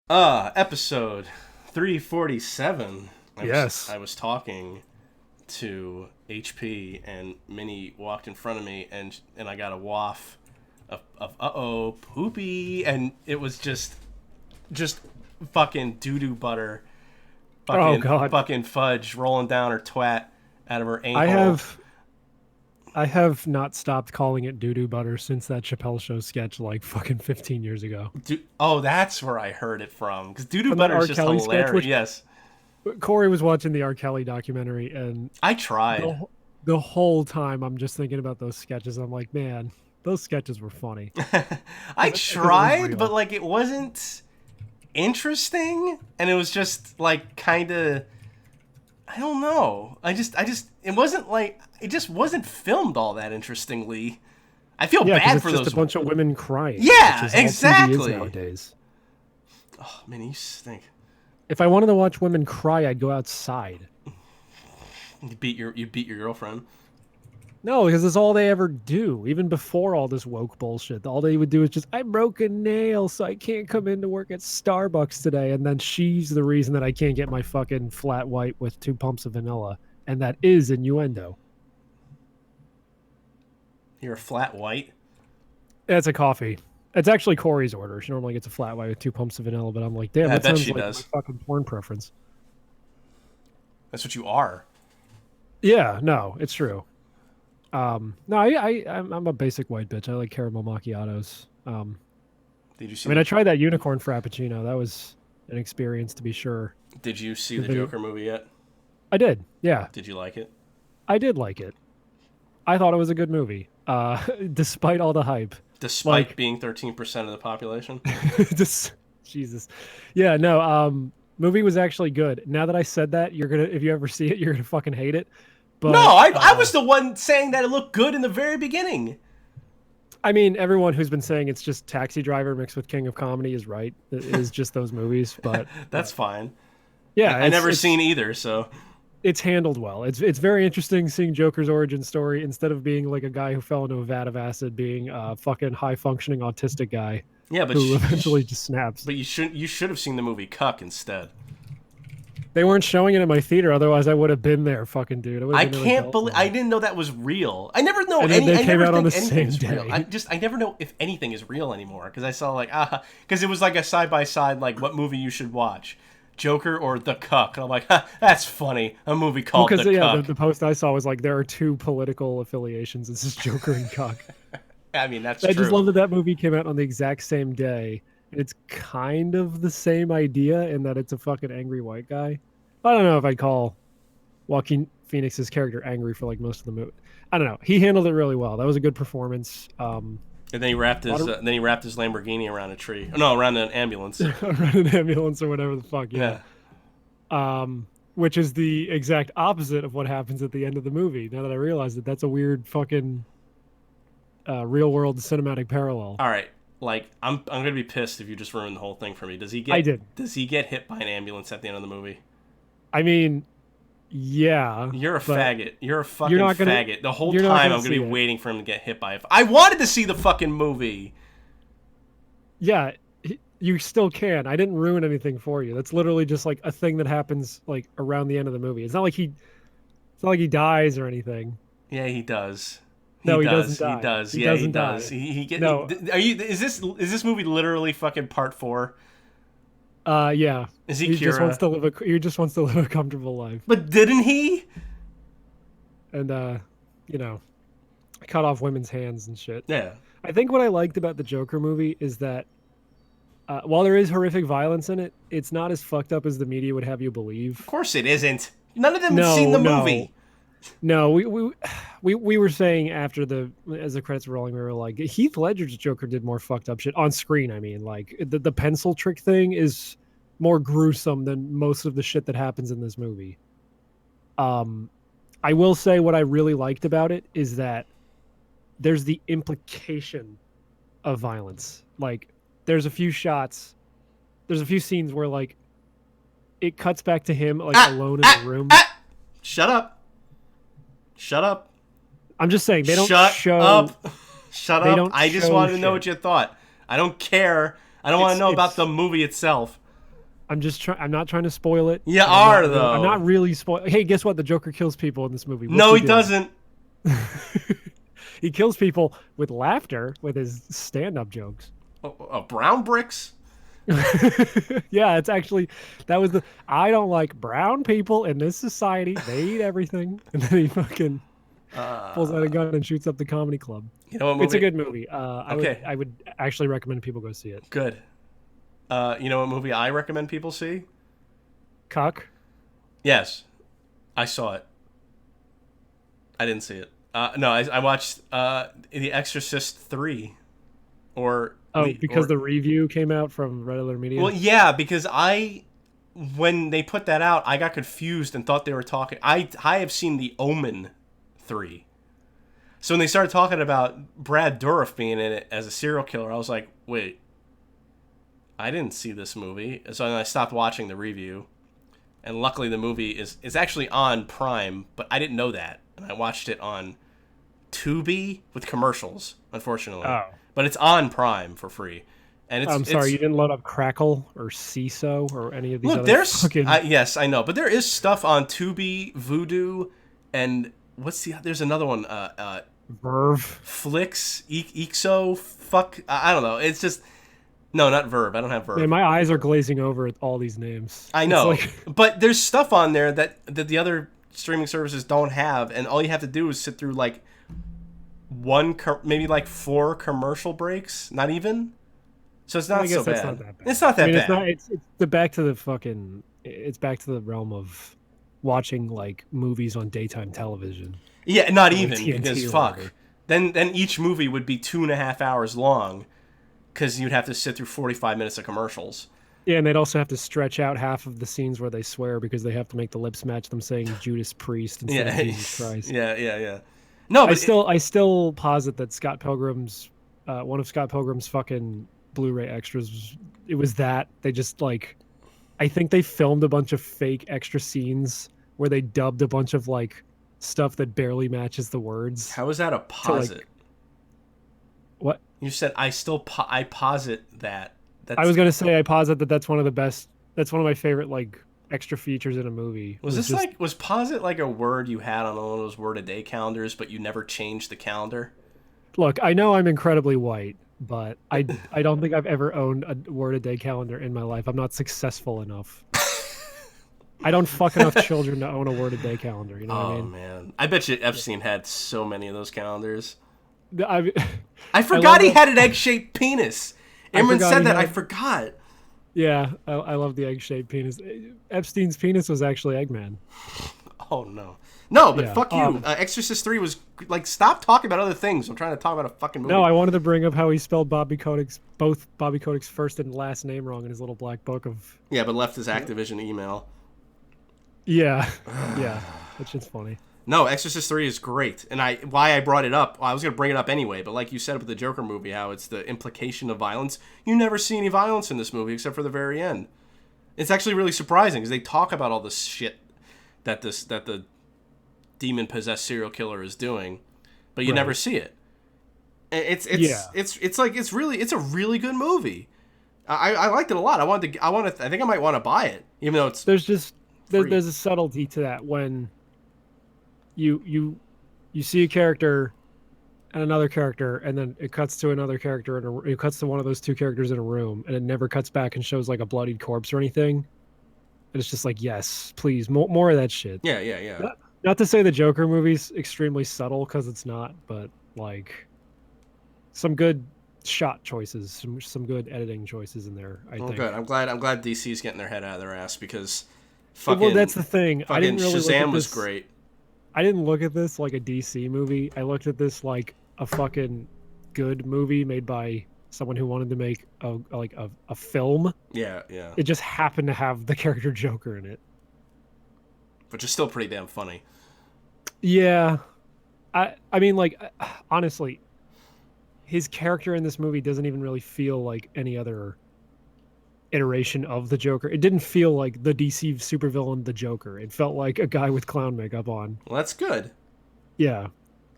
Episode 347. Yes. I was talking to HP and Minnie walked in front of me and I got a waft of uh-oh, poopy, and it was just fucking doo-doo butter, Oh God. fucking fudge rolling down her twat out of her I ankle. have I have not stopped calling it doo-doo butter since that Chappelle Show sketch like fucking 15 years ago. Oh, that's where I heard it from. Because doo-doo From that butter is R. just Kelly sketch, hilarious. which Yes. Corey was watching the R. Kelly documentary, and I tried. the whole time I'm just thinking about those sketches. I'm like, man, those sketches were funny. I 'Cause it was tried, real. but like it wasn't interesting, and it was just like kind of, I don't know. It wasn't like, it just wasn't filmed all that interestingly. I feel Yeah, because bad it's for just those. a bunch of women crying. Yeah, which is all TV is exactly. nowadays. Oh man, you stink. If I wanted to watch women cry, I'd go outside. You beat your girlfriend. No, because it's all they ever do. Even before all this woke bullshit, all they would do is just, I broke a nail, so I can't come into work at Starbucks today. And then she's the reason that I can't get my fucking flat white with 2 pumps of vanilla. And that is innuendo. You're a flat white. It's a coffee. It's actually Corey's order. She normally gets a flat white with 2 pumps of vanilla, but I'm like, damn, I that bet sounds she like does. my fucking porn preference. That's what you are. Yeah, no, it's true. No, I'm a basic white bitch. I like caramel macchiatos. Did you see? I mean, I tried that unicorn frappuccino. That was an experience, to be sure. Did you see the video- Joker movie yet? I did. Yeah, Did you like it? I did like it. I thought it was a good movie, despite all the hype. Despite Like- being 13% of the population. Just Jesus. Yeah, no. Movie was actually good. Now that I said that, if you ever see it, you're gonna fucking hate it. But No, I was the one saying that it looked good in the very beginning. I mean, everyone who's been saying it's just Taxi Driver mixed with King of Comedy is right. It is just those movies, but That's fine. yeah, I never seen either, so it's handled well. It's very interesting seeing Joker's origin story instead of being like a guy who fell into a vat of acid, being a fucking high functioning autistic guy yeah, but who eventually just snaps. but you should have seen the movie Cuck instead. They weren't showing it in my theater, otherwise I would have been there, fucking dude. I can't believe I didn't know that was real. I never know And then any. they I came never out on think the anything same is real. day. I never know if anything is real anymore because I saw like because it was like a side by side like what movie you should watch. Joker or The Cuck. And I'm like, that's funny. A movie called Because The yeah, Cuck. the post I saw was like there are 2 political affiliations. It's just Joker and Cuck. I mean, that's I true. just love that that movie came out on the exact same day. It's kind of the same idea in that it's a fucking angry white guy. I don't know if I'd call Joaquin Phoenix's character angry for like most of the movie. I don't know. He handled it really well. That was a good performance. And then he wrapped his Lamborghini around a tree. No, around an ambulance. Around an ambulance or whatever the fuck. Yeah. Which is the exact opposite of what happens at the end of the movie. Now that I realize that that's a weird fucking real world cinematic parallel. All right. Like I'm gonna be pissed if you just ruined the whole thing for me. Does he get? I did. Does he get hit by an ambulance at the end of the movie? I mean, yeah. You're a but faggot. You're a fucking not gonna- faggot. The whole you're not time gonna I'm gonna be see it. waiting for him to get hit by it. I wanted to see the fucking movie. Yeah, you still can. I didn't ruin anything for you. That's literally just like a thing that happens like around the end of the movie. It's not like he dies or anything. Yeah, he does. No, he does. doesn't die. He does. He Yeah, doesn't he does. die. He get. No. Are you? Is this movie literally fucking part 4? Yeah. Is he He just Kira? wants to live a comfortable life. But didn't he? And cut off women's hands and shit. Yeah. I think what I liked about the Joker movie is that while there is horrific violence in it, it's not as fucked up as the media would have you believe. Of course it isn't. None of them have seen the movie. No, we were saying after as the credits were rolling, we were like, Heath Ledger's Joker did more fucked up shit on screen. I mean, like the pencil trick thing is more gruesome than most of the shit that happens in this movie. I will say what I really liked about it is that there's the implication of violence. Like there's a few scenes where like it cuts back to him like alone in the room. Shut up. Shut up. I'm just saying they don't Shut show up. Shut they up. don't I just show wanted to know shit. what you thought. I don't care. I don't want to know about the movie itself. I'm just trying. I'm not trying to spoil it. You And are I'm not though. really spoil. Hey, guess what? The Joker kills people in this movie. What's No, he he doing? doesn't. He kills people with laughter with his stand-up jokes. Brown bricks. Yeah, it's actually that was the I don't like brown people in this society. They eat everything, and then he fucking pulls out a gun and shoots up the comedy club. You know what It's a movie? good movie. Okay, I would actually recommend people go see it. good. You know what movie I recommend people see? Cuck. Yes, I saw it. I didn't see it. No, I watched The Exorcist 3. Or Oh, because the review came out from Red Alert Media. well, yeah, because when they put that out, I got confused and thought they were talking. I have seen The Omen 3. So when they started talking about Brad Dourif being in it as a serial killer, I was like, wait, I didn't see this movie. So then I stopped watching the review. And luckily the movie is actually on Prime, but I didn't know that. And I watched it on Tubi with commercials, unfortunately. Oh. But it's on Prime for free. And I'm sorry, you didn't load up Crackle or CISO or any of these look, other there's fucking... yes, I know, but there is stuff on Tubi, Vudu, and there's another one, Verve. Flix, Ixo, fuck, I don't know. It's just no, not Verve. I don't have Verve. Man, my eyes are glazing over at all these names. I know, It's but there's stuff on there that the other streaming services don't have, and all you have to do is sit through like maybe like 4 commercial breaks, not even. So it's not so bad. Not that bad. It's not that bad. It's the back to the fucking. It's back to the realm of watching like movies on daytime television. Yeah, not Like even TNT because or fuck. whatever. Then each movie would be 2.5 hours long, because you'd have to sit through 45 minutes of commercials. Yeah, and they'd also have to stretch out half of the scenes where they swear because they have to make the lips match them saying Judas Priest instead of Jesus Christ. Yeah. No, but I still posit that Scott Pilgrim's one of Scott Pilgrim's fucking Blu-ray extras. It was that they just like, I think they filmed a bunch of fake extra scenes where they dubbed a bunch of like stuff that barely matches the words. how is that a posit? What? You said I posit that. I was gonna say I posit that that's one of the best. That's one of my favorite like extra features in a movie. Was posit like a word you had on one of those word a day calendars, but you never changed the calendar? Look, I know I'm incredibly white, but I don't think I've ever owned a word a day calendar in my life. I'm not successful enough. I don't fuck enough children to own a word a day calendar. You know what I mean? Oh man, I bet you Epstein had so many of those calendars. I forgot he had an egg-shaped penis. Imran said that. I forgot. Yeah, I love the egg-shaped penis. Epstein's penis was actually Eggman. Oh no, but Yeah, fuck you. Exorcist 3 was like, stop talking about other things. I'm trying to talk about a fucking movie. No, I wanted to bring up how he spelled both Bobby Kodak's first and last name wrong in his little black book of. Yeah, but left his Activision email. Yeah, yeah, which is funny. No, Exorcist 3 is great. And why I brought it up, I was going to bring it up anyway, but like you said with the Joker movie, how it's the implication of violence. You never see any violence in this movie except for the very end. It's actually really surprising because they talk about all this shit that the demon-possessed serial killer is doing, but you never see it. It's a really good movie. I liked it a lot. I think I might want to buy it, even though it's there's a subtlety to that when you see a character and another character, and then it cuts to another character, and it cuts to one of those two characters in a room, and it never cuts back and shows like a bloodied corpse or anything. And it's just like, yes, please, more of that shit. Yeah. Not to say the Joker movie's extremely subtle, because it's not, but like some good shot choices, some good editing choices in there. I think. Good. I'm glad DC's getting their head out of their ass, because well, that's the thing. I didn't really Shazam was great. I didn't look at this like a DC movie. I looked at this like a fucking good movie made by someone who wanted to make a film. Yeah. It just happened to have the character Joker in it. Which is still pretty damn funny. Yeah. I mean, like, honestly, his character in this movie doesn't even really feel like any other iteration of the Joker. It didn't feel like the DC supervillain the Joker. It felt like a guy with clown makeup on. Well, that's good. Yeah.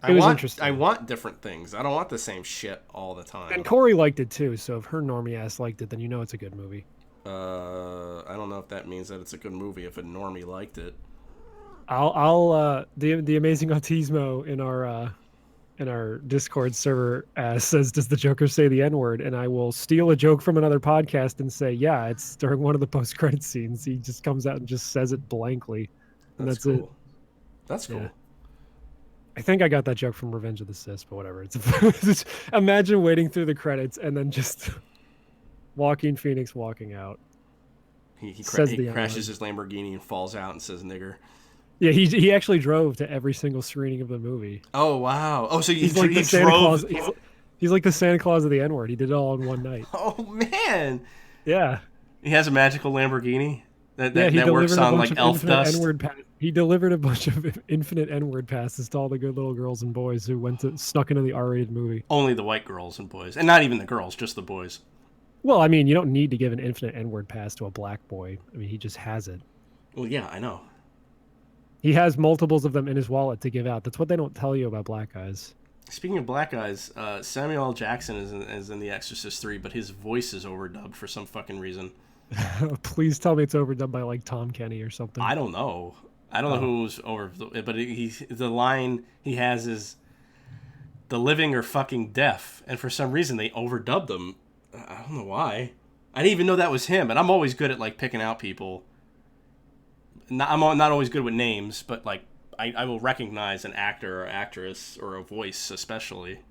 It was interesting. I want different things. I don't want the same shit all the time. And Corey liked it too, so if her normie ass liked it, then you know it's a good movie. I don't what that means that it's a good movie if a normie liked it. The amazing Autismo in our Discord server says, "Does the Joker say the N-word?" And I will steal a joke from another podcast and say, "Yeah, it's during one of the post-credit scenes. He just comes out and just says it blankly, and that's cool. it." That's cool. Yeah. I think I got that joke from Revenge of the Sis, but whatever. It's imagine waiting through the credits and then just Joaquin Phoenix walking out. He crashes his Lamborghini and falls out and says "nigger." Yeah, he actually drove to every single screening of the movie. Oh wow! Oh, so he's like the Santa Claus. He's like the Santa Claus of the N-word. He did it all in one night. Oh man! Yeah. He has a magical Lamborghini that he works on like elf dust. He delivered a bunch of infinite N-word passes to all the good little girls and boys who snuck into the R-rated movie. Only the white girls and boys, and not even the girls, just the boys. Well, I mean, you don't need to give an infinite N-word pass to a black boy. I mean, he just has it. Well, yeah, I know. He has multiples of them in his wallet to give out. That's what they don't tell you about black guys. Speaking of black guys, Samuel L. Jackson is in The Exorcist 3, but his voice is overdubbed for some fucking reason. Please tell me it's overdubbed by like Tom Kenny or something. I don't know. I don't know who's over, but the line he has is, "The living are fucking deaf," and for some reason they overdubbed them. I don't know why. I didn't even know that was him, and I'm always good at like picking out people. I'm not always good with names, but like I will recognize an actor or actress or a voice especially.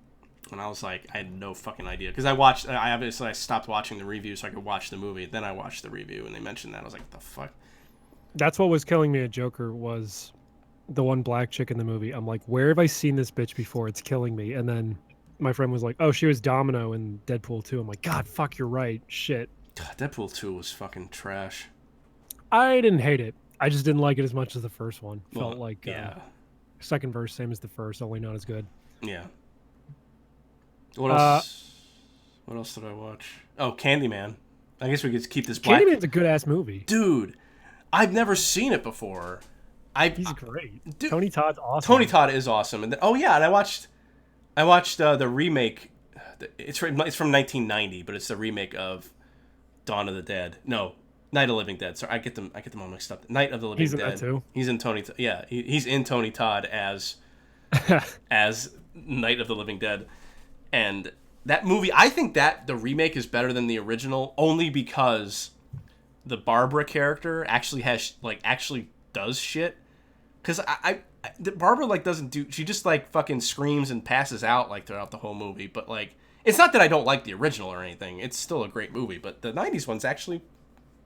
And I was like, I had no fucking idea because I stopped watching the review so I could watch the movie. Then I watched the review and they mentioned that. I was like, what the fuck? That's what was killing me at Joker was the one black chick in the movie. I'm like, where have I seen this bitch before? It's killing me. And then my friend was like, oh, she was Domino in Deadpool 2. I'm like, God, fuck, you're right. Shit. Deadpool 2 was fucking trash. I didn't hate it. I just didn't like it as much as the first one. Felt like second verse, same as the first, only not as good. Yeah. What else? What else did I watch? Oh, Candyman. I guess we could keep this black. Candyman's a good ass movie, dude. I've never seen it before. He's great. Dude, Tony Todd's awesome. Tony Todd is awesome, and and I watched the remake. It's from 1990, but it's the remake of Dawn of the Dead. No, Night of the Living Dead. Sorry, I get them all mixed up. Night of the Living Dead. He's in that too. He's in Tony. Yeah, he's in Tony Todd as Night of the Living Dead, and that movie. I think that the remake is better than the original, only because the Barbara character actually does shit. Because Barbara doesn't do. She just fucking screams and passes out throughout the whole movie. But it's not that I don't like the original or anything. It's still a great movie. But the '90s one's actually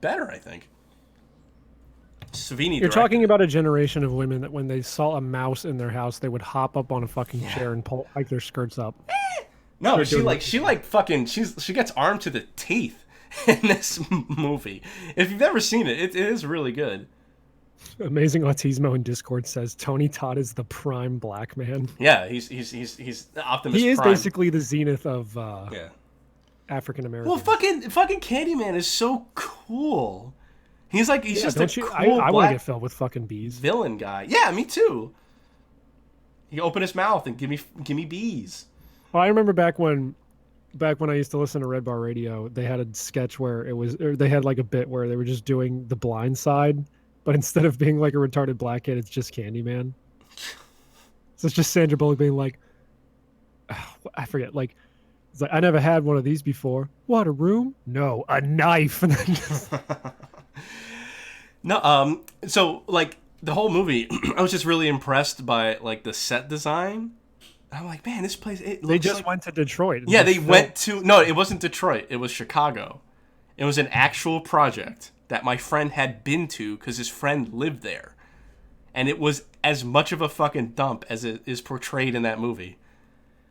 better, I think. Savini. You're talking about a generation of women that when they saw a mouse in their house, they would hop up on a fucking chair and hike their skirts up. No, she gets armed to the teeth in this movie. If you've never seen it, it is really good. Amazing Autismo in Discord says Tony Todd is the prime black man. Yeah, he's Optimus He is Prime. Basically the zenith of African American. Well, fucking Candyman is so cool. He's just a cool I want to get filled with fucking bees. Villain guy. Yeah, me too. He open his mouth and give me bees. Well, I remember back when I used to listen to Red Bar Radio, they had a sketch where they had a bit where they were just doing The Blind Side. But instead of being like a retarded black kid, it's just Candyman. So it's just Sandra Bullock being like, I forget, it's like, I never had one of these before. What, a room? No, a knife. And then just... No, so the whole movie, I was just really impressed by the set design. I'm like, man, this place. They just went to Detroit. Yeah, they went to. No, it wasn't Detroit. It was Chicago. It was an actual project that my friend had been to because his friend lived there. And it was as much of a fucking dump as it is portrayed in that movie.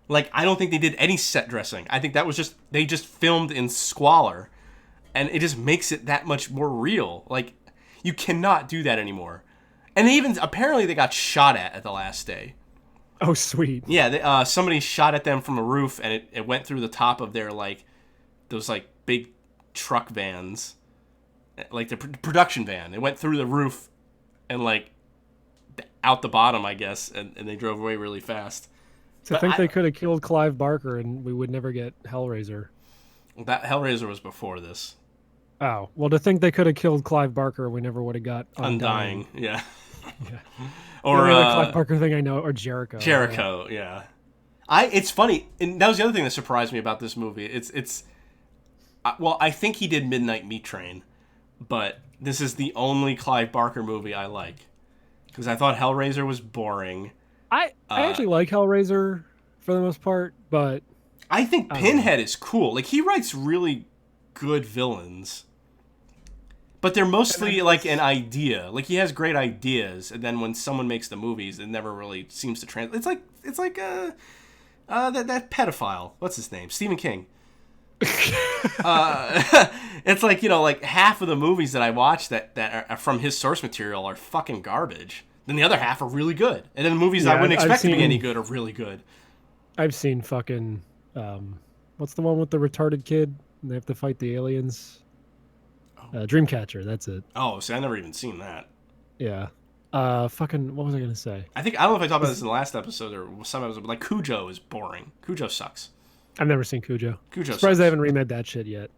I don't think they did any set dressing. I think that was they just filmed in squalor. And it just makes it that much more real. You cannot do that anymore. And apparently they got shot at the last day. Oh, sweet. Yeah, somebody shot at them from a roof and it went through the top of their, those, big truck vans. The production van. It went through the roof and out the bottom, I guess, and they drove away really fast. They could have killed Clive Barker and we would never get Hellraiser. That Hellraiser was before this. Oh, well, to think they could have killed Clive Barker, we never would have got Undying. Undying, yeah. Yeah. The Or only other Clive Barker thing I know, or Jericho. Yeah. Jericho, yeah. It's funny, and that was the other thing that surprised me about this movie. It's well, I think he did Midnight Meat Train, but this is the only Clive Barker movie I like because I thought Hellraiser was boring. I actually like Hellraiser for the most part, but I think I don't know. Pinhead is cool. Like he writes really good villains, but they're mostly like an idea. Like he has great ideas, and then when someone makes the movies, it never really seems to translate. It's like that pedophile. What's his name? Stephen King. It's like, like half of the movies that I watch that are from his source material are fucking garbage. Then the other half are really good, and then the movies I wouldn't expect to be any good are really good. I've seen fucking what's the one with the retarded kid and they have to fight the aliens? Dreamcatcher, that's it. Oh, see, I never even seen that. Yeah. Fucking what was I gonna say? I don't know if I talked about this in the last episode or some episode, but like Cujo is boring. Cujo sucks. I've never seen Cujo. Cujo Surprised sucks. they haven't remade that shit yet.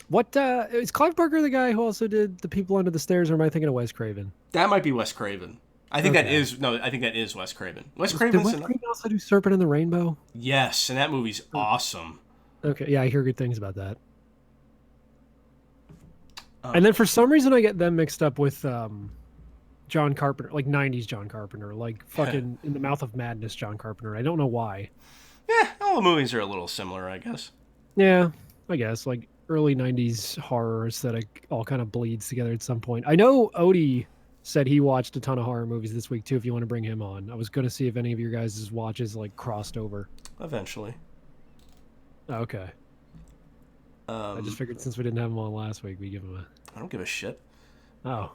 What is Clive Barker the guy who also did The People Under the Stairs, or am I thinking of Wes Craven? That might be Wes Craven. I think Okay. I think that is Wes Craven. Wes Did Craven's Wes Craven also do Serpent in the Rainbow? yes, and that movie's awesome. Okay, yeah, I hear good things about that. And then for some reason I get them mixed up with John Carpenter, like 90s John Carpenter, like fucking In the Mouth of Madness John Carpenter. I don't know why. Yeah, all the movies are a little similar, I guess. Yeah, I guess like early 90s horror aesthetic all kind of bleeds together at some point. I know Odie said he watched a ton of horror movies this week too, if you want to bring him on. I was going to see if any of your guys' watches like crossed over. Eventually. Okay. I just figured since we didn't have him on last week, we give him I don't give a shit. Oh.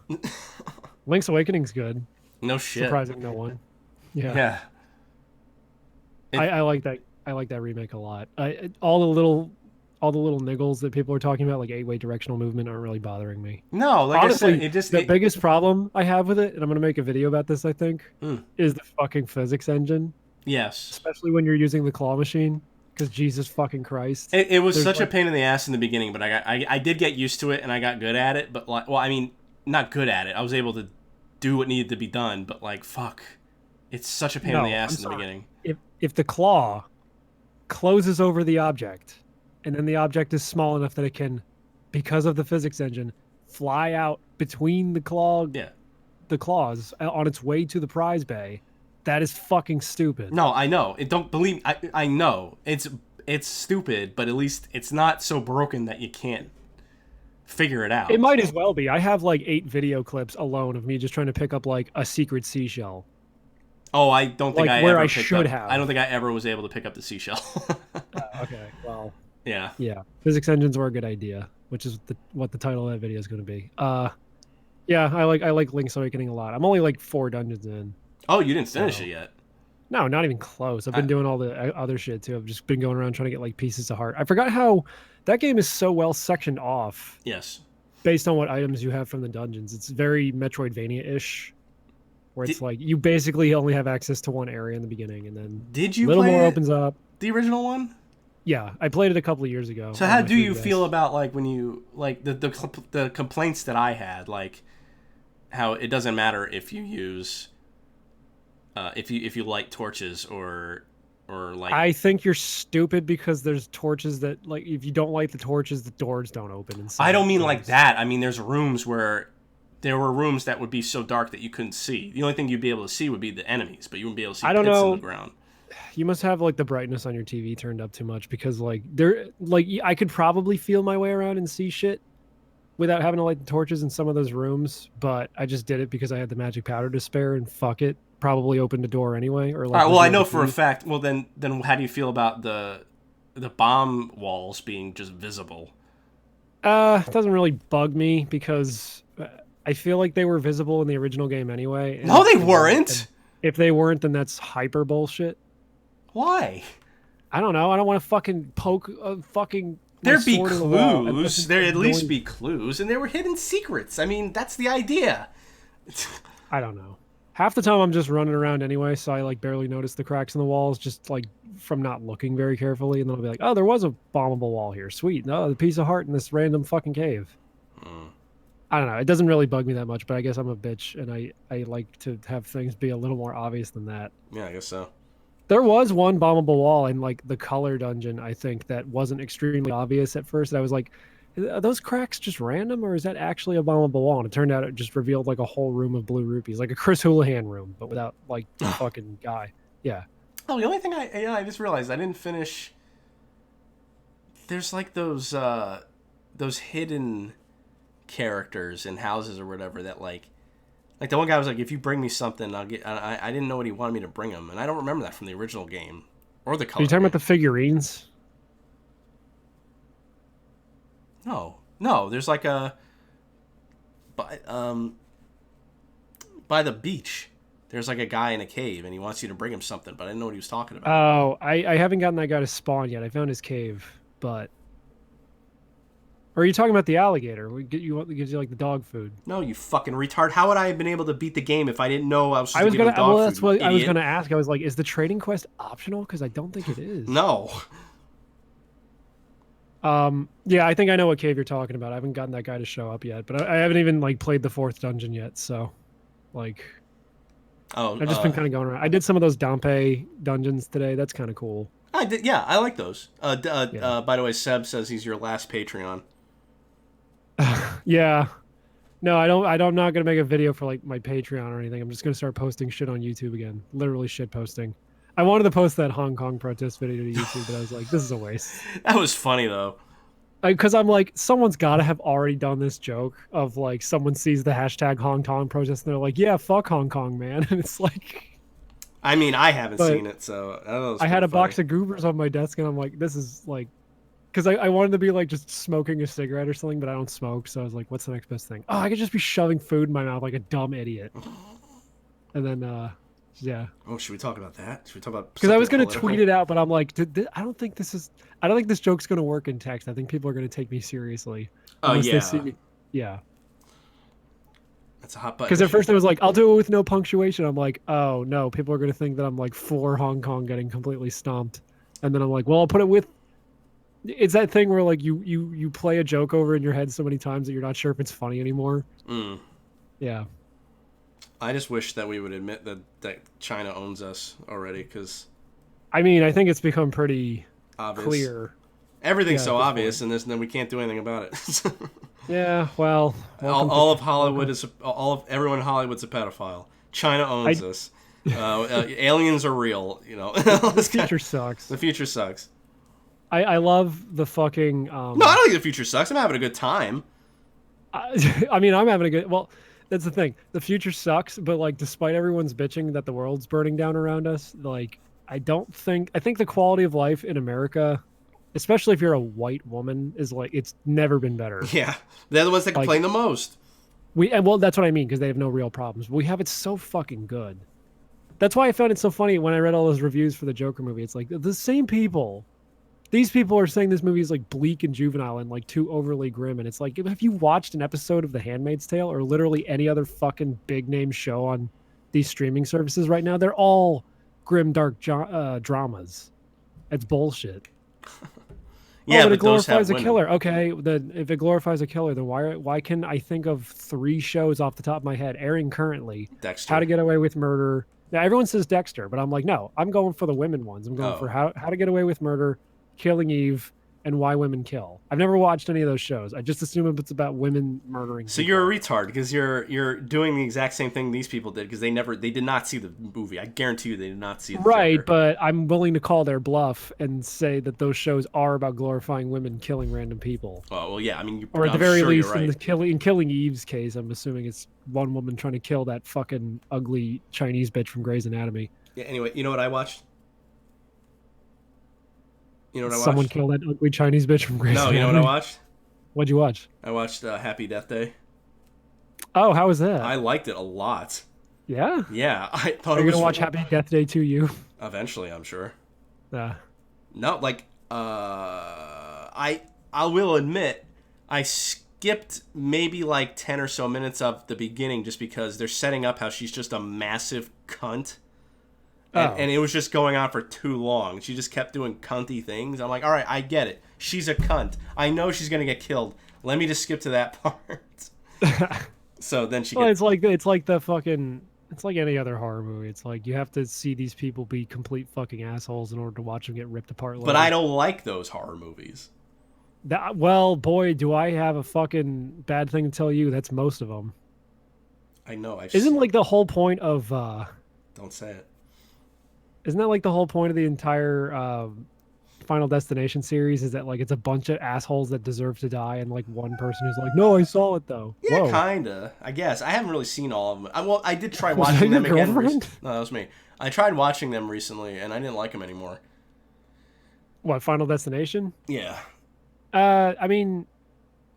Link's Awakening's good. No shit. Surprising no one. Yeah. I like that. I like that remake a lot. All the little niggles that people are talking about, like 8-way directional movement, aren't really bothering me. No, like Honestly, I said, the biggest problem I have with it, and I'm going to make a video about this, I think, is the fucking physics engine. Yes. Especially when you're using the claw machine, because Jesus fucking Christ. It was such a pain in the ass in the beginning, but I did get used to it, and I got good at it. But like, well, I mean, not good at it. I was able to do what needed to be done, but like, fuck, it's such a pain in the ass in the beginning. If the claw closes over the object, and then the object is small enough that it can, because of the physics engine, fly out between the claws on its way to the prize bay, that is fucking stupid. No, I know. Don't believe. I know it's stupid, but at least it's not so broken that you can't figure it out. It might as well be. I have like 8 video clips alone of me just trying to pick up like a secret seashell. Oh, I don't think like I where ever I picked should up, have. I don't think I ever was able to pick up the seashell. Okay, well. Yeah. Yeah, physics engines were a good idea, which is what the title of that video is going to be. Yeah, I like Link's Awakening a lot. I'm only like 4 dungeons in. Oh, you didn't finish it yet? No, not even close. I've been doing all the other shit too. I've just been going around trying to get like pieces of heart. I forgot how that game is so well sectioned off. Yes. Based on what items you have from the dungeons, it's very Metroidvania-ish. Where it's like you basically only have access to one area in the beginning, and then did you little play more opens up. The original one? Yeah, I played it a couple of years ago. So how do you feel about like when you like the complaints that I had, like how it doesn't matter if you use if you light torches or like I think you're stupid because there's torches that like if you don't light the torches, the doors don't open. I don't mean like that. I mean there's rooms where there were rooms that would be so dark that you couldn't see. The only thing you'd be able to see would be the enemies, but you wouldn't be able to see pits in the ground. You must have like the brightness on your TV turned up too much because like I could probably feel my way around and see shit without having to light the torches in some of those rooms, but I just did it because I had the magic powder to spare and fuck it. Probably opened a door anyway. Or like, all right, well, I know for a fact. Well, then how do you feel about the bomb walls being just visible? It doesn't really bug me because I feel like they were visible in the original game anyway. No, they weren't. If they weren't, then that's hyper bullshit. Why? I don't know. I don't want to fucking poke a fucking. There'd be clues. There'd at least be clues, and there were hidden secrets. I mean, that's the idea. I don't know. Half the time I'm just running around anyway, so I like barely notice the cracks in the walls, just like from not looking very carefully. And then I'll be like, oh, there was a bombable wall here. Sweet. No, the piece of heart in this random fucking cave. Mm. I don't know. It doesn't really bug me that much, but I guess I'm a bitch and I like to have things be a little more obvious than that. Yeah, I guess so. There was one bombable wall in like the color dungeon, I think, that wasn't extremely obvious at first. I was like, are those cracks just random or is that actually a bombable wall? And it turned out it just revealed like a whole room of blue rupees, like a Chris Houlihan room, but without like the fucking guy. Yeah. Oh, the only thing I just realized I didn't finish. There's like those hidden characters in houses or whatever that like the one guy was like, if you bring me something, I'll get. I didn't know what he wanted me to bring him, and I don't remember that from the original game or the color. Are you talking game. about the figurines? No, no. There's like a by the beach. There's like a guy in a cave, and he wants you to bring him something, but I didn't know what he was talking about. Oh, I haven't gotten that guy to spawn yet. I found his cave, but. Or are you talking about the alligator? We get you gives you like the dog food. No, you fucking retard. How would I have been able to beat the game if I didn't know I was supposed to give gonna. him dog Well, food? that's what I was Idiot. gonna ask. I was like, is the trading quest optional? Because I don't think it is. No. Yeah, I think I know what cave you're talking about. I haven't gotten that guy to show up yet, but I haven't even like played the fourth dungeon yet. So, like, Oh, I've just been kind of going around. I did some of those Dampe dungeons today. That's kind of cool. I did. Yeah, I like those. Yeah. By the way, Seb says he's your last Patreon. Yeah. No, I don't. I'm not gonna make a video for like my Patreon or anything. I'm just gonna start posting shit on YouTube again. Literally shit posting. I wanted to post that Hong Kong protest video to YouTube, but I was like, this is a waste. That was funny though. Because I'm like, someone's got to have already done this joke of like, someone sees the hashtag Hong Kong protest and they're like, yeah, fuck Hong Kong, man. And it's like, I mean, I haven't But seen it, so I don't know. I had a box of goobers on my desk and I'm like, this is like, because I wanted to be like just smoking a cigarette or something, but I don't smoke. So I was like, what's the next best thing? Oh, I could just be shoving food in my mouth like a dumb idiot. And then, yeah. Oh, should we talk about that? Should we talk about? Because I was something going to political? tweet it out, but I'm like, I don't think this joke's going to work in text. I think people are going to take me seriously. Oh unless yeah. They see me. Yeah. That's a hot button. Because at first I was like, I'll do it with no punctuation. I'm like, oh no, people are going to think that I'm like for Hong Kong getting completely stomped. And then I'm like, well, I'll put it with. It's that thing where like you play a joke over in your head so many times that you're not sure if it's funny anymore. Mm. Yeah. I just wish that we would admit that China owns us already, because I mean, I think it's become pretty obvious. clear. Everything's Yeah, so at this obvious in this, and then we can't do anything about it. Yeah, well, all of Hollywood is everyone in Hollywood's a pedophile. China owns us. Aliens are real. You know, the future sucks. The future sucks. I love the fucking. No, I don't think the future sucks. I'm having a good time. I mean, I'm having a good. Well, that's the thing. The future sucks, but like, despite everyone's bitching that the world's burning down around us, like, I think the quality of life in America, especially if you're a white woman, is like it's never been better. Yeah, they're the ones that complain the most. Well, that's what I mean, because they have no real problems. We have it so fucking good. That's why I found it so funny when I read all those reviews for the Joker movie. It's like the same people. These people are saying this movie is like bleak and juvenile and like too overly grim. And it's like, have you watched an episode of The Handmaid's Tale or literally any other fucking big name show on these streaming services right now? They're all grim, dark dramas. It's bullshit. Yeah, but but it glorifies a women. killer. Okay, then if it glorifies a killer, then why can I think of 3 shows off the top of my head airing currently? Dexter. How to Get Away with Murder. Now everyone says Dexter, but I'm like, no, I'm going for the women ones. I'm going for How to Get Away with Murder, Killing Eve, and Why Women Kill. I've never watched any of those shows. I just assume it's about women murdering. So you're a retard because you're doing the exact same thing these people did because they did not see the movie. I guarantee you they did not see the right, Joker. but I'm willing to call their bluff and say that those shows are about glorifying women killing random people. Oh well, yeah. I mean, or at the very least, right. in Killing Eve's case, I'm assuming it's one woman trying to kill that fucking ugly Chinese bitch from Grey's Anatomy. Yeah. Anyway, you know what I watched? You know what I watched? Someone killed that ugly Chinese bitch from Grey's Anatomy. No, you know what I watched? What'd you watch? I watched Happy Death Day. Oh, how was that? I liked it a lot. Yeah? Yeah, I thought Are it you was... going to watch Happy Death Day 2 you? Eventually, I'm sure. Yeah. No, like, I will admit, I skipped skipped maybe like 10 or so minutes of the beginning just because they're setting up how she's just a massive cunt. And it was just going on for too long. She just kept doing cunty things. I'm like, all right, I get it. She's a cunt. I know she's going to get killed. Let me just skip to that part. So then she Well, gets... it's like the fucking... It's like any other horror movie. It's like you have to see these people be complete fucking assholes in order to watch them get ripped apart later. But I don't like those horror movies. Well, boy, do I have a fucking bad thing to tell you. That's most of them. I know. Isn't like the whole point of... Don't say it. Isn't that like the whole point of the entire Final Destination series? Is that like it's a bunch of assholes that deserve to die, and like one person who's like, "No, I saw it though." Yeah, Whoa. kinda. I guess I haven't really seen all of them. I did try Was watching that them your again. girlfriend? No, that was me. I tried watching them recently, and I didn't like them anymore. What, Final Destination? Yeah. I mean,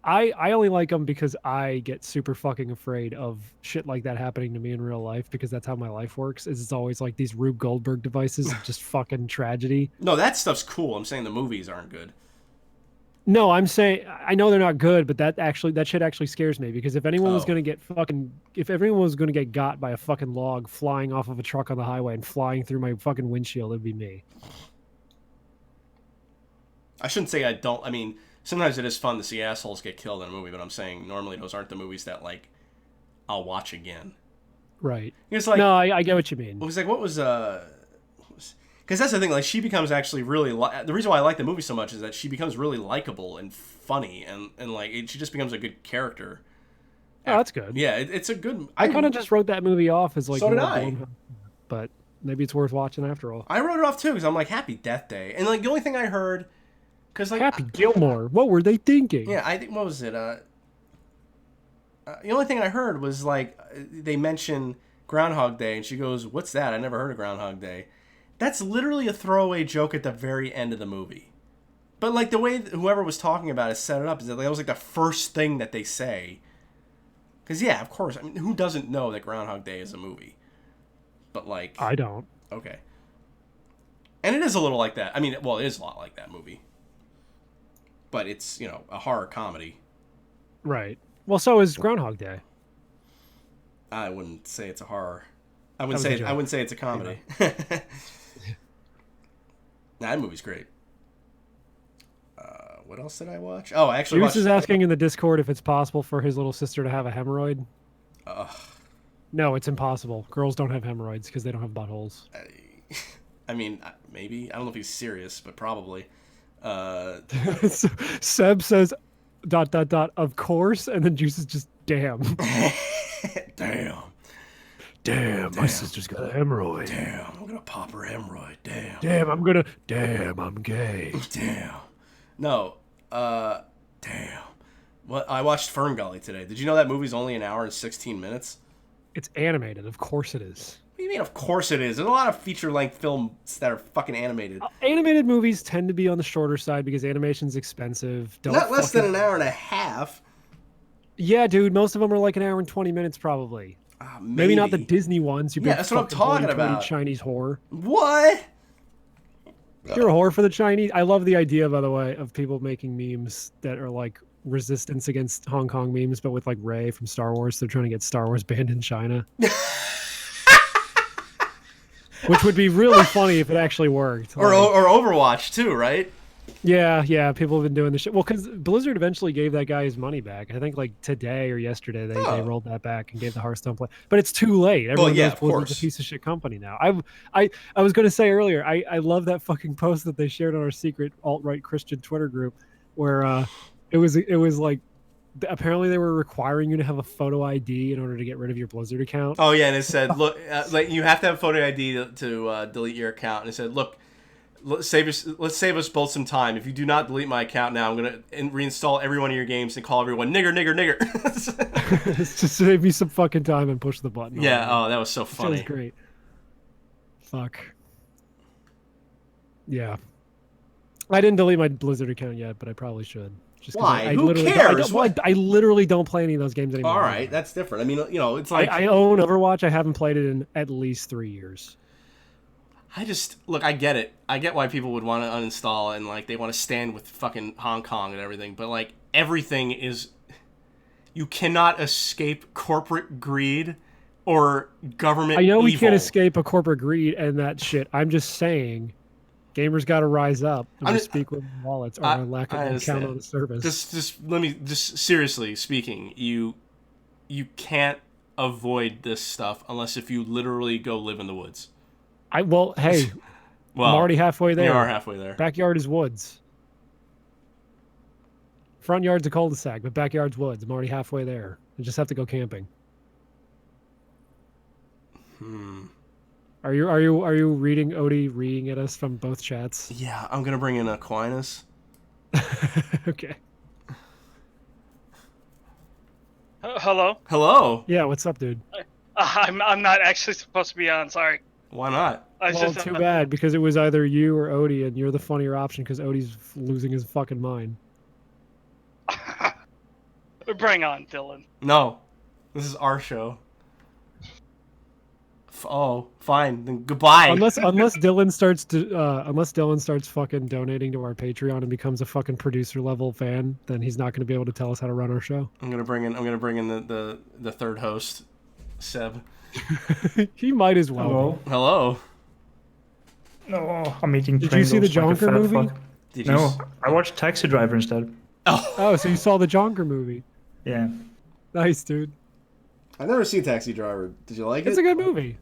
I only like them because I get super fucking afraid of shit like that happening to me in real life, because that's how my life works. Is it's always like these Rube Goldberg devices of just fucking tragedy. No, that stuff's cool. I'm saying the movies aren't good. No, I'm saying I know they're not good, but that shit actually scares me, because if anyone was gonna get fucking, if everyone was gonna get got by a fucking log flying off of a truck on the highway and flying through my fucking windshield, it'd be me. I shouldn't say I don't. I mean, sometimes it is fun to see assholes get killed in a movie, but I'm saying normally those aren't the movies that like I'll watch again. Right. It's like, no, I get what you mean. It was like, what was because that's the thing. Like, she becomes actually really. The reason why I like the movie so much is that she becomes really likable and funny, and like she just becomes a good character. Oh, that's good. Yeah, it's a good. I kind of just wrote that movie off as like. So did I. But maybe it's worth watching after all. I wrote it off too because I'm like, Happy Death Day, and like the only thing I heard, because like Happy Gilmore, what were they thinking? Yeah, I think, what was it? The only thing I heard was like they mention Groundhog Day, and she goes, "What's that? I never heard of Groundhog Day." That's literally a throwaway joke at the very end of the movie. But like the way whoever was talking about it set it up is that was like the first thing that they say. Because yeah, of course, I mean, who doesn't know that Groundhog Day is a movie? But like, I don't. Okay. And it is a little like that. I mean, well, it is a lot like that movie. But it's, you know, a horror comedy. Right. Well, so is Groundhog Day. I wouldn't say it's a horror. I wouldn't say it's a comedy. Nah, that movie's great. What else did I watch? Oh, I actually Juice is asking in the Discord if it's possible for his little sister to have a hemorrhoid. No, it's impossible. Girls don't have hemorrhoids because they don't have buttholes. I mean, maybe. I don't know if he's serious, but probably. Seb says, ... of course, and then Juice is just, damn. Damn, my sister's got a hemorrhoid. Damn, I'm gonna pop her hemorrhoid. Damn, I'm gay. Damn. No, damn. What? I watched Fern Gully today. Did you know that movie's only an hour and 16 minutes? It's animated. Of course it is. What do you mean, of course it is? There's a lot of feature-length films that are fucking animated. Animated movies tend to be on the shorter side because animation's expensive. Not less than an hour and a half. Yeah, dude. Most of them are like an hour and 20 minutes, probably. Maybe not the Disney ones. Yeah, that's what I'm talking about. Chinese horror. What? You're a whore for the Chinese. I love the idea, by the way, of people making memes that are like resistance against Hong Kong memes, but with like Rey from Star Wars. They're trying to get Star Wars banned in China. Which would be really funny if it actually worked. Or Overwatch too, right? Yeah. People have been doing this shit. Well, because Blizzard eventually gave that guy his money back. I think like today or yesterday they rolled that back and gave the Hearthstone play. But it's too late. Everyone knows Blizzard's a piece of shit company now. I was going to say earlier, I love that fucking post that they shared on our secret alt-right Christian Twitter group where it was like apparently they were requiring you to have a photo ID in order to get rid of your Blizzard account. Oh yeah, and it said, look, like you have to have a photo ID to delete your account. And it said, look, let's save us both some time. If you do not delete my account now, I'm gonna reinstall every one of your games and call everyone nigger. It's just save me some fucking time and push the button. Yeah. Oh, that was so funny. That was great. Fuck. Yeah. I didn't delete my Blizzard account yet, but I probably should. Just why? Who cares? I literally don't play any of those games anymore. All right, that's different. I mean, you know, it's like I own Overwatch. I haven't played it in at least 3 years. I get it. I get why people would want to uninstall and like they want to stand with fucking Hong Kong and everything, but like everything is You cannot escape corporate greed or government I know evil. we can't escape a corporate greed and that shit. I'm just saying, gamers got to rise up and speak with wallets or a lack of account on the service. Just seriously speaking, you can't avoid this stuff unless if you literally go live in the woods. Hey, well, I'm already halfway there. You are halfway there. Backyard is woods. Front yard's a cul-de-sac, but backyard's woods. I'm already halfway there. I just have to go camping. Are you reading reading at us from both chats? Yeah, I'm gonna bring in Aquinas. Okay. Hello. Hello. Yeah, what's up, dude? I'm not actually supposed to be on. Sorry. Why not? Well, too bad, because it was either you or Odie, and you're the funnier option because Odie's losing his fucking mind. Bring on, Dylan. No, this is our show. Oh, fine. Then goodbye. Unless Dylan starts fucking donating to our Patreon and becomes a fucking producer level fan, then he's not going to be able to tell us how to run our show. I'm gonna bring in the third host, Seb. He might as well. Hello. No, I'm eating. Did you see the Jonker movie? No, I watched Taxi Driver instead. Oh, so you saw the Jonker movie? Yeah. Nice, dude. I've never seen Taxi Driver. Did you like it? It's a good movie.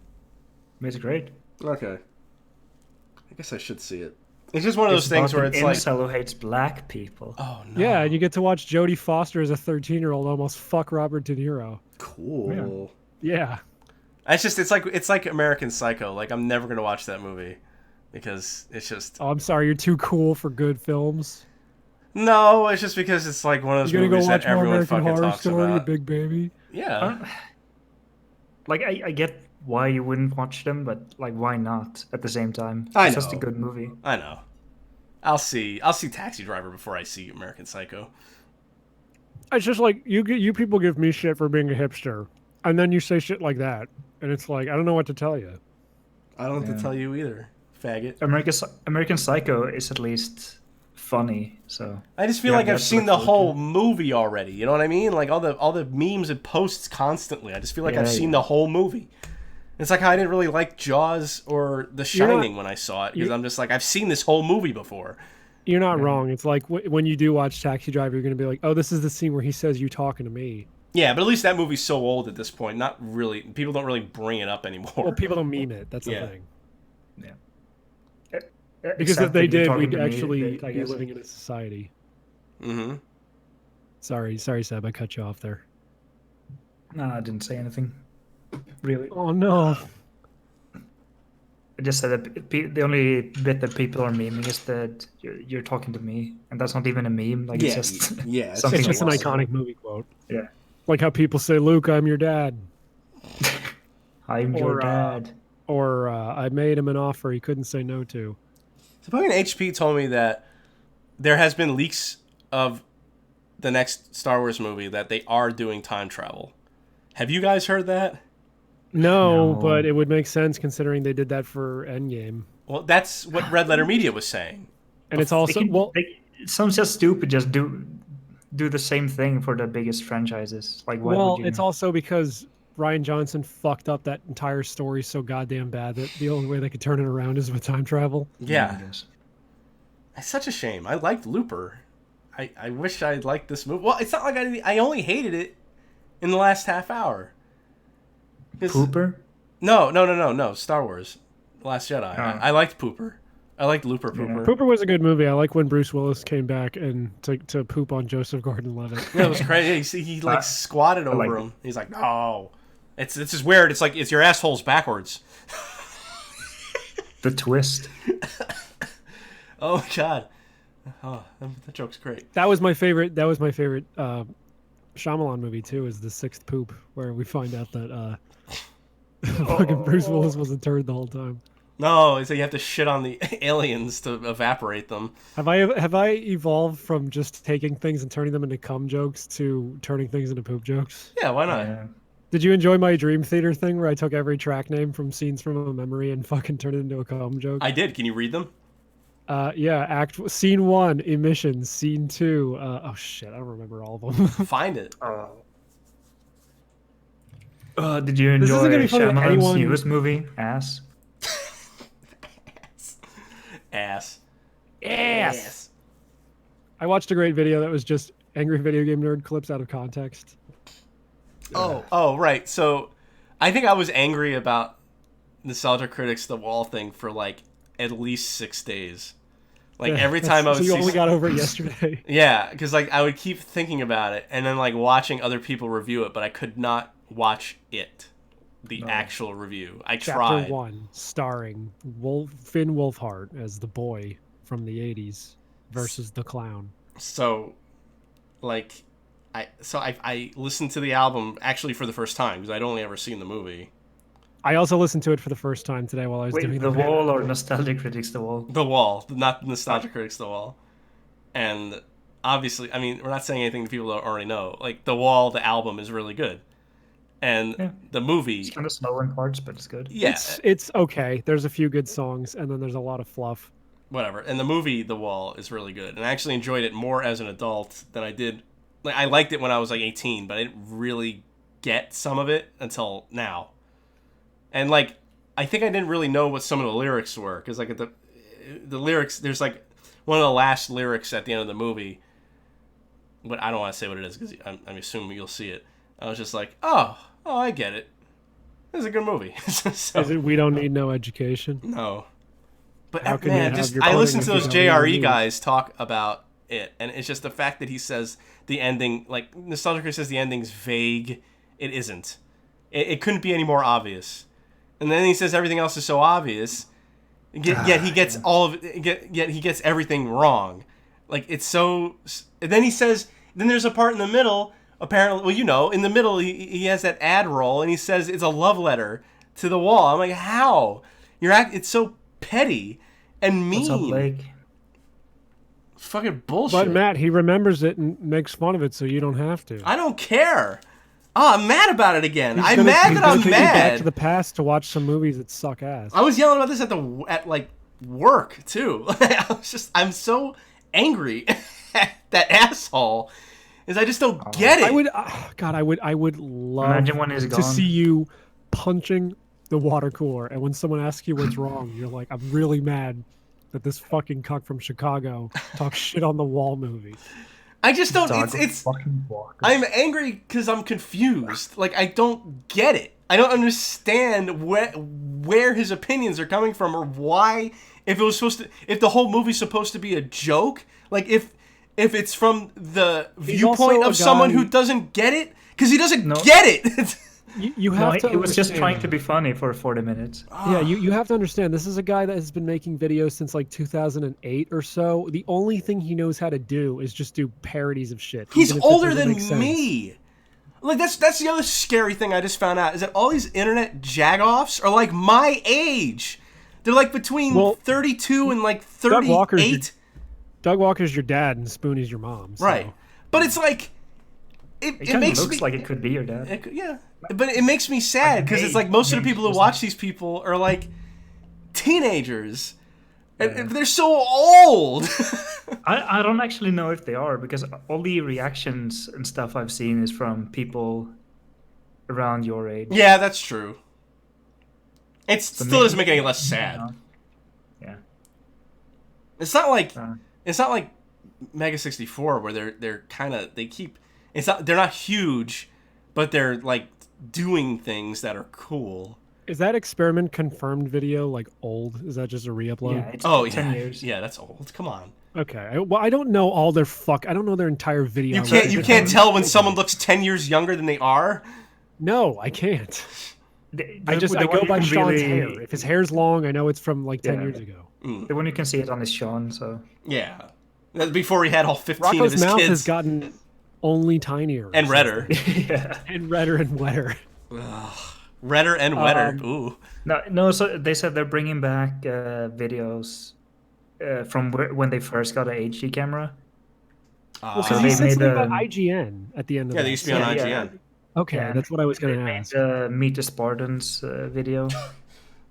It's great. Okay. I guess I should see it. It's just one of those things where it's like... incel who hates black people. Oh, no. Yeah, and you get to watch Jodie Foster as a 13-year-old almost fuck Robert De Niro. Cool. Yeah. It's like American Psycho. Like, I'm never going to watch that movie because it's just... Oh, I'm sorry. You're too cool for good films. No, it's just because it's like one of those movies that everyone fucking talks about. Big Baby? Yeah. Like, I get why you wouldn't watch them, but like, why not at the same time? It's just a good movie. I know. I'll see Taxi Driver before I see American Psycho. It's just like you people give me shit for being a hipster, and then you say shit like that, and it's like I don't know what to tell you. I don't have to tell you either, faggot. American Psycho is at least funny, so I just feel like I've seen the whole movie already. You know what I mean? Like all the memes and posts constantly. I just feel like I've seen the whole movie. It's like how I didn't really like Jaws or The Shining when I saw it because I'm just like I've seen this whole movie before. You're not wrong. It's like when you do watch Taxi Driver, you're gonna be like, oh, this is the scene where he says you talking to me. Yeah, but at least that movie's so old at this point. Not really. People don't really bring it up anymore. Well, people don't meme it. That's the thing. Yeah. Because if they did, we'd actually be living in a society. Mm-hmm. Sorry, Seb, I cut you off there. No, I didn't say anything. Really? Oh no! I just said that the only bit that people are memeing is that you're talking to me, and that's not even a meme. Like it's just something. It's just an iconic movie quote. Yeah. Like how people say, "Luke, I'm your dad." I'm your dad. Or I made him an offer he couldn't say no to. So fucking HP told me that there has been leaks of the next Star Wars movie that they are doing time travel. Have you guys heard that? No, but it would make sense considering they did that for Endgame. Well, that's what Red Letter Media was saying. And it's also it sounds just stupid. Just do the same thing for the biggest franchises. Like why would you? It's also because Rian Johnson fucked up that entire story so goddamn bad that the only way they could turn it around is with time travel. Yeah. It's such a shame. I liked Looper. I wish I liked this movie. Well, it's not like I only hated it in the last half hour. Pooper? No. Star Wars. The Last Jedi. I liked Pooper. I liked Looper Pooper. Pooper was a good movie. I like when Bruce Willis came back and to poop on Joseph Gordon-Levitt. Yeah, it was crazy. He like squatted over him. He's like, no. It's just weird. It's like it's your assholes backwards. The twist. Oh God. Oh, that joke's great. That was my favorite. Shyamalan movie too. Is The Sixth Poop, where we find out that fucking Bruce Willis was a turd the whole time. No, so you have to shit on the aliens to evaporate them. Have I evolved from just taking things and turning them into cum jokes to turning things into poop jokes? Yeah, why not? Yeah. Did you enjoy my Dream Theater thing where I took every track name from scenes from a memory and fucking turned it into a cum joke? I did. Can you read them? Yeah. Scene 1, emissions. Scene 2. Oh shit, I don't remember all of them. Find it. Did you This isn't enjoy gonna be funny to Shyamalan's anyone- newest movie, Ass? Ass. Yes. I watched a great video that was just angry video game nerd clips out of context. Oh, right. So, I think I was angry about Nostalgia Critics The Wall thing for like at least 6 days. Like every time I would so you see only got over it yesterday. Yeah, because like I would keep thinking about it and then like watching other people review it, but I could not watch it, the actual review. I tried. Chapter 1, starring Finn Wolfhard as the boy from the 80s versus the clown. So, like, I listened to the album actually for the first time because I'd only ever seen the movie. I also listened to it for the first time today while I was Wait, doing The Wall or Nostalgia Critics The Wall? The Wall, not Nostalgia Critics The Wall. And obviously, I mean, we're not saying anything to people that already know. Like, The Wall, the album, is really good. And the movie... It's kind of slow in parts, but it's good. Yeah. It's okay. There's a few good songs, and then there's a lot of fluff. Whatever. And the movie, The Wall, is really good. And I actually enjoyed it more as an adult than I did... Like, I liked it when I was, like, 18, but I didn't really get some of it until now. And, like, I think I didn't really know what some of the lyrics were. Because, like, the lyrics... There's, like, one of the last lyrics at the end of the movie. But I don't want to say what it is because I'm assuming you'll see it. I was just like, oh, I get it. This is a good movie. So, Is it We Don't Need No Education? No. But How can you man, have just your I pudding listened to if you those don't eat JRE meat? guys talk about it, and it's just the fact that he says the ending, like Nostalgia Critic says the ending's vague. It isn't. It couldn't be any more obvious. And then he says everything else is so obvious. Yet he gets all of it. Yet he gets everything wrong. Like it's so. And then he says. Then there's a part in the middle. Apparently, well, you know, in the middle he has that ad roll, and he says it's a love letter to the wall. I'm like, how? It's so petty and mean. What's up, Blake? Fucking bullshit. But Matt, he remembers it and makes fun of it, so you don't have to. I don't care. Oh, I'm mad about it again. He's I'm gonna- mad he's that gonna I'm take you back mad. to the past to watch some movies that suck ass. I was yelling about this at like work too. I'm so angry at that asshole. Is I just don't get it. I would love Imagine when he's to gone. see you punching the water cooler, and when someone asks you what's wrong, you're like, I'm really mad that this fucking cuck from Chicago talks shit on the Wall movie. I just don't. Dog It's. fucking walkers. I'm angry because I'm confused. Like I don't get it. I don't understand where his opinions are coming from or why. If it was supposed to, if the whole movie's supposed to be a joke, like if it's from the viewpoint also a of someone guy- who doesn't get it, because he doesn't No. get it. You No, have to. he was just understand- trying to be funny for 40 minutes. Yeah, you have to understand. This is a guy that has been making videos since like 2008 or so. The only thing he knows how to do is just do parodies of shit. He's even if it older doesn't than make sense. me. Like that's the other scary thing I just found out is that all these internet jagoffs are like my age. They're like between Well, 32 and like Doug Walker's 38. Doug Walker's your dad and Spoonie's your mom. So. Right. But it's like It it kind of makes looks me like it could be your dad. yeah. But it makes me sad because it's like most of the people who watch these people are like teenagers. And they're so old. I don't actually know if they are because all the reactions and stuff I've seen is from people around your age. Yeah, that's true. It So still doesn't maybe- make any less sad. Yeah. It's not like Uh, it's not like Mega 64 where they're kind of they're not huge, but they're like doing things that are cool. Is that experiment confirmed video like old? Is that just a re-upload? yeah, it's Oh 10 yeah, years. yeah, that's old. Come on, Okay. Well, I don't know all their I don't know their entire video. you can't tell when someone looks 10 years younger than they are. No, I can't. The I one go you by can Sean's really- hair. If his hair's long, I know it's from like 10 Yeah. years ago. The one you can see it on is Sean, so Yeah, that's before he had all 15 of Rocco's his mouth kids has gotten only tinier and redder, yeah. and redder and wetter. redder and wetter. Ooh, No. So they said they're bringing back videos from when they first got an HD camera. Well, So because they he said made something about a- IGN at the end of yeah, that. they used to be on Yeah, IGN. Okay, Yeah. that's what I was They going to made ask. Meet the Spartans video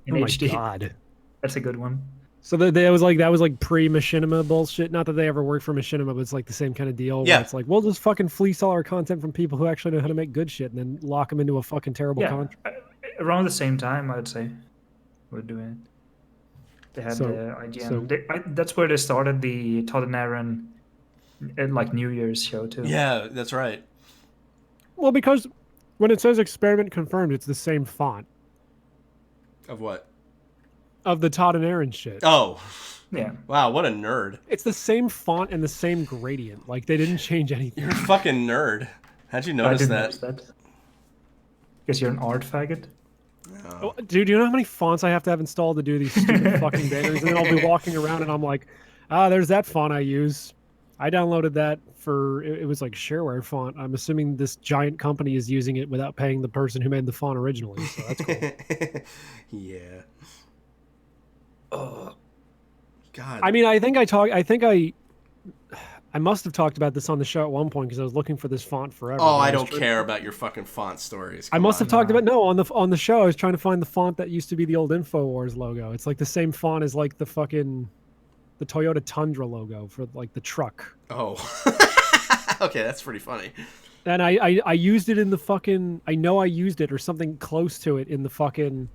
in Oh my HD. god. That's a good one. So that was like pre-machinima bullshit. Not that they ever worked for machinima, but it's like the same kind of deal. Where Yeah. it's like, we'll just fucking fleece all our content from people who actually know how to make good shit, and then lock them into a fucking terrible Yeah, contract. around the same time, I'd say we're doing it. They had So- the IGN. so- That's where they started the Todd and Aaron like New Year's show too. Yeah, that's right. Well, because when it says experiment confirmed, it's the same font Of what? of the Todd and Aaron shit. Oh, Yeah. wow, what a nerd. It's the same font and the same gradient. Like they didn't change anything. You're a fucking nerd. How'd you I notice didn't that? notice that. Guess you're an art faggot. Oh, dude, do you know how many fonts I have to have installed to do these stupid fucking banners? And then I'll be walking around and I'm like, there's that font I use. I downloaded that for, it was like shareware font. I'm assuming this giant company is using it without paying the person who made the font originally. So that's cool. Yeah. Oh, God. I mean, I must have talked about this on the show at one point because I was looking for this font forever. Oh, but I was don't trying- care about your fucking font stories. I Come must on. have talked about on the show. I was trying to find the font that used to be the old InfoWars logo. It's like the same font as like the Toyota Tundra logo for like the truck. Oh. Okay, that's pretty funny. And I used it in the fucking, I know I used it or something close to it in the fucking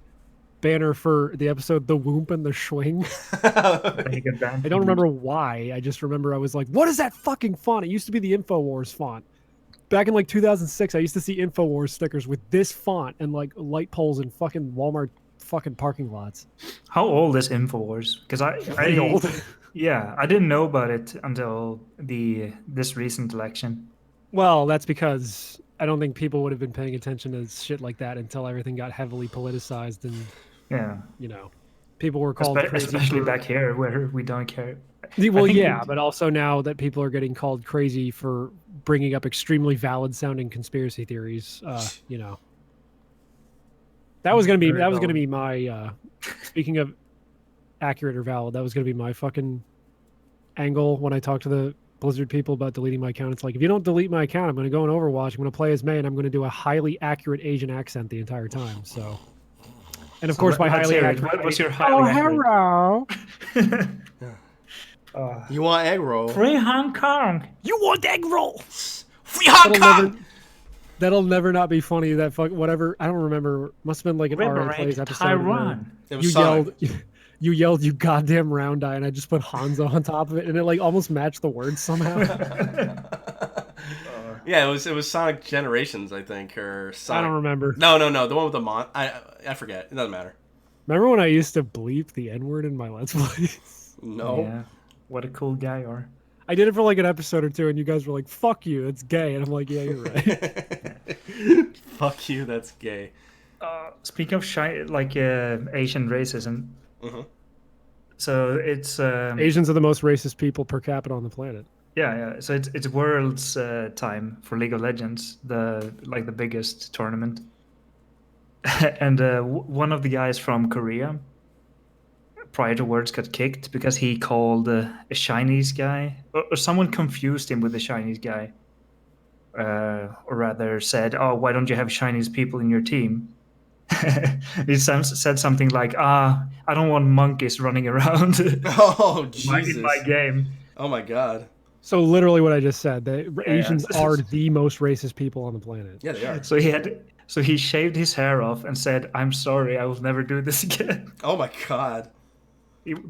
banner for the episode The Whoomp and the Schwing. I don't remember why. I just remember I was like, what is that fucking font? It used to be the InfoWars font. Back in like 2006, I used to see InfoWars stickers with this font and like light poles in fucking Walmart fucking parking lots. How old is InfoWars? Because Pretty old. Yeah, I didn't know about it until this recent election. Well, that's because I don't think people would have been paying attention to shit like that until everything got heavily politicized and, Yeah, you know, people were called crazy. especially for- back here where we don't care. Well, I think yeah, but also now that people are getting called crazy for bringing up extremely valid sounding conspiracy theories, you know, that was gonna be my. Speaking of accurate or valid, that was gonna be my fucking angle when I talked to the Blizzard people about deleting my account. It's like, if you don't delete my account, I'm gonna go in Overwatch, I'm gonna play as May, and I'm gonna do a highly accurate Asian accent the entire time. So, and of course, by let's highly hear it. accurate, What's your highly accurate? hello. You want egg roll? Free Hong Kong. You want egg roll? Free Hong Kong! That'll never not be funny. That fuck whatever. I don't remember. Must have been like an RA Plays episode. Taiwan. It Where was you Sonic. yelled, you goddamn round eye, and I just put Hanzo on top of it, and it like almost matched the words somehow. Yeah, it was Sonic Generations, I think, or Sonic. I don't remember. No, the one with the I forget. It doesn't matter. Remember when I used to bleep the N word in my Let's Plays? No. Yeah, what a cool guy you are. I did it for like an episode or two, and you guys were like, "Fuck you, it's gay," and I'm like, "Yeah, you're right." Fuck you, that's gay. Speaking of Asian racism, Mhm. so it's Asians are the most racist people per capita on the planet. yeah. So it's Worlds time for League of Legends, the biggest tournament, and one of the guys from Korea, prior to Worlds, got kicked because he called a Chinese guy, or someone confused him with a Chinese guy, or rather said, "Oh, why don't you have Chinese people in your team?" He said something like, I don't want monkeys running around Oh, in Jesus. my game." Oh, my God. So literally, what I just said, Yeah, Asians yeah. are the most racist people on the planet. Yeah, they are. So he shaved his hair off and said, "I'm sorry, I will never do this again," Oh, my God.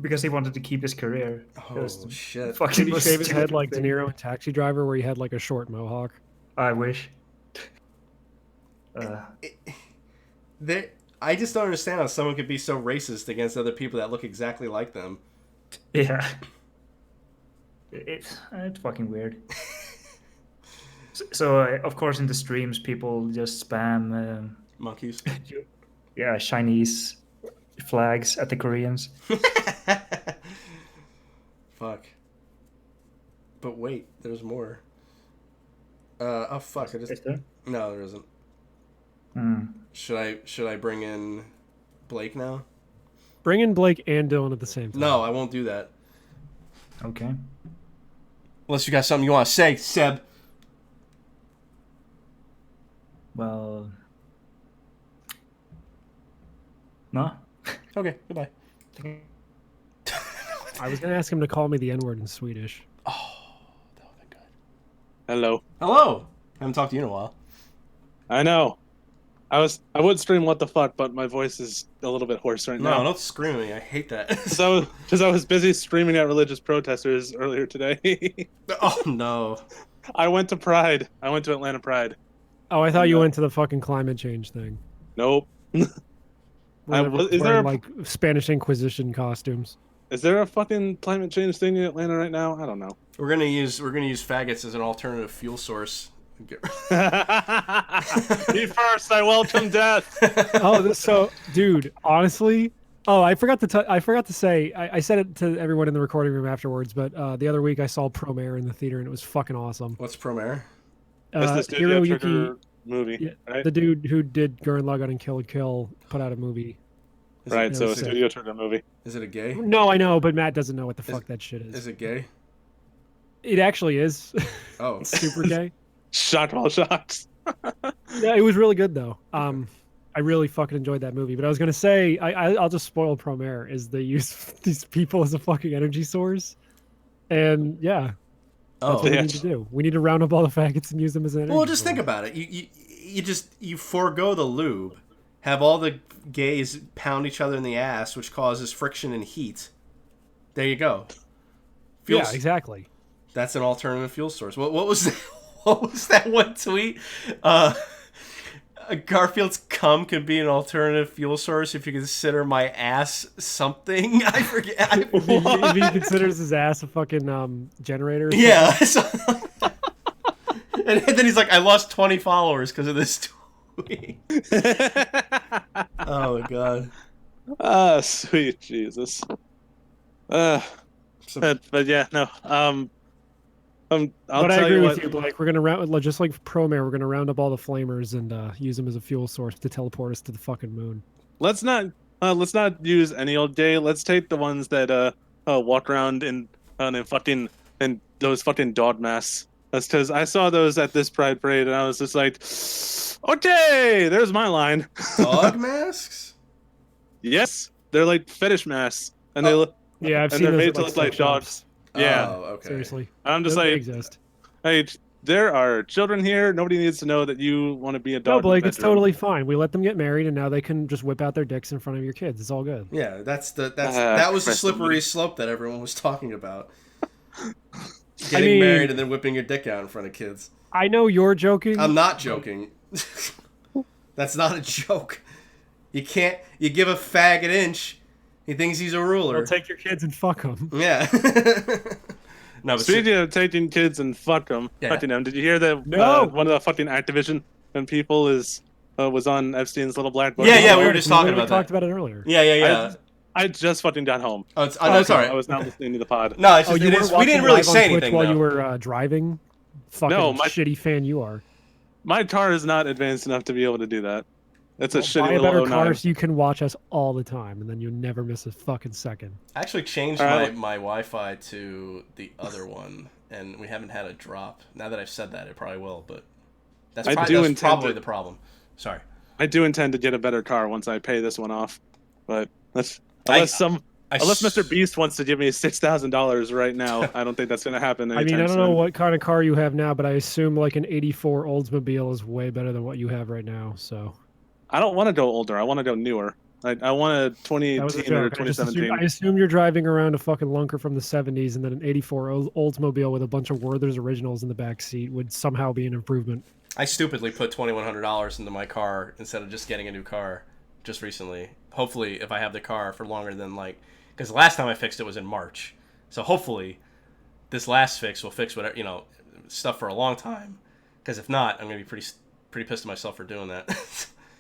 because he wanted to keep his career. It Oh, was shit. fucking Did he most shave his head stupid like De thing. Niro in Taxi Driver, where he had like a short mohawk? I wish. I just don't understand how someone could be so racist against other people that look exactly like them. Yeah. It's fucking weird. So of course in the streams people just spam Monkeys. yeah, Chinese flags at the Koreans. Fuck. But wait, there's more. Oh fuck! Is there? No, there isn't. Hmm. Should I bring in Blake now? Bring in Blake and Dylan at the same time. No, I won't do that. Okay. Unless you got something you want to say, Seb. Well. No. Okay, goodbye. I was gonna ask him to call me the N-word in Swedish. Oh, that would be good. Hello. Hello. I haven't talked to you in a while. I know. I would stream what the fuck, but my voice is a little bit hoarse right No, now. don't scream at me. I hate that. So, because I was busy screaming at religious protesters earlier today. Oh no. I went to Pride. I went to Atlanta Pride. Oh, I thought you No. went to the fucking climate change thing. Nope. Where they were is there wearing, like Spanish Inquisition costumes. Is there a fucking climate change thing in Atlanta right now? I don't know. We're gonna use faggots as an alternative fuel source. Me first. I welcome death. Oh, so dude, honestly, I forgot to say. I said it to everyone in the recording room afterwards, but the other week I saw Promare in the theater and it was fucking awesome. What's Promare? That's the Studio Hiroyuki, Trigger movie, yeah, right? the dude who did Gurren Lagann and Kill la Kill put out a movie. Right, so a sick. Studio Trigger movie. Is it a gay? No, I know, but Matt doesn't know what the fuck that shit is. Is it gay? It actually is. Oh. It's super gay. Shot all shots. Yeah, it was really good though. I really fucking enjoyed that movie. But I was gonna say, I'll just spoil Promare. Is they use these people as a fucking energy source, and yeah, that's what we yeah. need to do. We need to round up all the faggots and use them as an energy Well, just source. think about it. You forego the lube, have all the gays pound each other in the ass, which causes friction and heat. There you go. Yeah, exactly. That's an alternative fuel source. What was that? What was that one tweet? Garfield's cum could be an alternative fuel source if you consider my ass something. I forget. If he considers his ass a fucking generator. Or Yeah. And then he's like, I lost 20 followers because of this tweet. Oh my god. Ah, sweet Jesus. But yeah, no. I'll But I tell agree you with what. you, Blake. We're gonna just like Promare, we're gonna round up all the flamers and use them as a fuel source to teleport us to the fucking moon. Let's not use any old gay. Let's take the ones that walk around in those fucking dog masks. That's because I saw those at this Pride parade and I was just like, okay, there's my line. Dog masks? Yes, they're like fetish masks, and they look. Yeah, I've And seen they're those made at, to look like sex dogs. shops. Yeah, Oh, okay. Seriously. I'm just They like, exist. hey, there are children here. Nobody needs to know that you want to be a dog. No, in the Blake, it's bedroom. totally fine. We let them get married, and now they can just whip out their dicks in front of your kids. It's all good. Yeah, that was the Christ slippery almighty. slope that everyone was talking about. Getting married and then whipping your dick out in front of kids. I know you're joking. I'm not joking. That's not a joke. You give a fag an inch, he thinks he's a ruler. Well, take your kids and fuck them. Yeah. No, but Speaking of taking kids and fucking them, did you hear that No. one of the fucking Activision and people was on Epstein's little black book? Yeah, we were just talking literally about that. talked about it earlier. Yeah. I just fucking got home. Oh, no, sorry. I was not listening to the pod. No, it's Oh, just, you it were is, we watching didn't really live on say Twitch anything while though. you were driving. Fucking No, my- shitty fan you are. My car is not advanced enough to be able to do that. It's a Well, shitty buy a little better 09. car so you can watch us all the time, and then you never miss a fucking second. I actually changed Alright. my Wi-Fi to the other one, and we haven't had a drop. Now that I've said that, it probably will, but that's I probably, do that's intend probably to- the problem. Sorry. I do intend to get a better car once I pay this one off, but unless I Mr. Beast wants to give me $6,000 right now, I don't think that's gonna happen. I mean, anytime I don't know soon. what kind of car you have now, but I assume like an '84 Oldsmobile is way better than what you have right now. So I don't want to go older. I want to go newer. I want a that was a 2018 or joke. I 2017. assume you're driving around a fucking lunker from the '70s, and then an '84 Oldsmobile with a bunch of Werther's originals in the back seat would somehow be an improvement. I stupidly put $2,100 into my car instead of just getting a new car just recently. Hopefully, if I have the car for longer than because the last time I fixed it was in March, so hopefully this last fix will fix whatever stuff for a long time. Because if not, I'm gonna be pretty pissed at myself for doing that.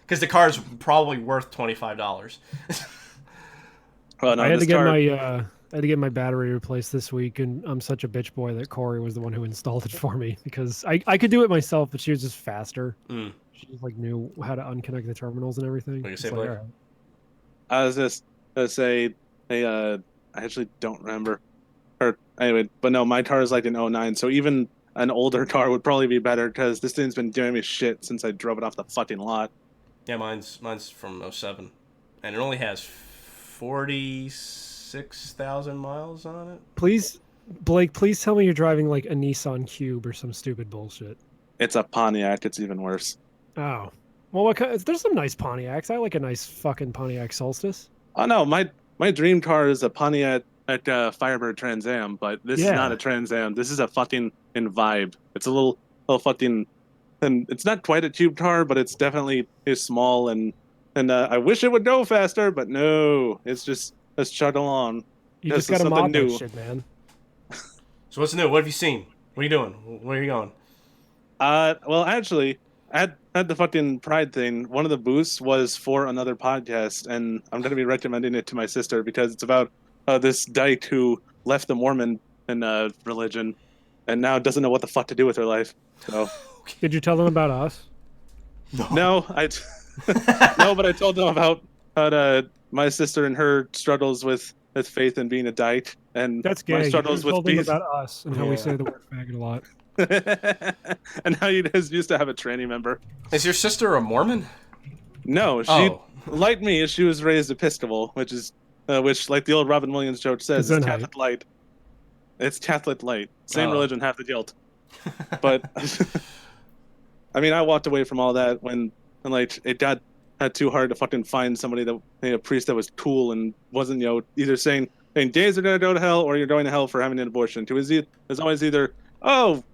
Because the car is probably worth $25. Well, no, I had this to get car- I had to get my battery replaced this week, and I'm such a bitch boy that Corey was the one who installed it for me because I could do it myself, but she was just faster. Mm. She just knew how to unconnect the terminals and everything. What you It's say, like, Blake? all right. I was just gonna say, I actually don't remember. Or anyway, but no, my car is like an 09, so even an older car would probably be better because this thing's been doing me shit since I drove it off the fucking lot. Yeah, mine's from 07, and it only has 47 6,000 miles on it. Please, Blake, please tell me you're driving like a Nissan Cube or some stupid bullshit. It's a Pontiac. It's even worse. Oh. Well, there's some nice Pontiacs. I like a nice fucking Pontiac Solstice. Oh no, my dream car is a Pontiac Firebird Trans Am, but this is not a Trans Am. This is a fucking vibe. It's a little fucking, and it's not quite a tube car, but it's definitely is small and I wish it would go faster, but no, it's just let's chug along. You just gotta mod that shit, man. So what's new? What have you seen? What are you doing? Where are you going? Well, actually, at the fucking Pride thing, one of the booths was for another podcast, and I'm going to be recommending it to my sister because it's about this dyke who left the Mormon religion and now doesn't know what the fuck to do with her life. So, did you tell them about us? No, no, but I told them about my sister and her struggles with faith and being a dyke, and that's gay. My struggles you with told them about us and how we say the word faggot a lot. And how you guys used to have a tranny member. Is your sister a Mormon? No, she like me. She was raised Episcopal, which is which, like the old Robin Williams joke says, is Catholic light. It's Catholic light. Same religion, half the guilt. But I mean, I walked away from all that when like it got too hard to fucking find somebody that a priest that was cool and wasn't either saying gays are gonna go to hell or you're going to hell for having an abortion. There's always either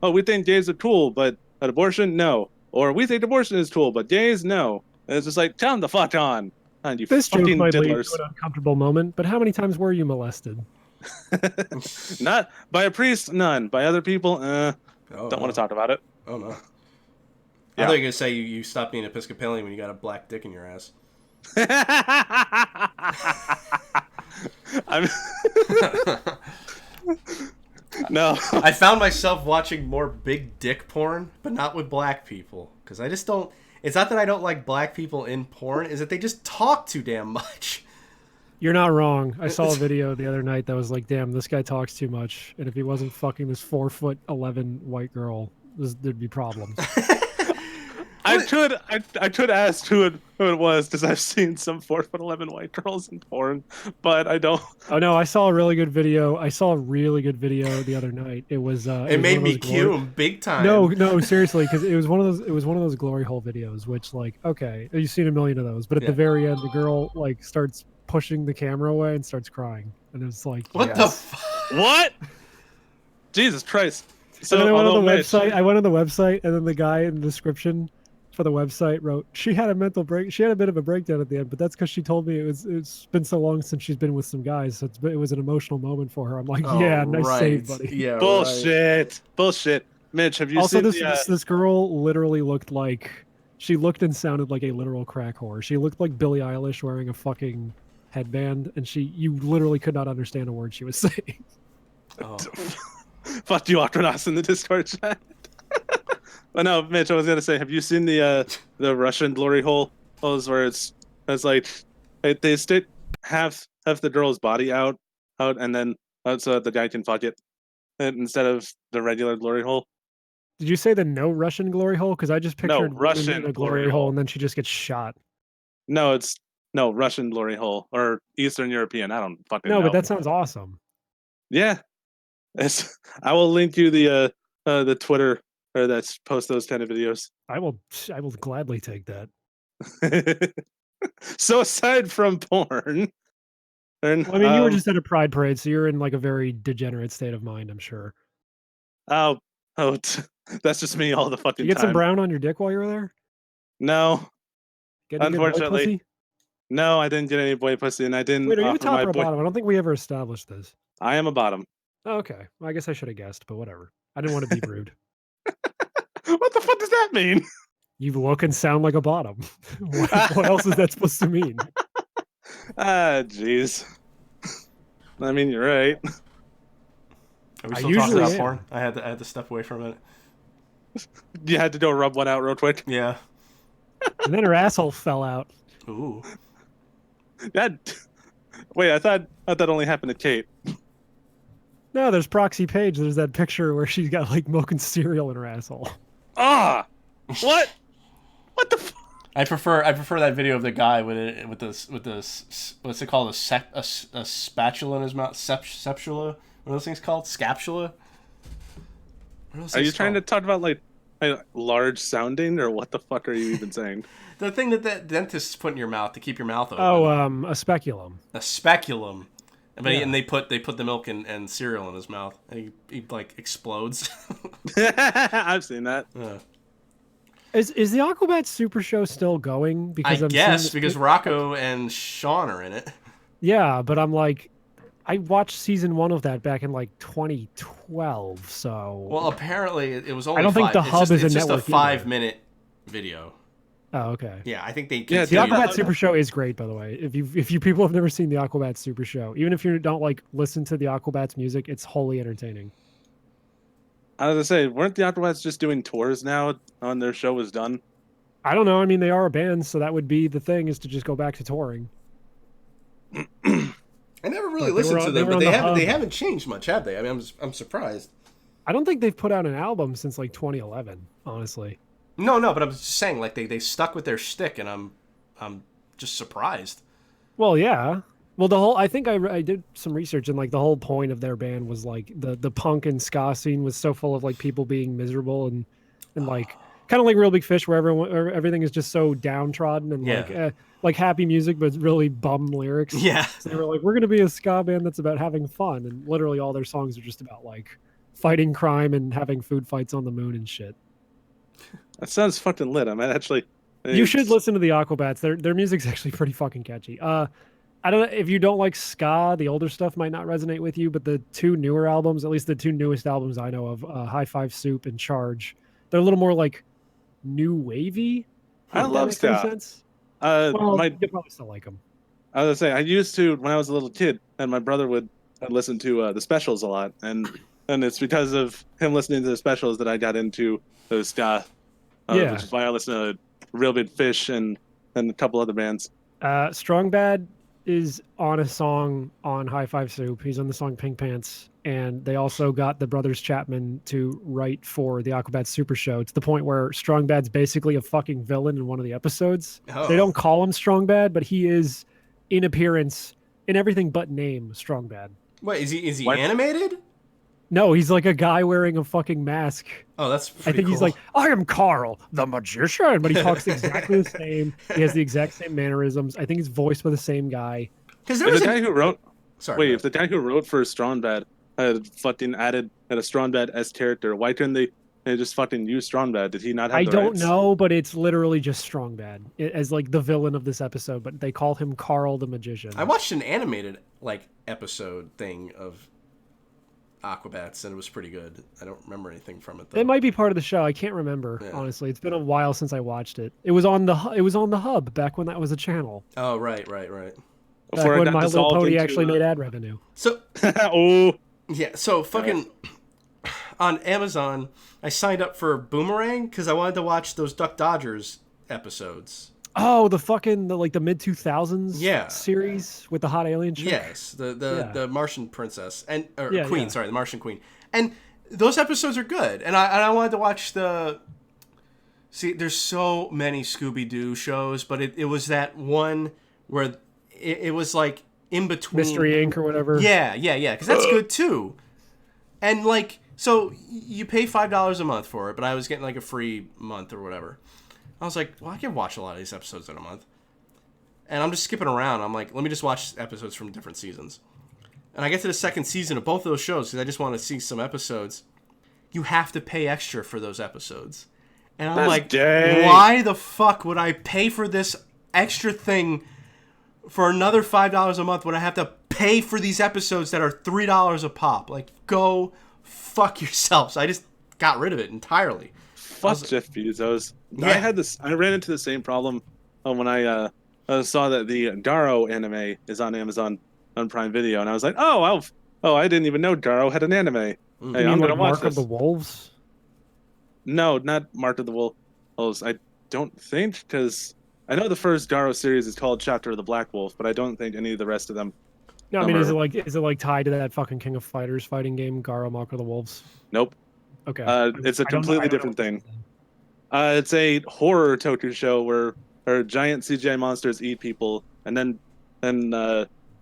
we think gays are cool, but an abortion, no. Or we think abortion is cool, but gays, no. And it's just like, come the fuck on. And you this fucking joke might lead diddlers. to an uncomfortable moment, but how many times were you molested? Not by a priest, none. By other people, don't want to talk about it. Oh, no. Yeah. I thought you were going to say you stopped being Episcopalian when you got a black dick in your ass. No. I found myself watching more big dick porn, but not with black people. Because I just don't... It's not that I don't like black people in porn, is that they just talk too damn much. You're not wrong. I saw a video the other night that was like, damn, this guy talks too much. And if he wasn't fucking this 4'11" white girl, there'd be problems. I could ask who it was because I've seen some 4'11" white girls in porn, but I don't. Oh no, I saw a really good video. The other night. It was. It made me cum big time. No, seriously, because it was one of those glory hole videos. Which, like, okay, you've seen a million of those, but at the very end, the girl like starts pushing the camera away and starts crying, and it's like, what the fuck? What? Jesus Christ! So then I went on the website, and then the guy in the description for the website wrote, she had a mental break. She had a bit of a breakdown at the end, but that's because she told me it's been so long since she's been with some guys, so it was an emotional moment for her. I'm like, nice save, buddy. Yeah, bullshit. Mitch, have you also seen this girl literally looked and sounded like a literal crack whore. She looked like Billie Eilish wearing a fucking headband, and you literally could not understand a word she was saying. Oh. Fuck you, Octonos, in the Discord chat. But no, Mitch, I was gonna say, have you seen the Russian glory holes where it's like they stick half the girl's body out, and then so that the guy can fuck it, instead of the regular glory hole? Did you say the no Russian glory hole? Because I just pictured Russian in a glory hole, and then she just gets shot. No, it's Russian glory hole or Eastern European. I don't fucking know. No, but that sounds awesome. Yeah, I will link you the Twitter or that's post those kind of videos. I will gladly take that. So aside from porn, and, well, I mean, you were just at a pride parade, so you're in like a very degenerate state of mind, I'm sure. That's just me all the fucking time. You get some brown on your dick while you were there? No. Unfortunately. No, I didn't get any boy pussy, and I didn't. Wait, are you a top or a bottom? I don't think we ever established this. I am a bottom. Oh, okay. Well, I guess I should have guessed, but whatever. I didn't want to be rude. What the fuck does that mean? You look and sound like a bottom. What else is that supposed to mean? Jeez. I mean, you're right. Are we still talking about porn? I had to step away from it. You had to go rub one out real quick. Yeah. And then her asshole fell out. Ooh. Wait, I thought that only happened to Kate. No, there's Proxy Page. There's that picture where she's got like milk and cereal in her asshole. Ah! What? What the fuck? I prefer that video of the guy with this what's it called, a spatula in his mouth, septula. What are those things called? Scapula. Are you trying to talk about like large sounding, or what the fuck are you even saying? The thing that the dentists put in your mouth to keep your mouth open. Oh, a speculum. A speculum. But Yeah. and they put the milk and cereal in his mouth, and he like explodes. I've seen that. Yeah. Is the Aquabat Super Show still going? Because I I'm guess seeing because Rocco and Sean are in it. yeah, but I'm like, I watched season 1 of that back in like 2012. So Well, apparently it was only. I don't think the hub is a it's just a network either. 5-minute video. Oh, okay. Yeah, I think they. Yeah, The continued- Aquabat Super Show is great, by the way. If you people have never seen the Aquabat Super Show, even if you don't like listen to the Aquabats music, it's wholly entertaining. I was gonna say, weren't the Aquabats just doing tours now when their show was done? I don't know. I mean, they are a band, so that would be the thing, is to just go back to touring. I never really Like, they listened were to on- they them, were but on they the haven't hub. changed much, have they? I mean, I'm surprised. I don't think they've put out an album since like 2011, honestly. No, but I'm just saying, like they stuck with their shtick, and I'm just surprised. Well, yeah. Well, I think I did some research, and like the whole point of their band was like the punk and ska scene was so full of like people being miserable and like kind of like Real Big Fish, where everything is just so downtrodden and Yeah. like happy music, but really bum lyrics. Yeah. So they were like, we're gonna be a ska band that's about having fun, and literally all their songs are just about like fighting crime and having food fights on the moon and shit. That sounds fucking lit. I might actually. You should listen to the Aquabats. Their music's actually pretty fucking catchy. I don't know if you don't like ska, the older stuff might not resonate with you, but the 2 newer albums, at least the 2 newest albums I know of, High Five Soup and Charge, they're a little more like new wavy. I if that love makes any ska. sense. Well, My you probably still like them. I was gonna say, I used to when I was a little kid, and my brother would listen to the Specials a lot, and it's because of him listening to the Specials that I got into those ska. Yeah. Which is why I listen to Real Big Fish and a couple other bands. Strong Bad is on a song on High Five Soup. He's on the song Pink Pants, and they also got the brothers Chapman to write for the Aquabat Super Show, to the point where Strong Bad's basically a fucking villain in one of the episodes. Oh. They don't call him Strong Bad, but he is in appearance in everything but name Strong Bad. Wait, is he What? animated? No, he's like a guy wearing a fucking mask. Oh, that's I pretty think he's cool. like, I am Carl, the magician, but he talks exactly the same. He has the exact same mannerisms. I think he's voiced by the same guy. Because there If was the a guy who wrote, sorry. wait, go if the guy who wrote for Strong Bad had fucking added a Strong Bad S character, why couldn't they just fucking use Strong Bad? Did he not have I the don't rights? know, but it's literally just Strong Bad as like the villain of this episode, but they call him Carl the magician. I watched an animated like episode thing of Aquabats, and it was pretty good. I don't remember anything from it though. It might be part of the show. I can't remember, Yeah. honestly. It's been a while since I watched it. It was on the hub back when that was a channel. Oh, right. Back Before it when got My Little dissolved Pony into, actually made ad revenue. So oh, yeah, so fucking on Amazon, I signed up for Boomerang because I wanted to watch those Duck Dodgers episodes. Oh, the mid 2000s Yeah. series with the hot alien chick. Yes, the Martian princess or Yeah, queen. yeah. Sorry, the Martian queen. And those episodes are good. And I wanted to watch the. See, there's so many Scooby Doo shows, but it was that one where it was like in between Mystery Inc. or whatever. Yeah, because that's good too. And like, so you pay $5 a month for it, but I was getting like a free month or whatever. I was like, well, I can watch a lot of these episodes in a month. And I'm just skipping around. I'm like, let me just watch episodes from different seasons. And I get to the second season of both of those shows because I just want to see some episodes. You have to pay extra for those episodes. And I'm That's like, dang. why the fuck would I pay for this extra thing for another $5 a month when I have to pay for these episodes that are $3 a pop? Like, go fuck yourselves. I just got rid of it entirely. fuck Jeff Bezos. Yeah. I ran into the same problem when I saw that the Garo anime is on Amazon on Prime Video, and I was like, I didn't even know Garo had an anime. Hey, You I'm mean gonna like watch Mark of this. the Wolves? No, not Mark of the Wolves. I don't think, because I know the first Garo series is called Chapter of the Black Wolf, but I don't think any of the rest of them. No, I mean, Number- is it like tied to that fucking King of Fighters fighting game, Garo Mark of the Wolves? Nope. Okay. It's a I don't know- completely I don't know different what thing. this is then. It's a horror toku show where or giant CGI monsters eat people, and then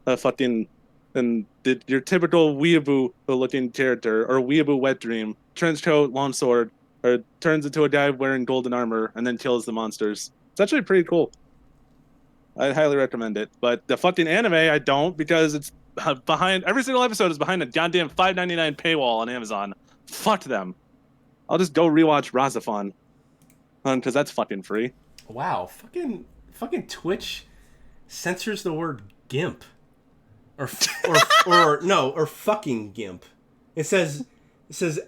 fucking and your typical weeaboo looking character or weeaboo wet dream, trench coat, long sword, or turns into a guy wearing golden armor and then kills the monsters. It's actually pretty cool. I highly recommend it. But the fucking anime, I don't, because it's behind, every single episode is behind a goddamn $5.99 paywall on Amazon. Fuck them. I'll just go rewatch Razafon, because that's fucking free. Wow, fucking Twitch censors the word gimp, or fucking gimp. It says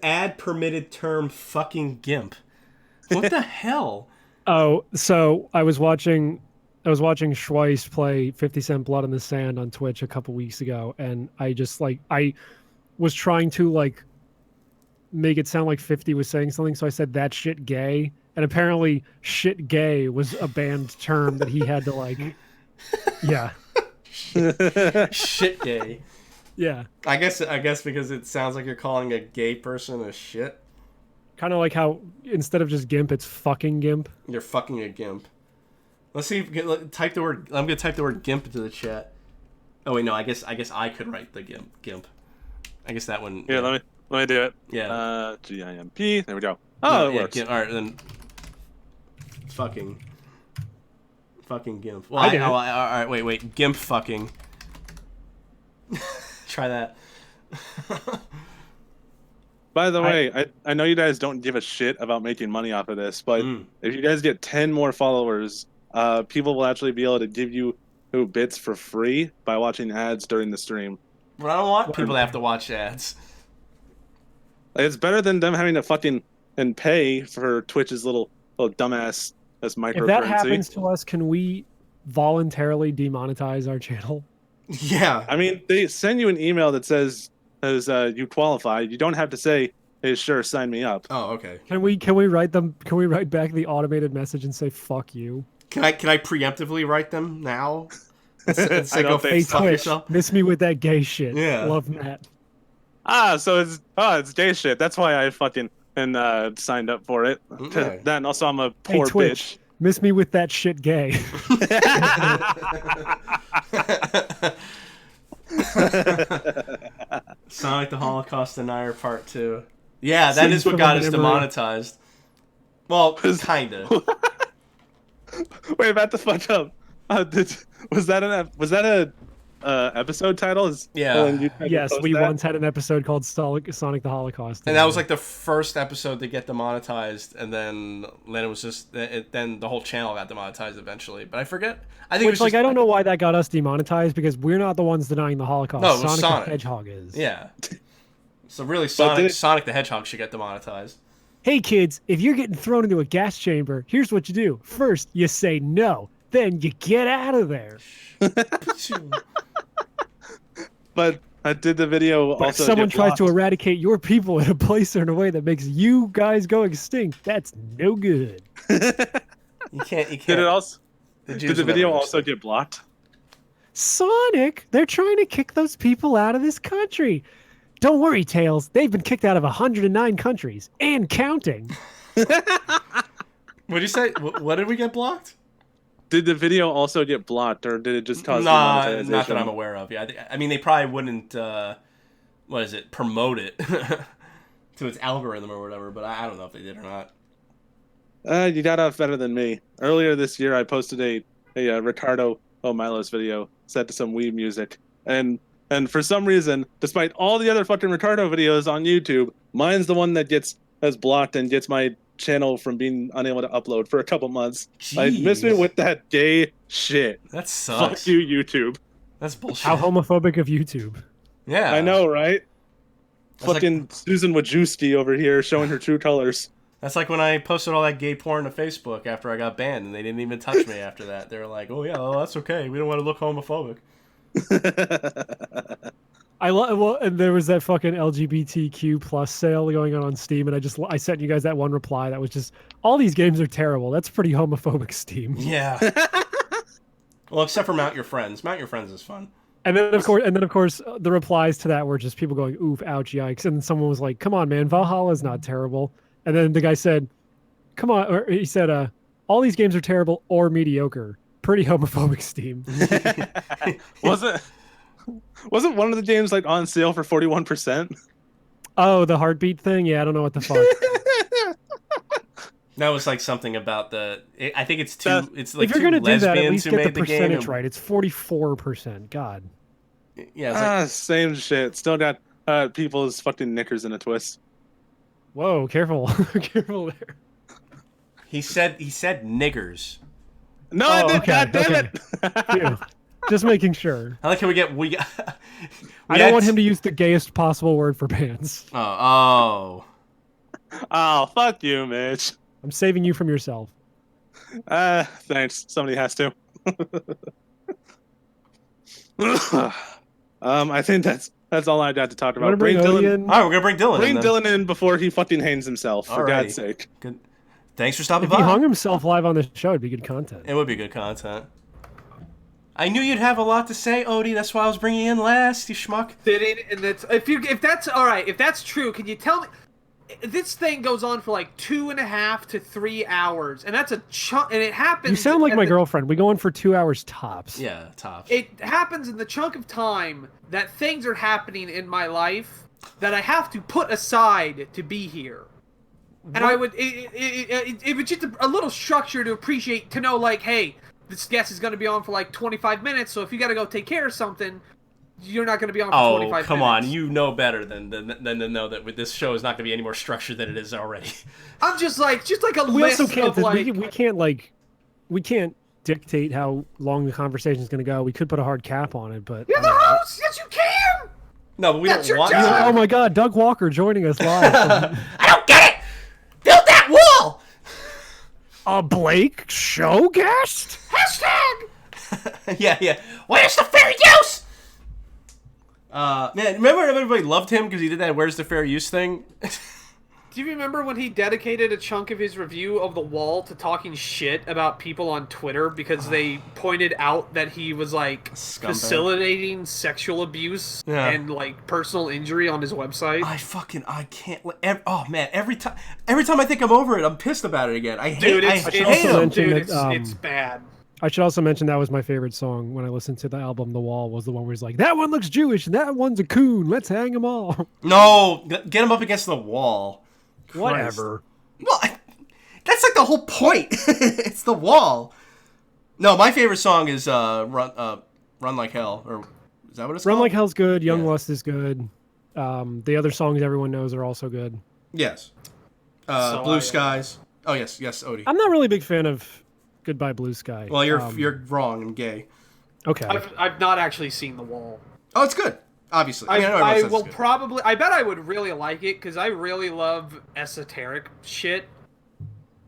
add permitted term fucking gimp. What the hell? Oh, so I was watching Schweiss play 50 Cent Blood in the Sand on Twitch a couple weeks ago, and I just I was trying to make it sound like 50 was saying something, so I said that shit gay, and apparently shit gay was a banned term that he had to yeah. Shit gay. Yeah. I guess because it sounds like you're calling a gay person a shit. Kind of like how instead of just gimp, it's fucking gimp. You're fucking a gimp. Let's see. Type the word. I'm gonna type the word gimp into the chat. Oh wait, no. I guess I could write the gimp. I guess that one. Yeah, let me do it. Yeah. GIMP. There we go. Oh, it works. All right, then. Fucking gimp. Well, all right. Wait. Gimp fucking. Try that. By the way, I know you guys don't give a shit about making money off of this, but if you guys get 10 more followers, people will actually be able to give you bits for free by watching ads during the stream. Well, I don't want people to have to watch ads. It's better than them having to fucking and pay for Twitch's little dumbass as microcurrency. If that happens to us, can we voluntarily demonetize our channel? Yeah. I mean, they send you an email that says you qualify. You don't have to say, "Hey, sure, sign me up." Oh, okay. Can we write them? Can we write back the automated message and say "fuck you"? Can I preemptively write them now? And say, I don't go think fuck Twitch, yourself? Miss me with that gay shit. Yeah. Love Matt. So it's gay shit. That's why I fucking signed up for it. Okay. Then also I'm a Hey, poor Twitch. bitch. Miss me with that shit gay. Sonic the Holocaust Denier Part 2. Yeah, that is what got us demonetized. Well, kinda. Wait, about to fuck up. Was that a episode title? Yeah. Yes, we once had an episode called Sonic the Holocaust. And that was like the first episode to get demonetized, and then it was just then the whole channel got demonetized eventually. But I forget. I think Which, it was just, I don't know why that got us demonetized, because we're not the ones denying the Holocaust. No, it was Sonic. the Hedgehog is. Yeah. So really, Sonic the Hedgehog should get demonetized. Hey kids, if you're getting thrown into a gas chamber, here's what you do. First, you say no. Then you get out of there. But I did the video But also. if someone get tries to blocked. eradicate your people in a place or in a way that makes you guys go extinct, that's no good. You can't. Did it also? The Did Jews the will video never also understand. get blocked? Sonic, they're trying to kick those people out of this country. Don't worry, Tails. They've been kicked out of 109 countries and counting. What did you say? What did we get blocked? Did the video also get blocked, or did it just cause Nah, demonetization? not that I'm aware of. Yeah, I mean they probably wouldn't. Promote it to its algorithm or whatever. But I don't know if they did or not. You got off better than me. Earlier this year, I posted a Ricardo Milos video set to some weed music, and for some reason, despite all the other fucking Ricardo videos on YouTube, mine's the one that gets blocked and gets my channel from being unable to upload for a couple months. I miss me with that gay shit. That sucks. Fuck you, YouTube. That's bullshit. How homophobic of YouTube. Yeah, I know, right? That's Fucking Susan Wojcicki over here showing her true colors. That's like when I posted all that gay porn to Facebook after I got banned, and they didn't even touch me after that. They were like, "Oh yeah, well, that's okay. We don't want to look homophobic." And there was that fucking LGBTQ plus sale going on Steam, and I sent you guys that one reply that was just, all these games are terrible. That's pretty homophobic, Steam. Yeah. Well, except for Mount Your Friends. Mount Your Friends is fun. And then of course, the replies to that were just people going, "Oof, ouch, yikes," and then someone was like, "Come on, man, Valhalla's not terrible." And then the guy said, "Come on," or he said, All these games are terrible or mediocre. Pretty homophobic Steam. Wasn't one of the games like on sale for 41%? Oh, the heartbeat thing? Yeah, I don't know what the fuck. That was like something about I think it's That- it's like If you're two gonna do that, at lesbians least who get the made the game. percentage right. It's 44%. God. Yeah, it's like, Same shit. Still got people's fucking knickers in a twist. Whoa, careful. Careful there. he said niggers. No, I Oh, did. okay, God damn okay. it. Phew. Just making sure. I like how we I don't want him to use the gayest possible word for pants. Oh. Oh, fuck you, Mitch. I'm saving you from yourself. Thanks. Somebody has to. I think that's all I got to talk You want about. to bring Odie in? All right, we're gonna bring Dylan in. Bring then. Dylan in before he fucking hangs himself. For Alrighty. God's sake. Good. Thanks for stopping If he by. hung himself live on the show, it'd be good content. It would be good content. I knew you'd have a lot to say, Odie. That's why I was bringing you in last, you schmuck. And that's if that's all right. If that's true, can you tell me? This thing goes on for like 2.5 to 3 hours, and that's a chunk. And it happens. You sound like at my the- girlfriend. We go on for 2 hours tops. Yeah, tops. It happens in the chunk of time that things are happening in my life that I have to put aside to be here. And I would it was just a little structure to appreciate, to know like, hey, this guest is going to be on for like 25 minutes, so if you got to go take care of something, you're not going to be on for 25 minutes. Oh, come on. You know better than to know that with this show is not going to be any more structured than it is already. I'm just like a We list also can't. of like. We can't dictate how long the conversation is going to go. We could put a hard cap on it, but You're the host. Yes, you can. No, but we That's don't your want job! oh my God, Doug Walker joining us live. I don't get it! Build that wall! A Blake show guest? Hashtag. Yeah. Where's the fair use? Man, remember when everybody loved him because he did that "Where's the fair use" thing? Do you remember when he dedicated a chunk of his review of The Wall to talking shit about people on Twitter because they pointed out that he was like Scumbag. facilitating sexual abuse Yeah. and like personal injury on his website? I can't. Oh man, every time I think I'm over it, I'm pissed about it again. I hate. Dude, I it's, hate also him. mention dude, that, it's bad. I should also mention that was my favorite song when I listened to the album The Wall, was the one where he's like, that one looks Jewish and that one's a coon. Let's hang them all. No, get him up against the wall. Whatever. Well, that's like the whole point. It's the wall. No, my favorite song is Run Like Hell, or is that what it's Run called? Like Hell's good. Young Yeah. Lust is good. The other songs everyone knows are also good. Yes. So Blue I, Skies. Oh yes, Odie. I'm not really a big fan of Goodbye Blue Sky. Well, you're wrong and gay. okay. I've not actually seen The Wall. Oh, it's good. Obviously, I mean, everyone says will it's good. probably. I bet I would really like it because I really love esoteric shit.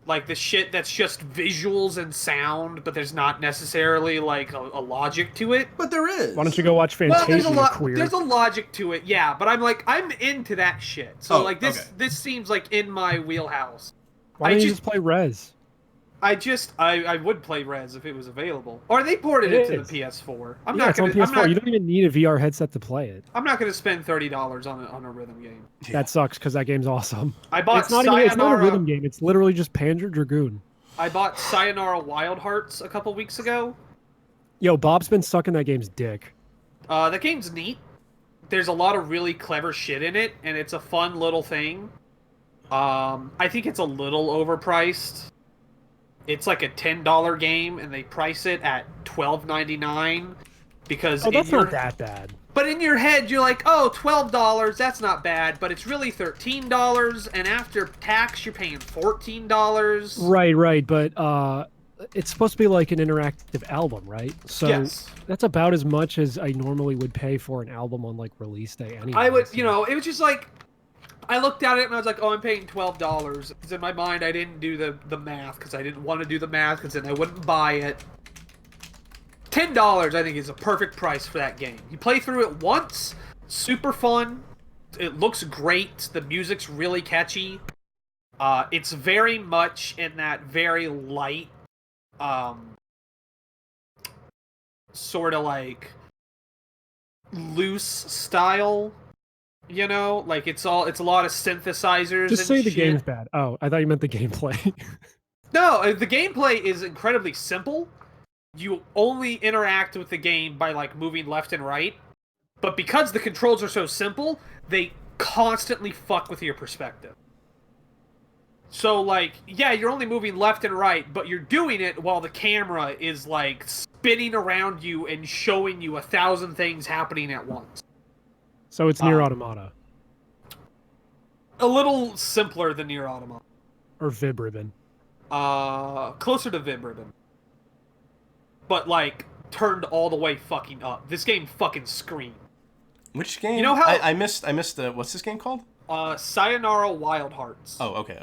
Like the shit that's just visuals and sound, but there's not necessarily like a logic to it. But there is. Why don't you go watch Well, Fantasia, queer? there's a logic to it, yeah. But I'm into that shit. So Oh, like this okay. this seems like in my wheelhouse. Why don't I you just- just play Rez? I would play Rez if it was available, or they ported It it is. to the PS4. Yeah, it's on PS4. You don't even need a VR headset to play it. I'm not gonna spend $30 on a rhythm game. Yeah. That sucks because that game's awesome. I bought It's not even. It's not a Sayonara- rhythm game. It's literally just Panzer Dragoon. I bought Sayonara Wild Hearts a couple weeks ago. Yo, Bob's been sucking that game's dick. That game's neat. There's a lot of really clever shit in it, and it's a fun little thing. I think it's a little overpriced. It's like a $10 game, and they price it at $12.99 because Oh, that's in your, not that bad. But in your head, you're like, oh, $12, that's not bad, but it's really $13, and after tax, you're paying $14. Right, but it's supposed to be like an interactive album, right? So Yes. that's about as much as I normally would pay for an album on like release day. Anyway, I would, so- it was just like, I looked at it and I was like, oh, I'm paying $12. Because in my mind, I didn't do the math because I didn't want to do the math because then I wouldn't buy it. $10, I think, is a perfect price for that game. You play through it once, super fun. It looks great. The music's really catchy. It's very much in that very light, sort of like loose style. Like it's a lot of synthesizers. Just and say the shit. game's bad. Oh, I thought you meant the gameplay. No, the gameplay is incredibly simple. You only interact with the game by like moving left and right. But because the controls are so simple, they constantly fuck with your perspective. So, like, yeah, you're only moving left and right, but you're doing it while the camera is, like, spinning around you and showing you 1,000 things happening at once. So it's Nier Automata. A little simpler than Nier Automata. Or Vib Ribbon. Closer to Vib Ribbon. But, like, turned all the way fucking up. This game fucking screamed. Which game? You know how... I missed the... What's this game called? Sayonara Wild Hearts. Oh, okay.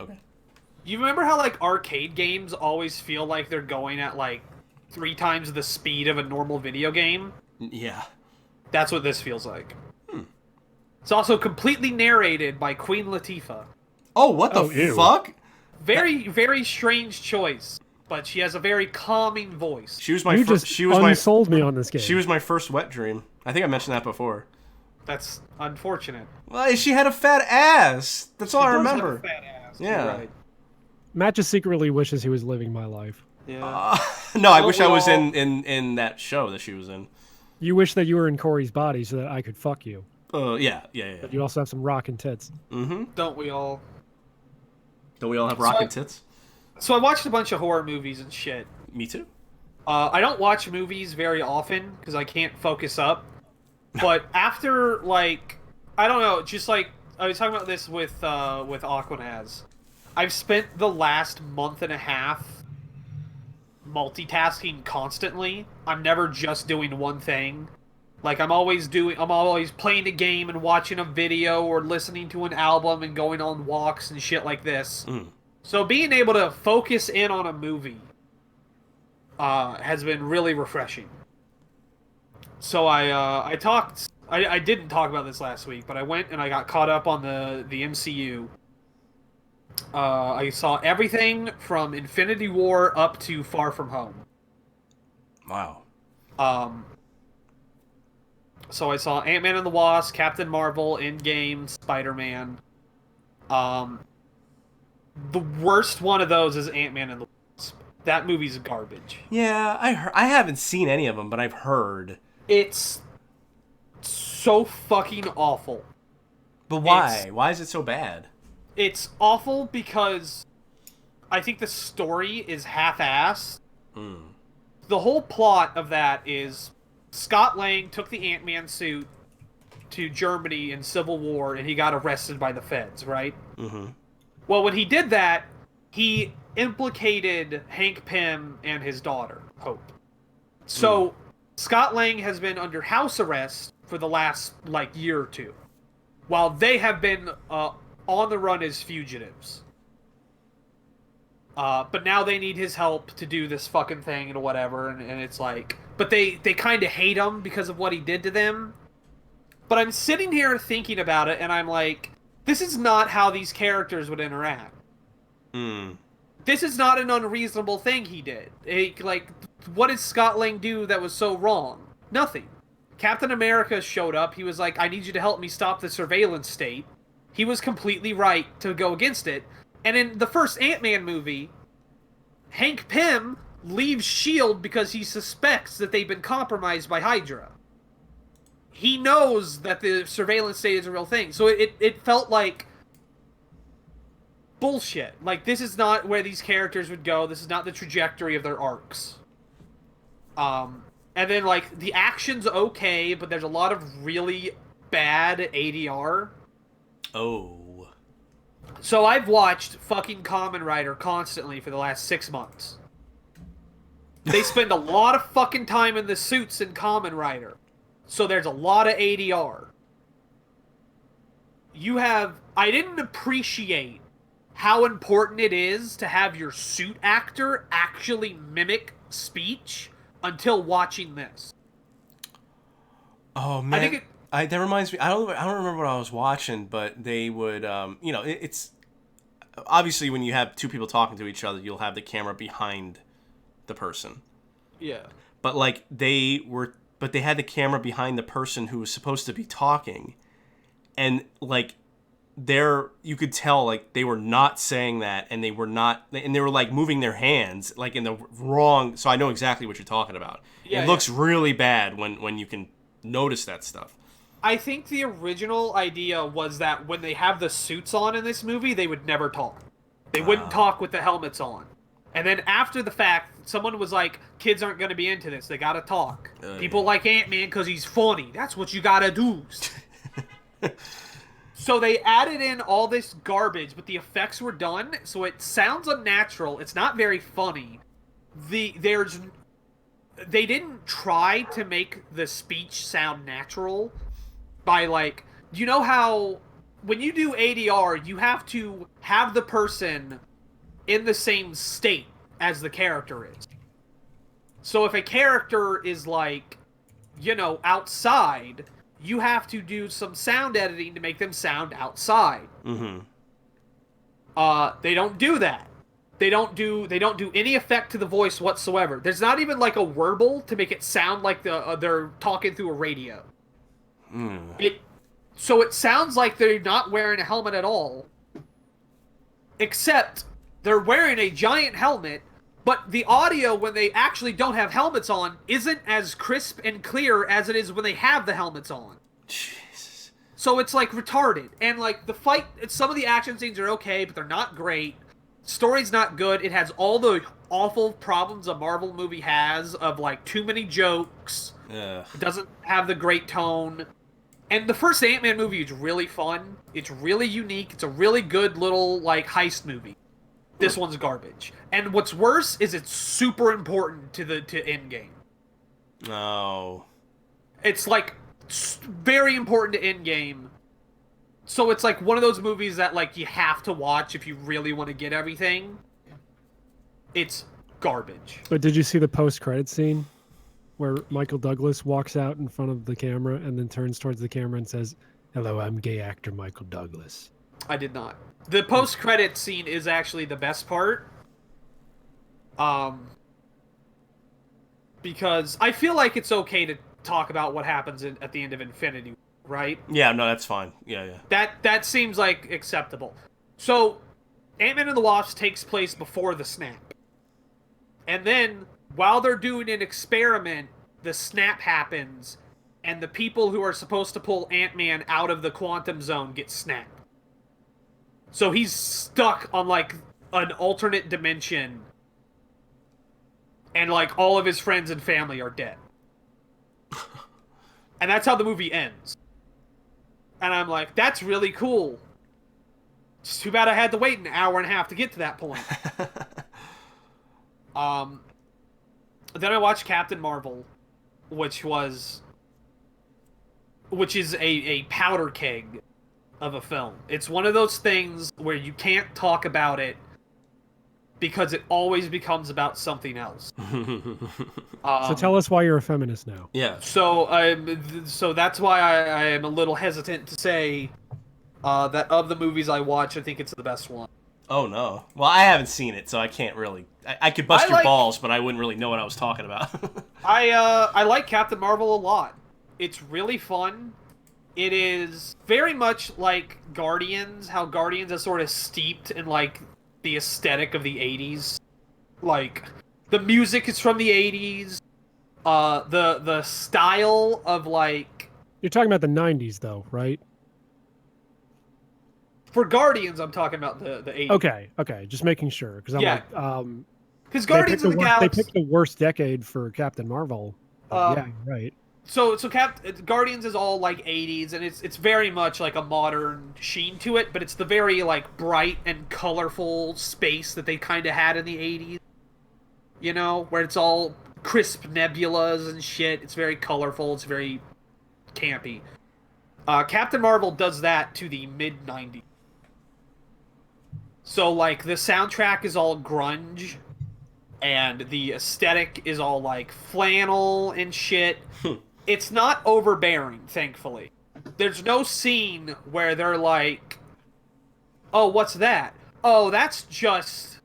You remember how, like, arcade games always feel like they're going at, like, 3 times the speed of a normal video game? Yeah. That's what this feels like. It's also completely narrated by Queen Latifah. Oh, what the fuck? Very, very strange choice, but she has a very calming voice. She was my sold me on this game. She was my first wet dream. I think I mentioned that before. That's unfortunate. Well, she had a fat ass. That's all I remember. Have a fat ass. Yeah. You're right. Matt just secretly wishes he was living my life. Yeah. No, I wish I was in that show that she was in. You wish that you were in Corey's body so that I could fuck you. Yeah. But you also have some rockin' tits. Mm-hmm. Don't we all? Don't we all have rockin' tits? So I watched a bunch of horror movies and shit. Me too. I don't watch movies very often because I can't focus up. But after, like, I don't know, just like, I was talking about this with Aquanaz. I've spent the last month and a half multitasking constantly. I'm never just doing one thing. Like, I'm always playing a game and watching a video or listening to an album and going on walks and shit like this. So being able to focus in on a movie has been really refreshing. So I didn't talk about this last week, but I went and I got caught up on the MCU. I saw everything from Infinity War up to Far From Home. Wow. So I saw Ant-Man and the Wasp, Captain Marvel, Endgame, Spider-Man. The worst one of those is Ant-Man and the Wasp. That movie's garbage. Yeah, I haven't seen any of them, but I've heard. It's so fucking awful. But why? Why is it so bad? It's awful because I think the story is half-assed. The whole plot of that is Scott Lang took the Ant-Man suit to Germany in Civil War and he got arrested by the feds, right? Mm-hmm. Well, when he did that, he implicated Hank Pym and his daughter, Hope. So, Scott Lang has been under house arrest for the last, like, year or two, while they have been on the run as fugitives. But now they need his help to do this fucking thing and whatever, and it's like... But they kind of hate him because of what he did to them. But I'm sitting here thinking about it, and I'm like, this is not how these characters would interact. This is not an unreasonable thing he did. Like, what did Scott Lang do that was so wrong? Nothing. Captain America showed up, he was like, I need you to help me stop the surveillance state. He was completely right to go against it. And in the first Ant-Man movie, Hank Pym leaves S.H.I.E.L.D. because he suspects that they've been compromised by Hydra. He knows that the surveillance state is a real thing. So it felt like bullshit. Like, this is not where these characters would go. This is not the trajectory of their arcs. And then, like, the action's okay, but there's a lot of really bad ADR. Oh. So I've watched fucking Kamen Rider constantly for the last 6 months. They spend a lot of fucking time in the suits in Kamen Rider. So there's a lot of ADR. I didn't appreciate how important it is to have your suit actor actually mimic speech until watching this. Oh man, that reminds me. I don't remember what I was watching, but they would, it's obviously when you have two people talking to each other, you'll have the camera behind the person. Yeah. But like they had the camera behind the person who was supposed to be talking, and like you could tell like they were not saying that, and they were like moving their hands like in the wrong. So I know exactly what you're talking about. Yeah, it looks really bad when you can notice that stuff. I think the original idea was that when they have the suits on in this movie, they would never talk. They wouldn't talk with the helmets on. And then after the fact, someone was like, kids aren't going to be into this. They got to talk. People like Ant-Man because he's funny. That's what you got to do. So they added in all this garbage, but the effects were done, so it sounds unnatural. It's not very funny. They didn't try to make the speech sound natural by, like, you know how when you do ADR, you have to have the person in the same state as the character is. So if a character is, like, you know, outside, you have to do some sound editing to make them sound outside. Mm-hmm. They don't do that. They don't do any effect to the voice whatsoever. There's not even like a warble to make it sound like they're talking through a radio. So it sounds like they're not wearing a helmet at all. Except they're wearing a giant helmet, but the audio when they actually don't have helmets on isn't as crisp and clear as it is when they have the helmets on. Jesus. So it's like retarded. And like the fight, some of the action scenes are okay, but they're not great. Story's not good. It has all the awful problems a Marvel movie has of like too many jokes. Yeah. It doesn't have the great tone. And the first Ant-Man movie is really fun. It's really unique. It's a really good little like heist movie. This one's garbage. And what's worse is it's super important to Endgame. No. It's like very important to Endgame. So it's like one of those movies that like you have to watch if you really want to get everything. It's garbage. But did you see the post-credit scene where Michael Douglas walks out in front of the camera and then turns towards the camera and says, "Hello, I'm gay actor Michael Douglas"? I did not. The post-credit scene is actually the best part. Because I feel like it's okay to talk about what happens at the end of Infinity, right? Yeah, no, that's fine. Yeah. That seems like acceptable. So, Ant-Man and the Wasp takes place before the snap. And then, while they're doing an experiment, the snap happens, and the people who are supposed to pull Ant-Man out of the quantum zone get snapped. So he's stuck on, like, an alternate dimension, and, like, all of his friends and family are dead. And that's how the movie ends. And I'm like, that's really cool. It's too bad I had to wait an hour and a half to get to that point. Then I watched Captain Marvel, which is a powder keg of a film. It's one of those things where you can't talk about it because it always becomes about something else. So tell us why you're a feminist now. Yeah. So that's why I am a little hesitant to say that of the movies I watch, I think it's the best one. Oh no. Well, I haven't seen it, so I can't really. I could bust your balls, but I wouldn't really know what I was talking about. I like Captain Marvel a lot. It's really fun. It is very much like Guardians, how Guardians is sort of steeped in like the aesthetic of the 80s. Like the music is from the 80s. The style of like. You're talking about the 90s though, right? For Guardians, I'm talking about the 80s. Okay, just making sure because I'm like, because Guardians of the Galaxy, they picked the worst decade for Captain Marvel. Yeah, right. So Guardians is all like 80s, and it's very much like a modern sheen to it, but it's the very like bright and colorful space that they kind of had in the 80s. You know, where it's all crisp nebulas and shit. It's very colorful. It's very campy. Captain Marvel does that to the mid 90s. So like the soundtrack is all grunge, and the aesthetic is all like flannel and shit. It's not overbearing, thankfully. There's no scene where they're like, "Oh, what's that? Oh, that's just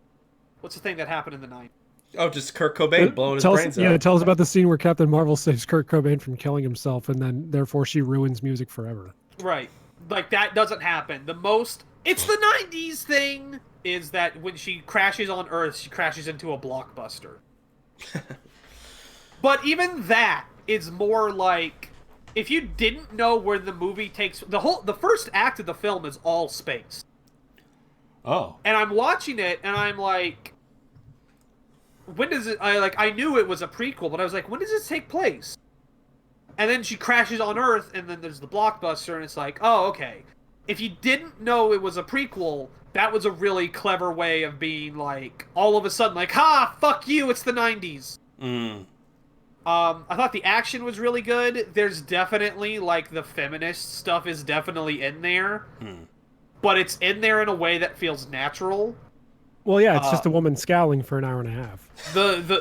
what's the thing that happened in the 90s?" Oh, just Kurt Cobain blowing his brains out. Yeah, tell us about the scene where Captain Marvel saves Kurt Cobain from killing himself, and then therefore she ruins music forever. Right. like that doesn't happen. The most it's the 90s thing is that when she crashes on Earth, she crashes into a blockbuster. But even that is more like if you didn't know where the movie takes the first act of the film is all space. Oh. And I'm watching it and I'm like when does it I knew it was a prequel, but I was like, when does this take place? And then she crashes on Earth and then there's the blockbuster and it's like, oh, okay. If you didn't know it was a prequel, that was a really clever way of being like all of a sudden like, ha, fuck you, it's the 90s. I thought the action was really good. There's definitely, like, the feminist stuff is definitely in there. But it's in there in a way that feels natural. Well, yeah, it's just a woman scowling for an hour and a half.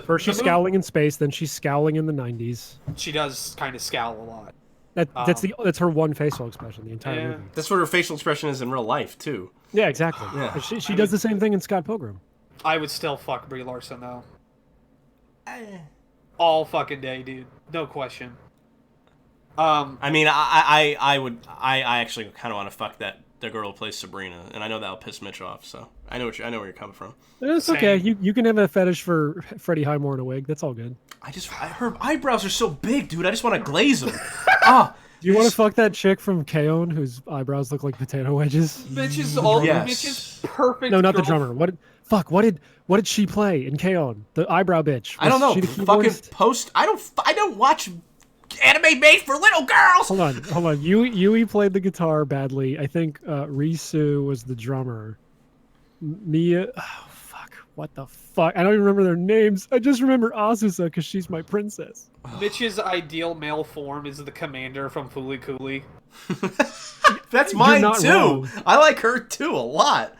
First she's scowling in space, then she's scowling in the 90s. She does kind of scowl a lot. That's her one facial expression the entire movie. That's what her facial expression is in real life, too. Yeah, exactly. Yeah. She does the same thing in Scott Pilgrim. I would still fuck Brie Larson, though. All fucking day, dude. No question. I mean, I actually kind of want to fuck the girl who plays Sabrina, and I know that'll piss Mitch off. So I know where you're coming from. It's okay. You can have a fetish for Freddie Highmore in a wig. That's all good. Her eyebrows are so big, dude. I just want to glaze them. Ah. Do you want to fuck that chick from K-On! Whose eyebrows look like potato wedges? Mitch is perfect. No, not the drummer. What did she play in K-On! The eyebrow bitch. I don't know. She the fucking post. I don't watch anime made for little girls. Hold on. Yui played the guitar badly. I think Risu was the drummer. Mia. Oh, fuck. What the fuck? I don't even remember their names. I just remember Azusa because she's my princess. Mitch's ideal male form is the commander from Fooly Cooly. That's mine too. Wrong. I like her too a lot.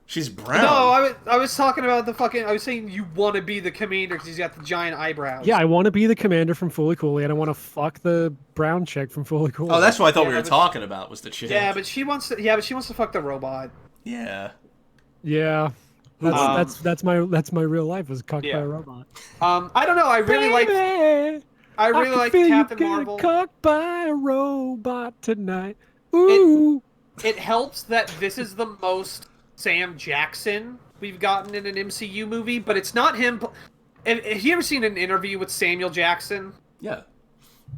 She's brown. No, I was talking about I was saying you want to be the commander because he's got the giant eyebrows. Yeah, I want to be the commander from Fooly Cooly, and I want to fuck the brown chick from Fooly Cooly. Oh, that's what I thought we were talking about. Was the chick? Yeah, but she wants to fuck the robot. Yeah. Yeah. That's my real life was cucked by a robot. I don't know. I really like Captain Marvel. Cucked by a robot tonight. Ooh. It helps that this is the most Sam Jackson we've gotten in an MCU movie, but it's not him. Have you ever seen an interview with Samuel Jackson? Yeah.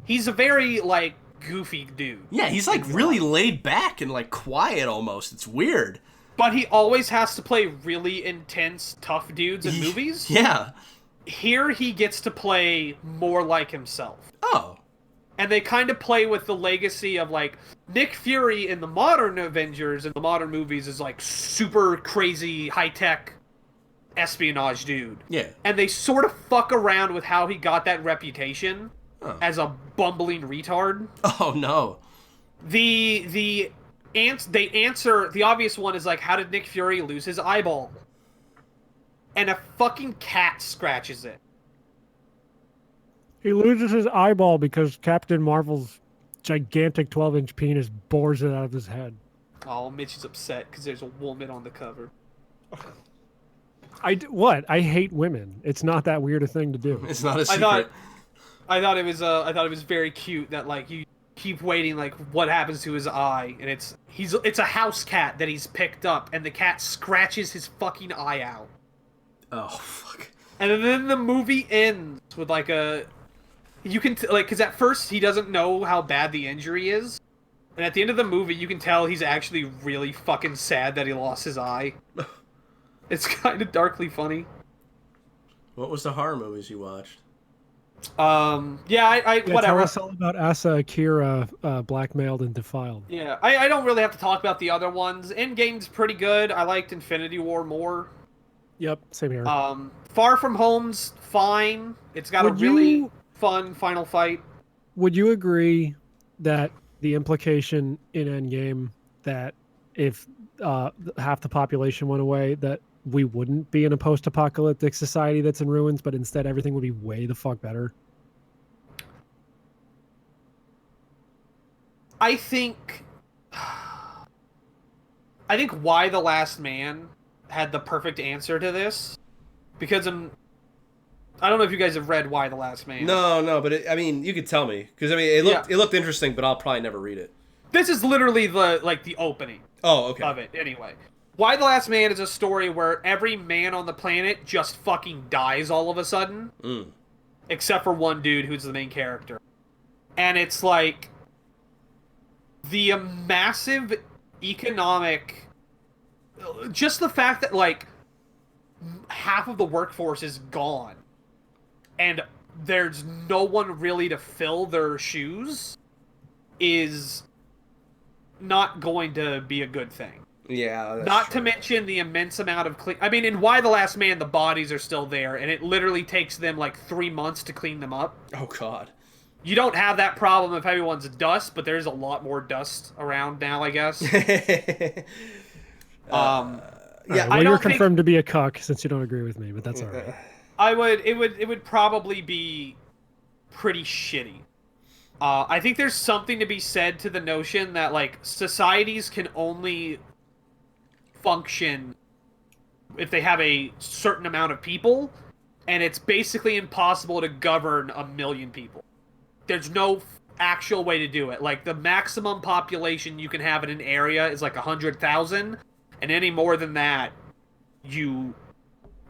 He's a very like goofy dude. Yeah, he's like really laid back and like quiet almost. It's weird. But he always has to play really intense, tough dudes in movies. Yeah. Here he gets to play more like himself. Oh. And they kind of play with the legacy of, like, Nick Fury in the modern Avengers, in the modern movies, is, like, super crazy, high-tech espionage dude. Yeah. And they sort of fuck around with how he got that reputation as a bumbling retard. Oh, no. The obvious one is, like, how did Nick Fury lose his eyeball? And a fucking cat scratches it. He loses his eyeball because Captain Marvel's gigantic 12-inch penis bores it out of his head. Oh, Mitch is upset because there's a woman on the cover. What? I hate women. It's not that weird a thing to do. It's not a secret. I thought it was very cute that like you keep waiting like what happens to his eye and it's a house cat that he's picked up and the cat scratches his fucking eye out. Oh fuck. And then the movie ends with like you can because at first he doesn't know how bad the injury is, and at the end of the movie you can tell he's actually really fucking sad that he lost his eye. It's kind of darkly funny. What was the horror movies you watched? I whatever. Tell us all about Asa Akira blackmailed and defiled. Yeah, I don't really have to talk about the other ones. Endgame's pretty good. I liked Infinity War more. Yep, same here. Far From Home's fine. It's got a really fun final fight. Would you agree that the implication in Endgame that if half the population went away, that we wouldn't be in a post-apocalyptic society that's in ruins, but instead everything would be way the fuck better? I think Why the Last Man had the perfect answer to this, because I don't know if you guys have read Why the Last Man. No, but I mean, you could tell me because I mean, it looked interesting, but I'll probably never read it. This is literally the opening Oh, okay. of it. Anyway, Why the Last Man is a story where every man on the planet just fucking dies all of a sudden, except for one dude who's the main character, and it's like the massive economic, just the fact that like half of the workforce is gone, and there's no one really to fill their shoes, is not going to be a good thing. Yeah. That's Not true. to mention the immense amount of I mean, in Why the Last Man, the bodies are still there, and it literally takes them like 3 months to clean them up. Oh God. You don't have that problem if everyone's dust, but there's a lot more dust around now, I guess. Yeah, well, you're confirmed to be a cuck since you don't agree with me, but that's all right. It would probably be pretty shitty. I think there's something to be said to the notion that like societies can only function if they have a certain amount of people, and it's basically impossible to govern 1 million people. There's no actual way to do it. Like, the maximum population you can have in an area is like 100,000, and any more than that, you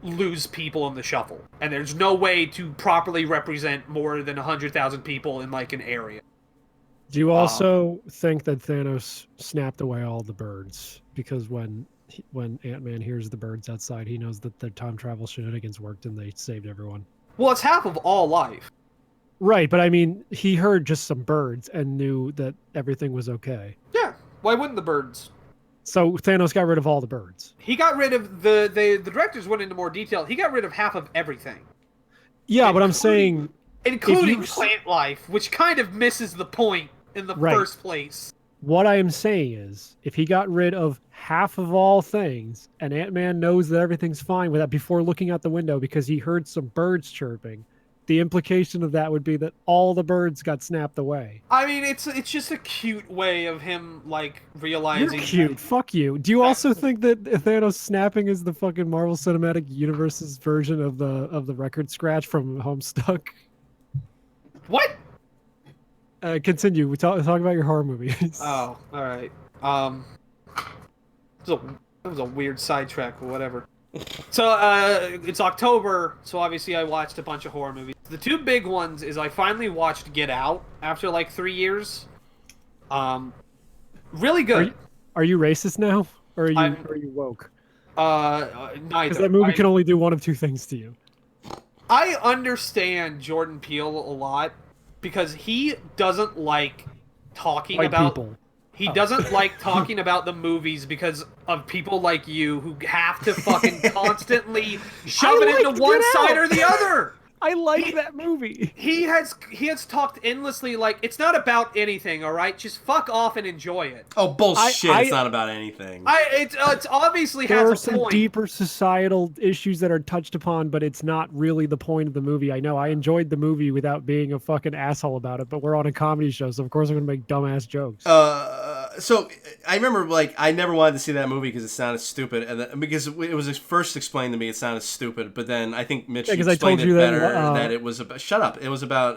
lose people in the shuffle. And there's no way to properly represent more than 100,000 people in like an area. Do you also think that Thanos snapped away all the birds? Because when Ant-Man hears the birds outside, he knows that the time travel shenanigans worked and they saved everyone. Well, it's half of all life. Right, but I mean, he heard just some birds and knew that everything was okay. Yeah, why wouldn't the birds? So Thanos got rid of all the birds. He got rid of the directors went into more detail. He got rid of half of everything. Yeah, but I'm saying, including plant life, which kind of misses the point in the first place. What I am saying is, if he got rid of half of all things, and Ant-Man knows that everything's fine with that before looking out the window because he heard some birds chirping, the implication of that would be that all the birds got snapped away. I mean, it's just a cute way of him, like, realizing... You're cute. Fuck you. Do you also think that Thanos snapping is the fucking Marvel Cinematic Universe's version of the record scratch from Homestuck? What? Continue. We talk about your horror movies. Oh, all right. That was a weird sidetrack, but whatever. So, it's October, so obviously I watched a bunch of horror movies. The two big ones is I finally watched Get Out after like 3 years. Really good. Are you racist now, or are you woke? Neither. Because that movie can only do one of two things to you. I understand Jordan Peele a lot because he doesn't like talking about people. He doesn't like talking about the movies because of people like you who have to fucking constantly shove it into one side or the other. I like that movie. He has talked endlessly like it's not about anything, all right? Just fuck off and enjoy it. Oh bullshit! It's not about anything. It's obviously there has are a some point. deeper societal issues that are touched upon, but it's not really the point of the movie. I know I enjoyed the movie without being a fucking asshole about it, but we're on a comedy show, so of course I'm gonna make dumbass jokes. So I remember, like, I never wanted to see that movie because it sounded stupid, and because it was first explained to me, it sounded stupid. But then I think Mitch explained it better. That it was about. Shut up! It was about.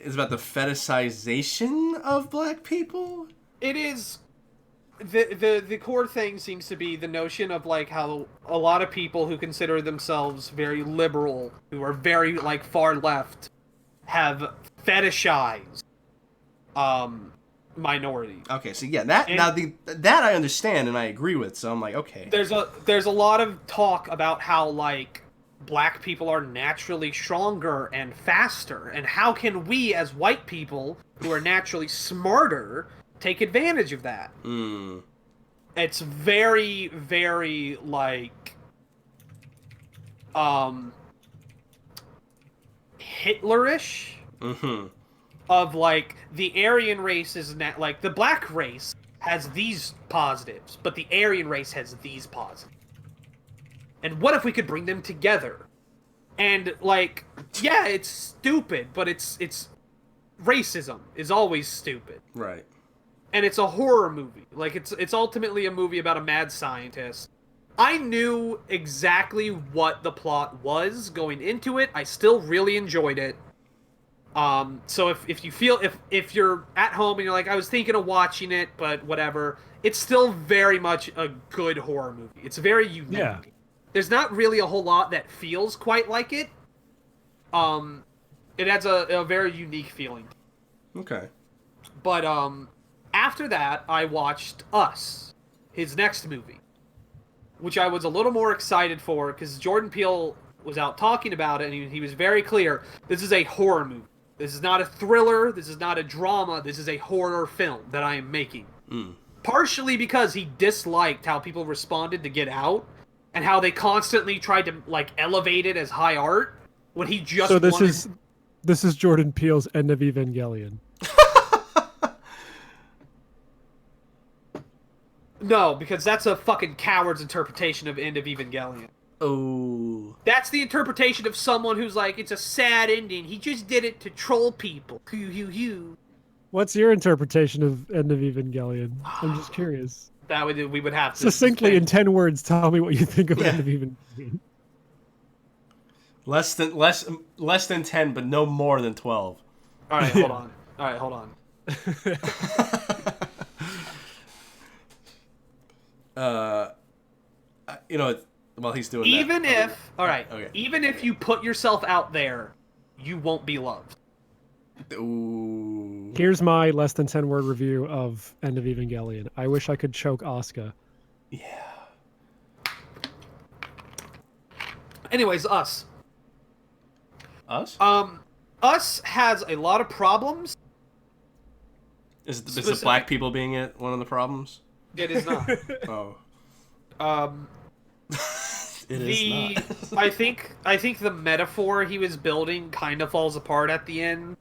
It's about the fetishization of black people. It is. The core thing seems to be the notion of like how a lot of people who consider themselves very liberal, who are very like far left, have fetishized minority. Okay, so yeah, that I understand and I agree with. So I'm like, okay. There's a lot of talk about how like black people are naturally stronger and faster, and how can we as white people who are naturally smarter take advantage of that? It's very, very like Hitlerish. Of like the Aryan race is like the black race has these positives, but the Aryan race has these positives. And what if we could bring them together? And like, yeah, it's stupid, but it's racism is always stupid. Right. And it's a horror movie. Like it's ultimately a movie about a mad scientist. I knew exactly what the plot was going into it. I still really enjoyed it. So if you feel if you're at home and you're like, I was thinking of watching it, but whatever, it's still very much a good horror movie. It's very unique. Yeah. There's not really a whole lot that feels quite like it. It adds a very unique feeling. Okay. But after that, I watched Us, his next movie, which I was a little more excited for because Jordan Peele was out talking about it, and he was very clear. This is a horror movie. This is not a thriller. This is not a drama. This is a horror film that I am making. Partially because he disliked how people responded to Get Out, and how they constantly tried to like elevate it as high art when he just So wanted... this is Jordan Peele's End of Evangelion. No, because that's a fucking coward's interpretation of End of Evangelion. Oh. That's the interpretation of someone who's like, it's a sad ending. He just did it to troll people. Hoo hoo hoo. What's your interpretation of End of Evangelion? I'm just curious. That we would have to Succinctly in spend- 10 words, tell me what you think of Yeah. End of Evangelion. Less than 10, but no more than 12. All right, hold on. All right, hold on. You know, while he's doing Even that. if, all right, Okay. even if you put yourself out there, you won't be loved. Ooh. Here's my less than 10 word review of End of Evangelion. I wish I could choke Asuka. Yeah. Anyways, Us. Us? Us has a lot of problems. Is the specific- black people being it one of the problems? It is not. Oh. It is not. I think the metaphor he was building kind of falls apart at the end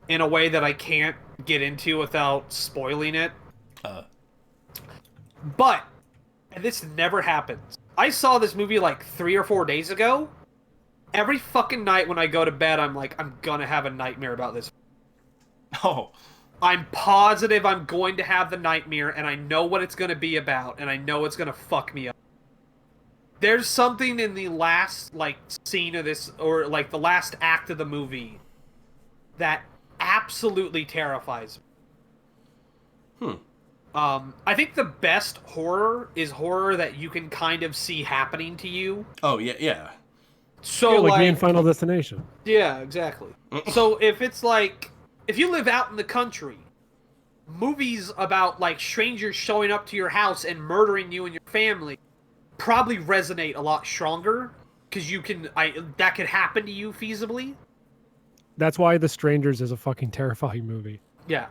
in a way that I can't get into without spoiling it. But, and this never happens, I saw this movie like 3 or 4 days ago. Every fucking night when I go to bed, I'm like, I'm gonna have a nightmare about this. Oh. I'm positive I'm going to have the nightmare, and I know what it's gonna be about, and I know it's gonna fuck me up. There's something in the last, like, scene of this, or, like, the last act of the movie that absolutely terrifies me. I think the best horror is horror that you can kind of see happening to you. Oh, yeah, yeah. So, Yeah, like me in Final Destination. yeah, exactly. So if it's like, if you live out in the country, movies about like strangers showing up to your house and murdering you and your family probably resonate a lot stronger because that could happen to you feasibly. That's why The Strangers is a fucking terrifying movie. Yeah.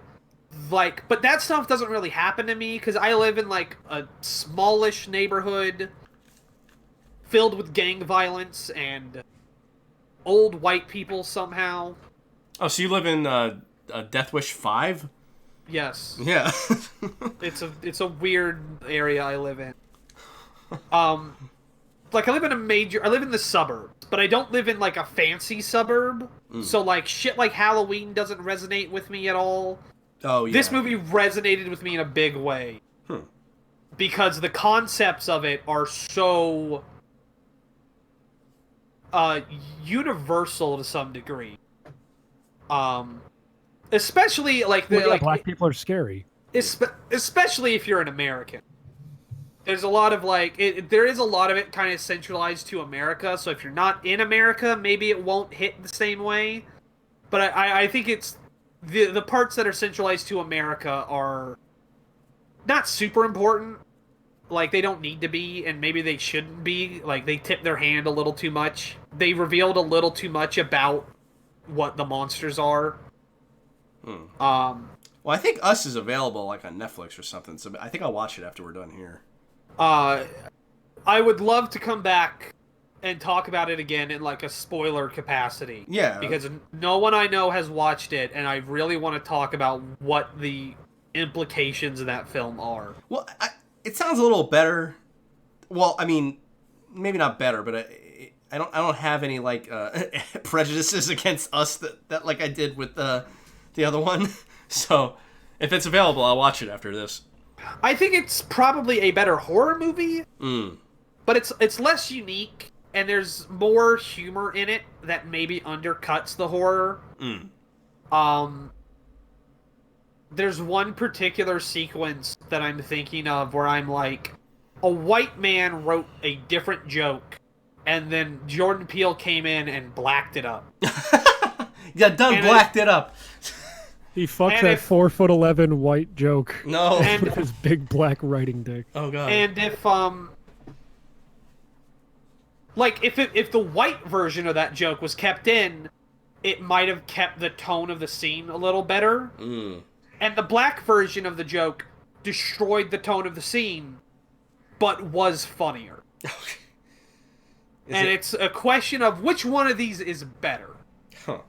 Like, but that stuff doesn't really happen to me because I live in like a smallish neighborhood filled with gang violence and old white people somehow. Oh, so you live in Death Wish 5? Yes. Yeah. It's a weird area I live in. Like I live in the suburbs, but I don't live in like a fancy suburb. So like shit like Halloween doesn't resonate with me at all. Oh, yeah. This movie resonated with me in a big way. Because the concepts of it are so universal to some degree. Especially like the Well, yeah, like black people are scary. especially if you're an American. There's a lot of like there is a lot of it kind of centralized to America. So if you're not in America, maybe it won't hit the same way. But I think it's the parts that are centralized to America are not super important. Like they don't need to be, and maybe they shouldn't be. Like they tip their hand a little too much. They revealed a little too much about what the monsters are. Well, I think Us is available like on Netflix or something, so I think I'll watch it after we're done here. I would love to come back and talk about it again in like a spoiler capacity. Yeah. Because no one I know has watched it, and I really want to talk about what the implications of that film are. Well, it sounds a little better. Well, I mean, maybe not better, but I don't have any like prejudices against Us that like I did with the other one. So if it's available, I'll watch it after this. I think it's probably a better horror movie, but it's less unique, and there's more humor in it that maybe undercuts the horror. There's one particular sequence that I'm thinking of where I'm like, a white man wrote a different joke, and then Jordan Peele came in and blacked it up. Yeah, done blacked it up. He fucked that 4'11" white joke. No. With his big black writing dick. Oh god. And if like if the white version of that joke was kept in, it might have kept the tone of the scene a little better. And the black version of the joke destroyed the tone of the scene, but was funnier. It's a question of which one of these is better. Huh.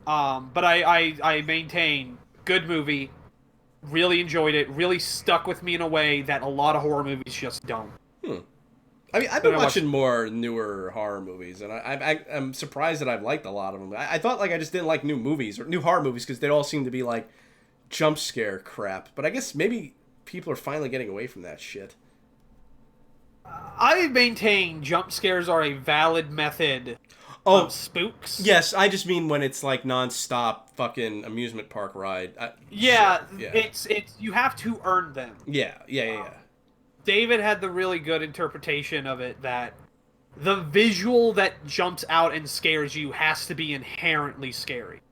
But I maintain, good movie, really enjoyed it, really stuck with me in a way that a lot of horror movies just don't. I mean, I've been watching more newer horror movies, and I'm surprised that I've liked a lot of them. I thought like I just didn't like new movies or new horror movies because they all seem to be like jump scare crap. But I guess maybe people are finally getting away from that shit. I maintain jump scares are a valid method of spooks. Yes, I just mean when it's like non-stop fucking amusement park ride. It's you have to earn them. Yeah. David had the really good interpretation of it that the visual that jumps out and scares you has to be inherently scary.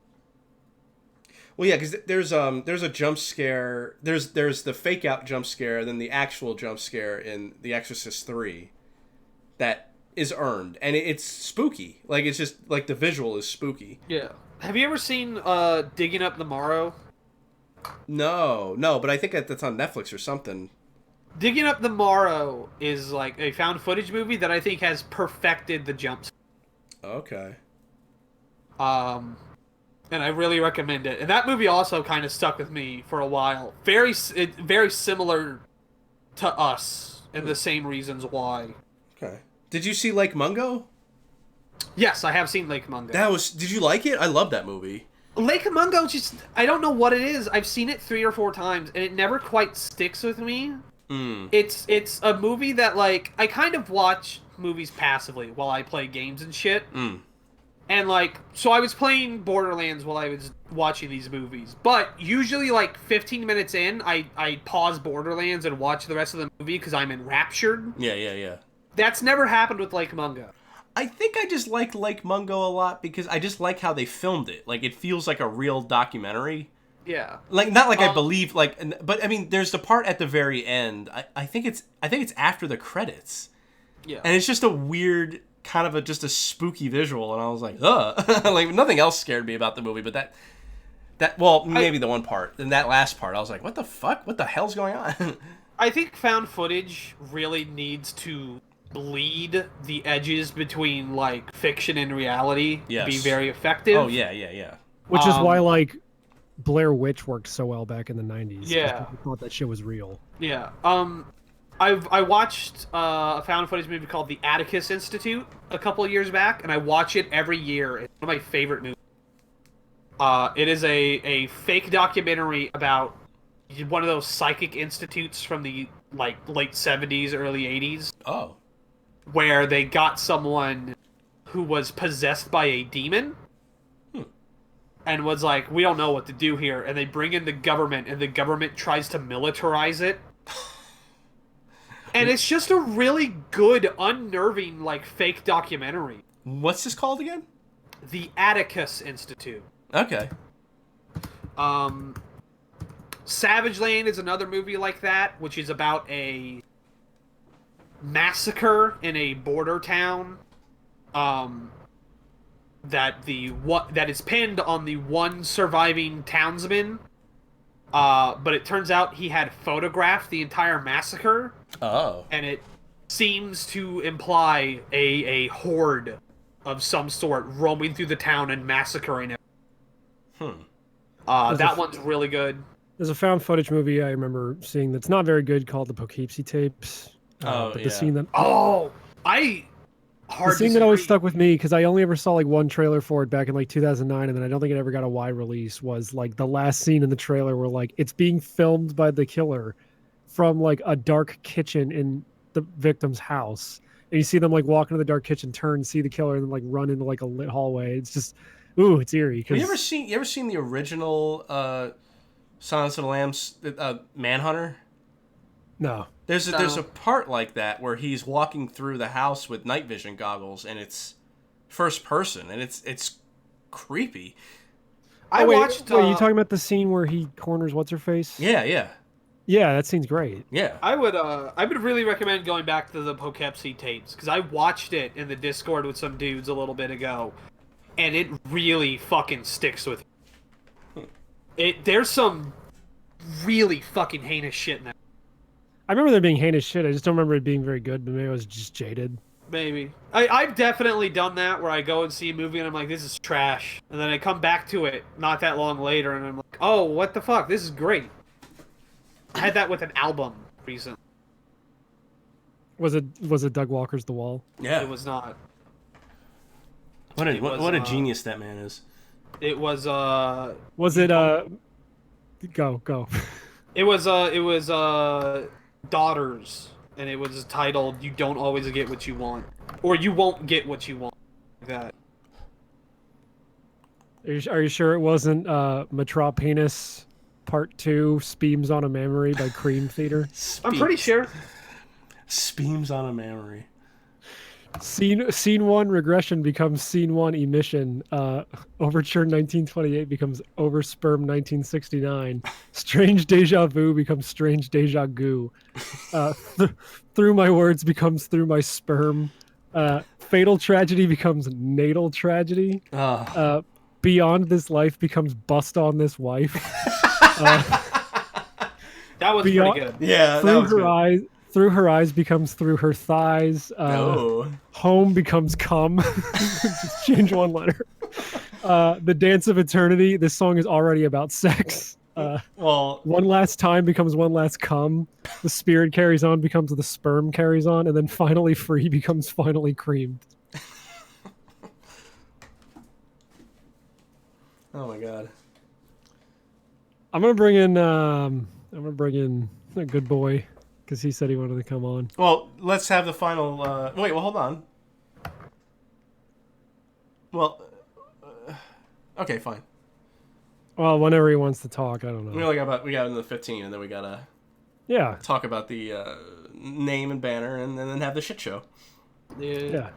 Well, yeah, because there's a jump scare. There's the fake out jump scare, and then the actual jump scare in The Exorcist 3 that is earned, and it's spooky. Like it's just like the visual is spooky. Yeah. Have you ever seen Digging Up the Morrow? No, but I think that's on Netflix or something. Digging Up the Morrow is like a found footage movie that I think has perfected the jump scare. Okay. And I really recommend it. And that movie also kind of stuck with me for a while. Very similar to Us, and the same reasons why. Okay. Did you see Lake Mungo? Yes, I have seen Lake Mungo. Did you like it? I love that movie. Lake Mungo, I don't know what it is. I've seen it 3 or 4 times, and it never quite sticks with me. It's a movie that, like, I kind of watch movies passively while I play games and shit. And, like, so I was playing Borderlands while I was watching these movies. But usually, like, 15 minutes in, I pause Borderlands and watch the rest of the movie because I'm enraptured. Yeah. That's never happened with Lake Mungo. I think I just like Lake Mungo a lot because I just like how they filmed it. Like, it feels like a real documentary. Yeah. Like, not like I believe, like, but I mean, there's the part at the very end. I think it's after the credits. Yeah. And it's just a weird, kind of just a spooky visual, and I was like, ugh. Like, nothing else scared me about the movie, but maybe the one part. And that last part, I was like, what the fuck? What the hell's going on? I think found footage really needs to bleed the edges between, like, fiction and reality to be very effective. Oh, yeah. Which is why, like, Blair Witch worked so well back in the 90s. Yeah. People thought that shit was real. Yeah. I watched a found footage movie called The Atticus Institute a couple of years back, and I watch it every year. It's one of my favorite movies. It is a fake documentary about one of those psychic institutes from the, like, late 70s, early 80s. Oh. Where they got someone who was possessed by a demon and was like, we don't know what to do here. And they bring in the government, and the government tries to militarize it. And it's just a really good, unnerving, like, fake documentary. What's this called again? The Atticus Institute. Okay. Savage Land is another movie like that, which is about a massacre in a border town. That is pinned on the one surviving townsman. But it turns out he had photographed the entire massacre. Oh. And it seems to imply a horde of some sort roaming through the town and massacring it. That one's really good. There's a found footage movie I remember seeing that's not very good called the Poughkeepsie Tapes. The scene that the scene that always stuck with me, because I only ever saw like one trailer for it back in like 2009, and then I don't think it ever got a wide release, was like the last scene in the trailer where like it's being filmed by the killer from like a dark kitchen in the victim's house, and you see them like walk into the dark kitchen, turn, see the killer, and then like run into like a lit hallway. It's just, ooh, it's eerie. Have you ever seen the original Silence of the Lambs Manhunter? No. There's a part like that where he's walking through the house with night vision goggles, and it's first person, and it's creepy. I watched. Wait, you talking about the scene where he corners what's her face? Yeah. Yeah, that scene's great. Yeah. I would really recommend going back to the Poughkeepsie tapes because I watched it in the Discord with some dudes a little bit ago, and it really fucking sticks with you. There's some really fucking heinous shit in that. I remember there being heinous shit. I just don't remember it being very good, but maybe I was just jaded. Maybe. I've definitely done that where I go and see a movie and I'm like, this is trash. And then I come back to it not that long later and I'm like, oh, what the fuck? This is great. I had that with an album recently. Was it Doug Walker's The Wall? Yeah. It was not. What a was, genius that man is. It was Was it go. It was Daughters, and it was titled "You Don't Always Get What You Want," or "You Won't Get What You Want." Like that. Are you sure it wasn't Metropenis Part 2 Speams on a Memory by Cream Theater? I'm pretty sure. Speams on a memory. Scene 1 regression becomes scene 1 emission. Overture 1928 becomes oversperm 1969. Strange deja vu becomes strange deja goo. Through my words becomes through my sperm. Fatal tragedy becomes natal tragedy. Beyond this life becomes bust on this wife. That was pretty good. Yeah, that was good. Through her eyes becomes through her thighs. Home becomes cum. Just change one letter. The Dance of Eternity. This song is already about sex. One last time becomes one last cum. The spirit carries on becomes the sperm carries on, and then finally free becomes finally creamed. Oh my god. I'm gonna bring in a good boy. Because he said he wanted to come on. Well, let's have the final... Wait, well, hold on. Well, okay, fine. Well, whenever he wants to talk, I don't know. We got another 15, and then we gotta talk about the name and banner, and then have the shit show. Yeah.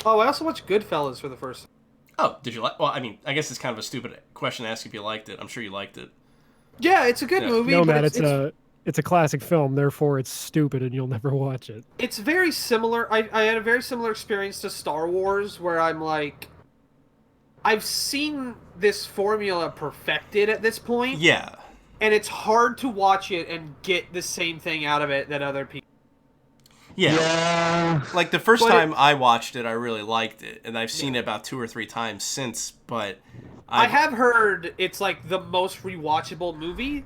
Oh, I also watched Goodfellas for the first time. Oh, did you like... Well, I mean, I guess it's kind of a stupid question to ask if you liked it. I'm sure you liked it. Yeah, it's a good movie. No, Matt, it's a classic film, therefore it's stupid and you'll never watch it. It's very similar. I had a very similar experience to Star Wars where I'm like, I've seen this formula perfected at this point. Yeah. And it's hard to watch it and get the same thing out of it that other people. Yeah. Like the first time I watched it, I really liked it. And I've seen it about 2 or 3 times since, but... I have heard it's like the most rewatchable movie.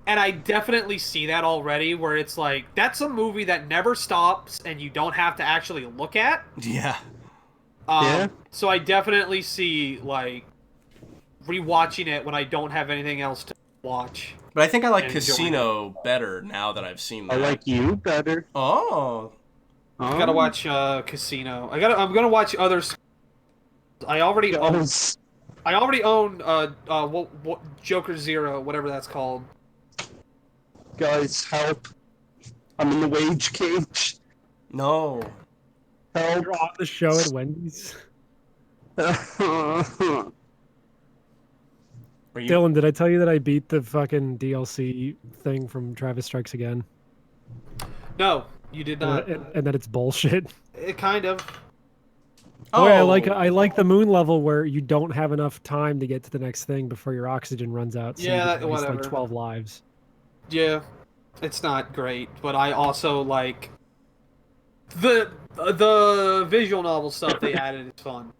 And I definitely see that already, where it's like, that's a movie that never stops and you don't have to actually look at. Yeah. So I definitely see, like, rewatching it when I don't have anything else to watch. But I think I like Casino better now that I've seen that. I like you better. Oh. I gotta watch Casino. I'm gonna watch others. I already own Joker Zero, whatever that's called. Guys, help. I'm in the wage cage. No. Help. You're on the show at Wendy's. Dylan, did I tell you that I beat the fucking DLC thing from Travis Strikes Again? No, you did not. And that it's bullshit. It kind of. Oh, I like the moon level where you don't have enough time to get to the next thing before your oxygen runs out. So yeah, you whatever. Like 12 lives. Yeah, it's not great, but I also like the visual novel stuff they added is fun.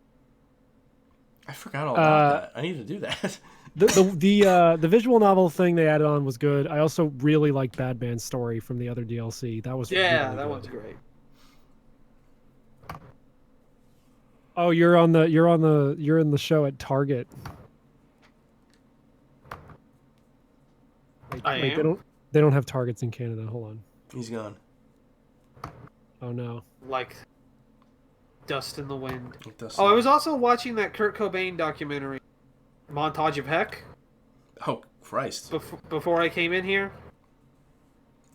I forgot all about that. I need to do that. The visual novel thing they added on was good. I also really liked Badman's story from the other DLC. That was really good. One's great. Oh, you're in the show at Target. Wait, they don't have Targets in Canada. Hold on. He's gone. Oh no. Like Dust in the Wind. Dust Oh, in- I was also watching that Kurt Cobain documentary, Montage of Heck, Oh Christ! before I came in here.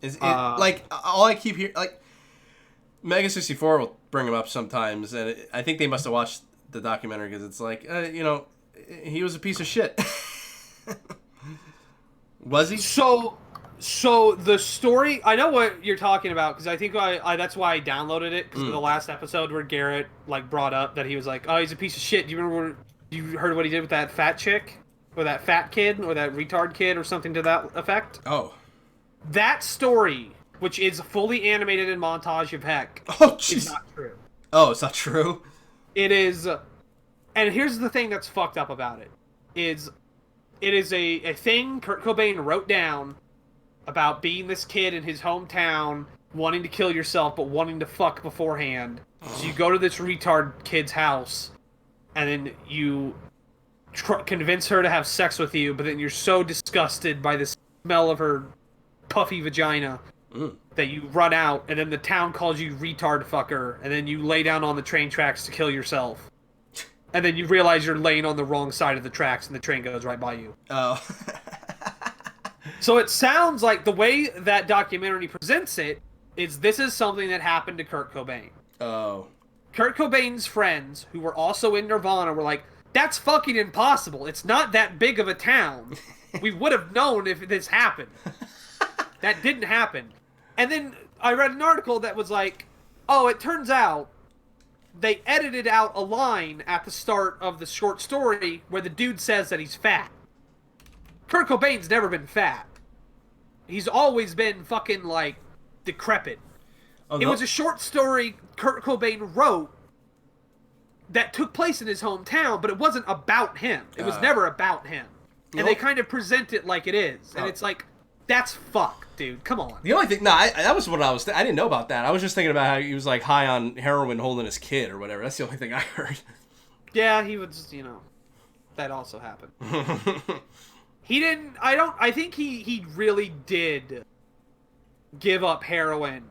Is it like all I keep hearing? Like Mega 64 will bring him up sometimes, and I think they must have watched the documentary because it's like, you know, he was a piece of shit. Was he? So the story, I know what you're talking about because I think I that's why I downloaded it because of the last episode where Garrett like brought up that he was like, oh, he's a piece of shit. Do you remember? You heard what he did with that fat chick, or that fat kid, or that retard kid, or something to that effect? Oh. That story, which is fully animated in Montage of Heck, Oh, is jeez. not true. Oh, it's not true. It is, and here's the thing that's fucked up about it: it is a thing Kurt Cobain wrote down about being this kid in his hometown, wanting to kill yourself but wanting to fuck beforehand. So you go to this retard kid's house, and then you convince her to have sex with you, but then you're so disgusted by the smell of her puffy vagina that you run out, and then the town calls you retard fucker, and then you lay down on the train tracks to kill yourself. And then you realize you're laying on the wrong side of the tracks, and the train goes right by you. Oh. So it sounds like the way that documentary presents it is this is something that happened to Kurt Cobain. Oh. Kurt Cobain's friends, who were also in Nirvana, were like, that's fucking impossible. It's not that big of a town. We would have known if this happened. That didn't happen. And then I read an article that was like, oh, it turns out they edited out a line at the start of the short story where the dude says that he's fat. Kurt Cobain's never been fat. He's always been fucking, like, decrepit. Oh, It was a short story Kurt Cobain wrote that took place in his hometown, but it wasn't about him. It was never about him. And they kind of present it like it is. And it's like, that's fuck, dude. Come on. The only thing, that was what I was. I didn't know about that. I was just thinking about how he was like high on heroin holding his kid or whatever. That's the only thing I heard. Yeah, he was, that also happened. He didn't, I think he really did give up heroin.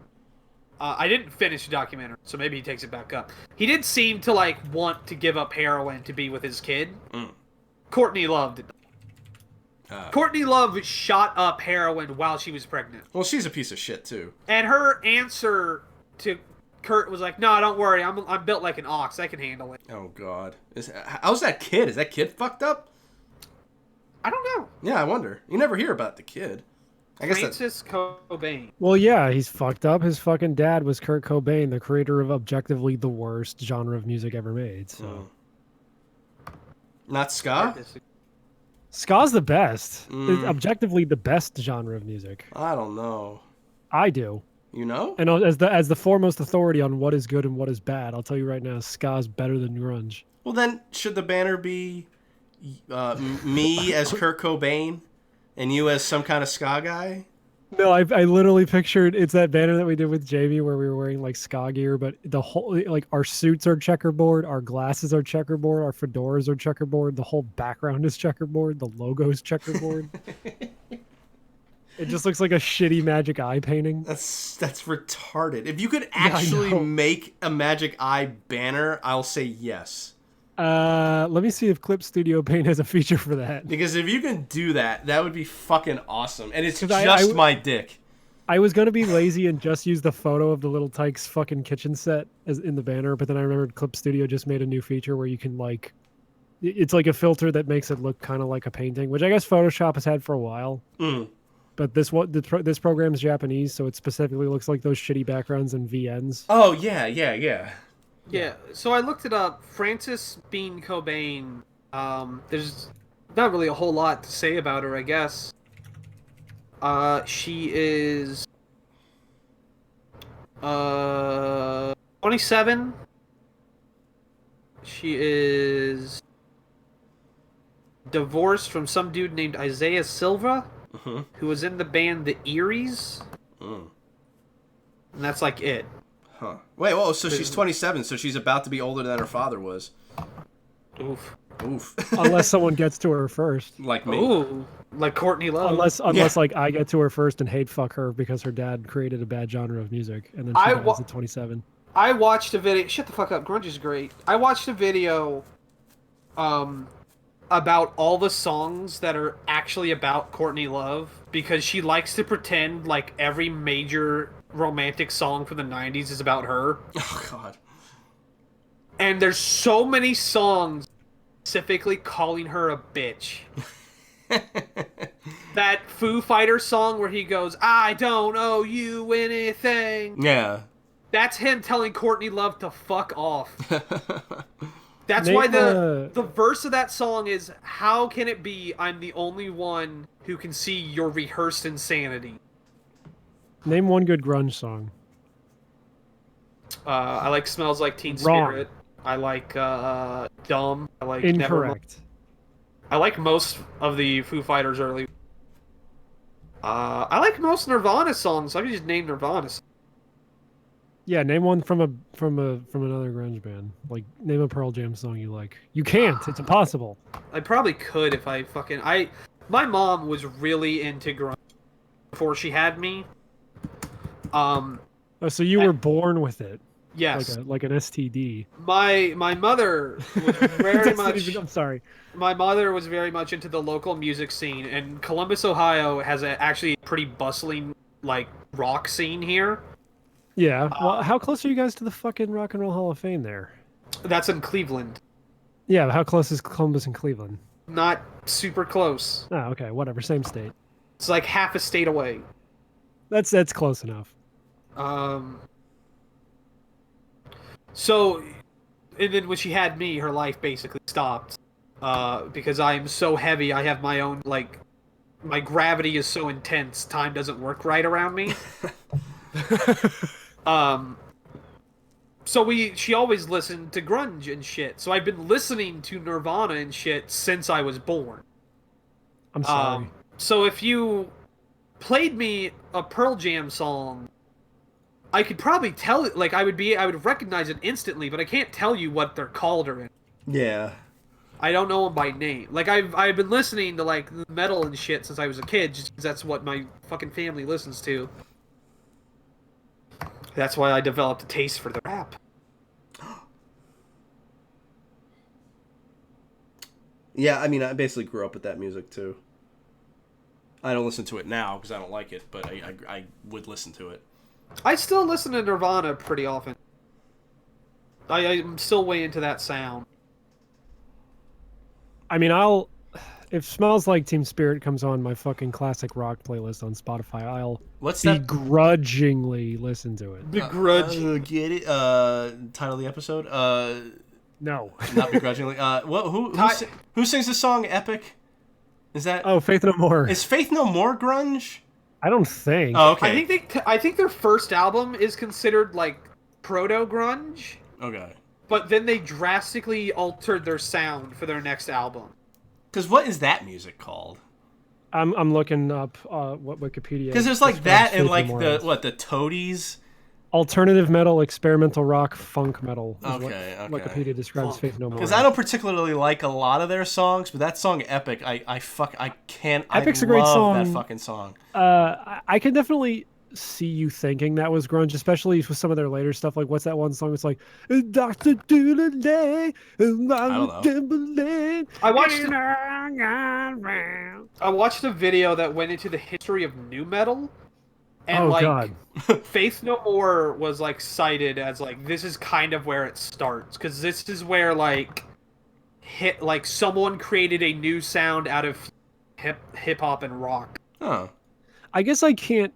I didn't finish the documentary, so maybe he takes it back up. He did seem to, like, want to give up heroin to be with his kid. Courtney Love did. Courtney Love shot up heroin while she was pregnant. Well, she's a piece of shit, too. And her answer to Kurt was like, no, don't worry, I'm built like an ox, I can handle it. Oh, God. How's that kid? Is that kid fucked up? I don't know. Yeah, I wonder. You never hear about the kid. I guess Francis Cobain. Well, yeah, he's fucked up. His fucking dad was Kurt Cobain, the creator of objectively the worst genre of music ever made. So, not ska? ska's the best. It's objectively the best genre of music. I don't know. I do. You know? And as the foremost authority on what is good and what is bad, I'll tell you right now, ska's better than grunge. Well, then, should the banner be me as Kurt Cobain and you as some kind of ska guy? No, I literally pictured it's that banner that we did with Jamie where we were wearing like ska gear, but the whole like our suits are checkerboard, our glasses are checkerboard, our fedoras are checkerboard, the whole background is checkerboard, the logo is checkerboard. It just looks like a shitty Magic Eye painting. That's retarded. If you could actually make a Magic Eye banner, I'll say yes. Let me see if Clip Studio Paint has a feature for that. Because if you can do that, that would be fucking awesome. And it's 'Cause just my dick. I was gonna be lazy and just use the photo of the Little Tykes fucking kitchen set as in the banner, but then I remembered Clip Studio just made a new feature where you can like, it's like a filter that makes it look kind of like a painting, which I guess Photoshop has had for a while. But this program's Japanese, so it specifically looks like those shitty backgrounds and VNs. Oh yeah. Yeah, so I looked it up. Frances Bean Cobain. There's not really a whole lot to say about her, I guess. She is 27. She is divorced from some dude named Isaiah Silva, who was in the band The Eries. And that's like it. Huh. Wait, whoa, so she's 27, so she's about to be older than her father was. Oof. Unless someone gets to her first. Like me. Ooh, like Courtney Love. Unless like I get to her first and hate fuck her because her dad created a bad genre of music and then she dies at 27. I watched a video. Shut the fuck up. Grunge is great. I watched a video, about all the songs that are actually about Courtney Love because she likes to pretend like every major romantic song from the '90s is about her. Oh God. And there's so many songs specifically calling her a bitch. That Foo Fighters song where he goes, "I don't owe you anything." Yeah. That's him telling Courtney Love to fuck off. That's Name why the verse of that song is, "How can it be I'm the only one who can see your rehearsed insanity?" Name one good grunge song. I like "Smells Like Teen Wrong. Spirit." I like "Dumb." I like "Nevermind." Incorrect. I like most of the Foo Fighters early. I like most Nirvana songs. I can just name Nirvana. Yeah, name one from another grunge band. Like name a Pearl Jam song you like. You can't. It's impossible. I probably could if I fucking My mom was really into grunge before she had me. Oh, so you were born with it, Yes. like an STD. My mother was very That's not much. even- I'm sorry. My mother was very much into the local music scene, and Columbus, Ohio, has actually a pretty bustling like rock scene here. Yeah. Well, how close are you guys to the fucking Rock and Roll Hall of Fame there? That's in Cleveland. Yeah, but how close is Columbus and Cleveland? Not super close. Oh, okay, whatever. Same state. It's like half a state away. That's close enough. So, and then when she had me, her life basically stopped. Because I am so heavy, I have my own, like, my gravity is so intense, time doesn't work right around me. So she always listened to grunge and shit. So I've been listening to Nirvana and shit since I was born. I'm sorry. So if you played me a Pearl Jam song, I could probably tell it, like I would recognize it instantly, but I can't tell you what they're called or anything. Yeah. I don't know them by name. Like I've been listening to like metal and shit since I was a kid, just 'cause that's what my fucking family listens to. That's why I developed a taste for the rap. Yeah, I mean, I basically grew up with that music too. I don't listen to it now because I don't like it, but I would listen to it. I still listen to Nirvana pretty often. I'm still way into that sound. I mean, if Smells Like Teen Spirit comes on my fucking classic rock playlist on Spotify, I'll What's that? begrudgingly listen to it. Begrudge. Get it? Title of the episode? No. Not begrudgingly. Who sings the song "Epic"? Is that? Oh, Faith No More. Is Faith No More grunge? I don't think. Oh, okay. I think their first album is considered like proto grunge, Okay. but then they drastically altered their sound for their next album. Because what is that music called? I'm looking up what Wikipedia. Because there's like describes that and Faith No like More as. the Toadies. Alternative metal, experimental rock, funk metal. Is Okay, what okay. Wikipedia describes Faith No More. Because I don't particularly like a lot of their songs, but that song "Epic," I can't. Epic's I a great love song. that fucking song. I can definitely see you thinking that was grunge, especially with some of their later stuff. Like, what's that one song? It's like Doctor Doodle-Day. I don't know. I watched a video that went into the history of nu metal, and Oh, like God. Faith No More was like cited as like this is kind of where it starts because this is where like someone created a new sound out of hip hop and rock. Huh. I guess I can't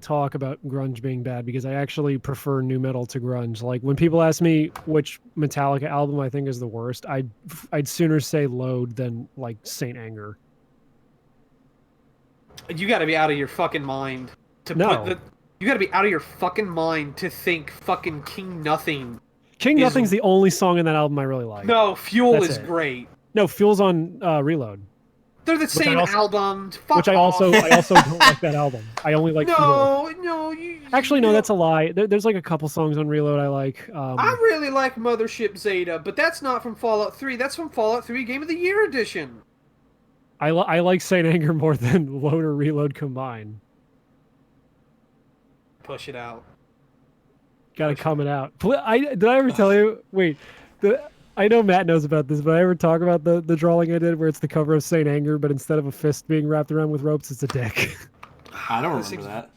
talk about grunge being bad because I actually prefer nu metal to grunge. Like when people ask me which Metallica album I think is the worst, I'd sooner say Load than like Saint Anger. You got to be out of your fucking mind to No. You got to be out of your fucking mind to think fucking King Nothing. King Nothing's the only song in that album I really like. No, Fuel That's is it. great. No, Fuel's on Reload. They're the same album. Fuck Which I off. also don't like that album. I only like Fuel. No, Actually, no, that's a lie. There's like a couple songs on Reload I like. I really like Mothership Zeta, but that's not from Fallout 3. That's from Fallout 3 Game of the Year edition. I like Saint Anger more than Load or Reload combined. Push it out. Got it coming out. Did I ever tell you? Wait, I know Matt knows about this, but I ever talk about the drawing I did where it's the cover of Saint Anger, but instead of a fist being wrapped around with ropes, it's a dick. I don't That remember that.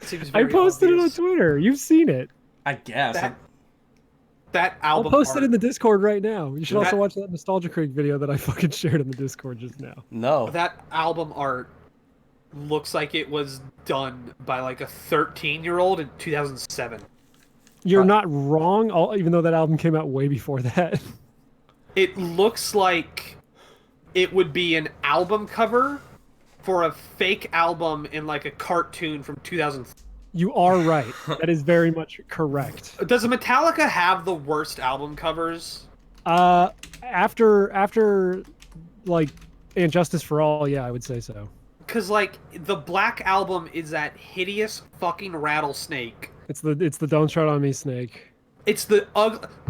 Seems I very posted obvious. it on Twitter. You've seen it. I guess. That I'll album post it art, in the Discord right now. You should also That- watch that Nostalgia Creek video that I fucking shared in the Discord just now. No. that album art looks like it was done by like a 13-year-old in 2007. You're not wrong, even though that album came out way before that. It looks like it would be an album cover for a fake album in like a cartoon from 2000. You are right. That is very much correct. Does Metallica have the worst album covers? After like And Justice for All, yeah, I would say so. Because like the Black Album is that hideous fucking rattlesnake. It's the Don't Tread on Me snake. It's the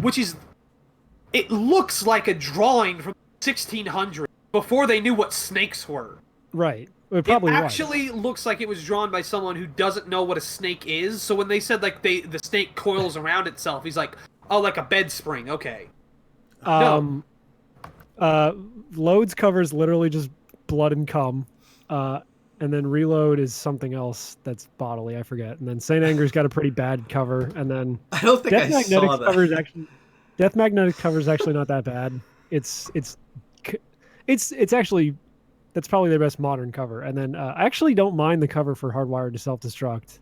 which is, it looks like a drawing from 1600 before they knew what snakes were. Right. It probably it was. actually looks like it was drawn by someone who doesn't know what a snake is. So when they said like the snake coils around itself, he's like, oh, like a bed spring. Okay. Loads covers literally just blood and cum. And then Reload is something else that's bodily, I forget. And then Saint Anger's got a pretty bad cover. And then I don't think Death I saw Magnetic that. cover is actually Death Magnetic cover is actually not that bad. It's actually, that's probably their best modern cover. And then I actually don't mind the cover for Hardwired to Self-Destruct.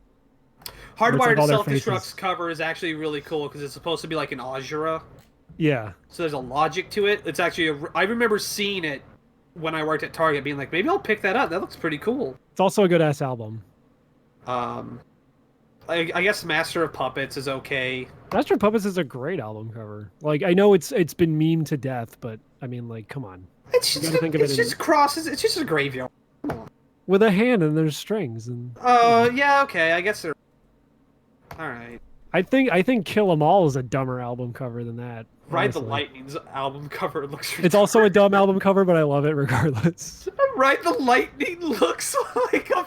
Hardwired all to their Self-Destruct's faces. cover is actually really cool because it's supposed to be like an Azura. Yeah. So there's a logic to it. It's actually I remember seeing it when I worked at Target, being like, maybe I'll pick that up. That looks pretty cool. It's also a good ass album. I guess Master of Puppets is okay. Master of Puppets is a great album cover. Like, I know it's been memed to death, but I mean, like, come on. It's You just, gotta think of it's it just crosses. It's just a graveyard. With a hand and there's strings and. Yeah, okay. I guess they're all right. I think Kill 'Em All is a dumber album cover than that. Ride the honestly. Lightning's album cover looks. It's also a dumb album cover, but I love it regardless. Ride the Lightning looks like a.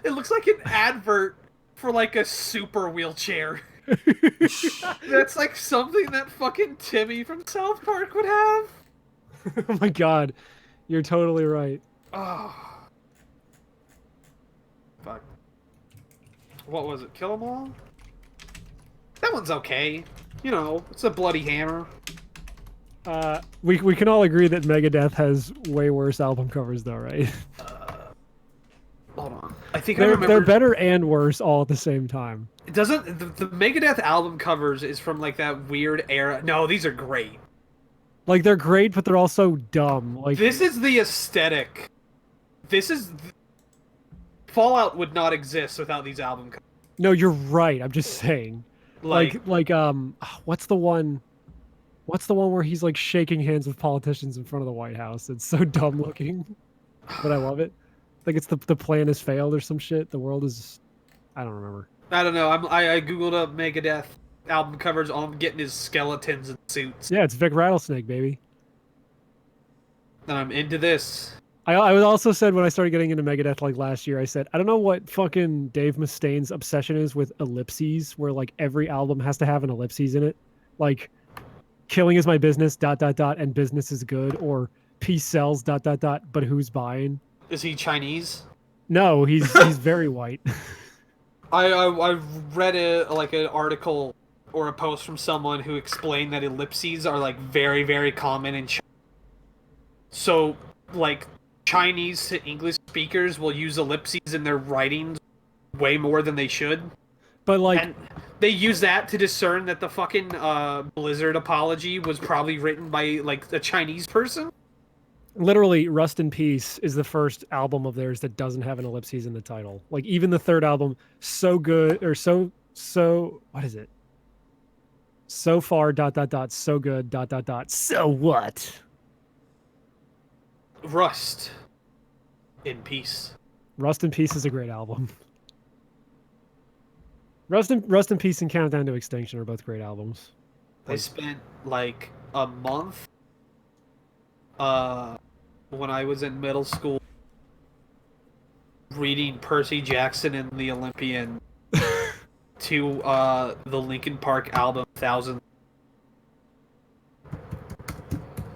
It looks like an advert for like a super wheelchair. That's like something that fucking Timmy from South Park would have. Oh my god, you're totally right. Oh. Fuck. What was it? Kill 'Em All? That one's okay. You know, it's a bloody hammer. We can all agree that Megadeth has way worse album covers, though, right? Hold on. I think I remember. They're better and worse all at the same time. It doesn't. The Megadeth album covers is from like that weird era. No, these are great. Like, they're great, but they're also dumb. Like, This is the aesthetic. This is. Fallout would not exist without these album covers. no, you're right. I'm just saying. Like, what's the one where he's like shaking hands with politicians in front of the White House? It's so dumb looking, but I love it. Like, it's the plan has failed or some shit. The world is, I don't remember. I don't know. I googled up Megadeth album covers. All I'm getting is skeletons and suits. Yeah, it's Vic Rattlesnake, baby. And I'm into this. I was also said when I started getting into Megadeth like last year, I said, I don't know what fucking Dave Mustaine's obsession is with ellipses, where like every album has to have an ellipses in it. Like, killing is my business, ... and business is good, or peace sells, ... but who's buying? Is he Chinese? No, he's very white. I read an article or a post from someone who explained that ellipses are like very, very common in China. So like Chinese to English speakers will use ellipses in their writings way more than they should. But like, And they use that to discern that the fucking Blizzard apology was probably written by like a Chinese person. literally, Rust in Peace is the first album of theirs that doesn't have an ellipses in the title. Like, even the third album, So Good, or so what is it? So far, ... so good, ... so what? Rust in Peace. Rust in Peace is a great album. Rust in Peace and Countdown to Extinction are both great albums. I spent like a month when I was in middle school reading Percy Jackson and the Olympian to the Linkin Park album 1000.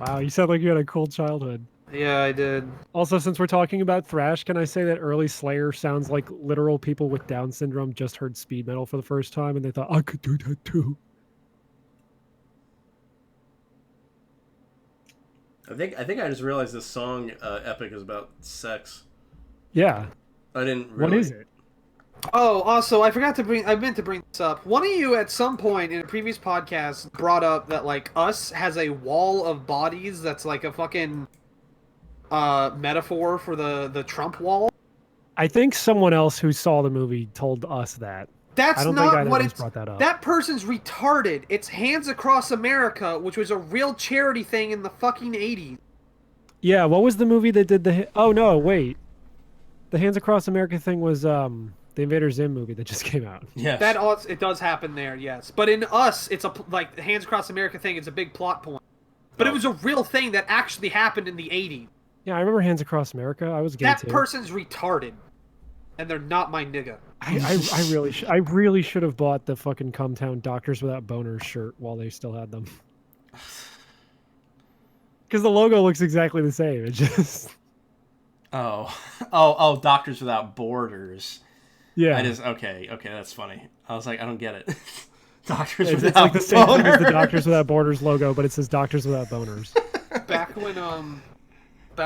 Wow, you sound like you had a cool childhood. Yeah, I did. Also, since we're talking about thrash, can I say that early Slayer sounds like literal people with Down syndrome just heard speed metal for the first time and they thought, I could do that too. I think I just realized this song Epic is about sex. Yeah. I didn't really. What is it? Oh, also, I meant to bring this up. One of you at some point in a previous podcast brought up that, like, Us has a wall of bodies that's like a fucking metaphor for the Trump wall. I think someone else who saw the movie told us that. That's I don't not think what either of it's. us brought that up. That person's retarded. It's Hands Across America, which was a real charity thing in the fucking 80s. Yeah, what was the movie that did the... Oh, no, wait. The Hands Across America thing was the Invader Zim movie that just came out. Yes. It does happen there, yes. But in Us, it's like the Hands Across America thing is a big plot point. But it was a real thing that actually happened in the 80s. Yeah, I remember Hands Across America. I was gay That too. person's retarded. And they're not my nigga. I really should have bought the fucking Cumtown Doctors Without Boners shirt while they still had them. Because the logo looks exactly the same. It just... Oh, Doctors Without Borders. Yeah. Okay, that's funny. I was like, I don't get it. Doctors It's Without like the same thing as the Boners. Doctors Without Borders logo, but it says Doctors Without Boners. Back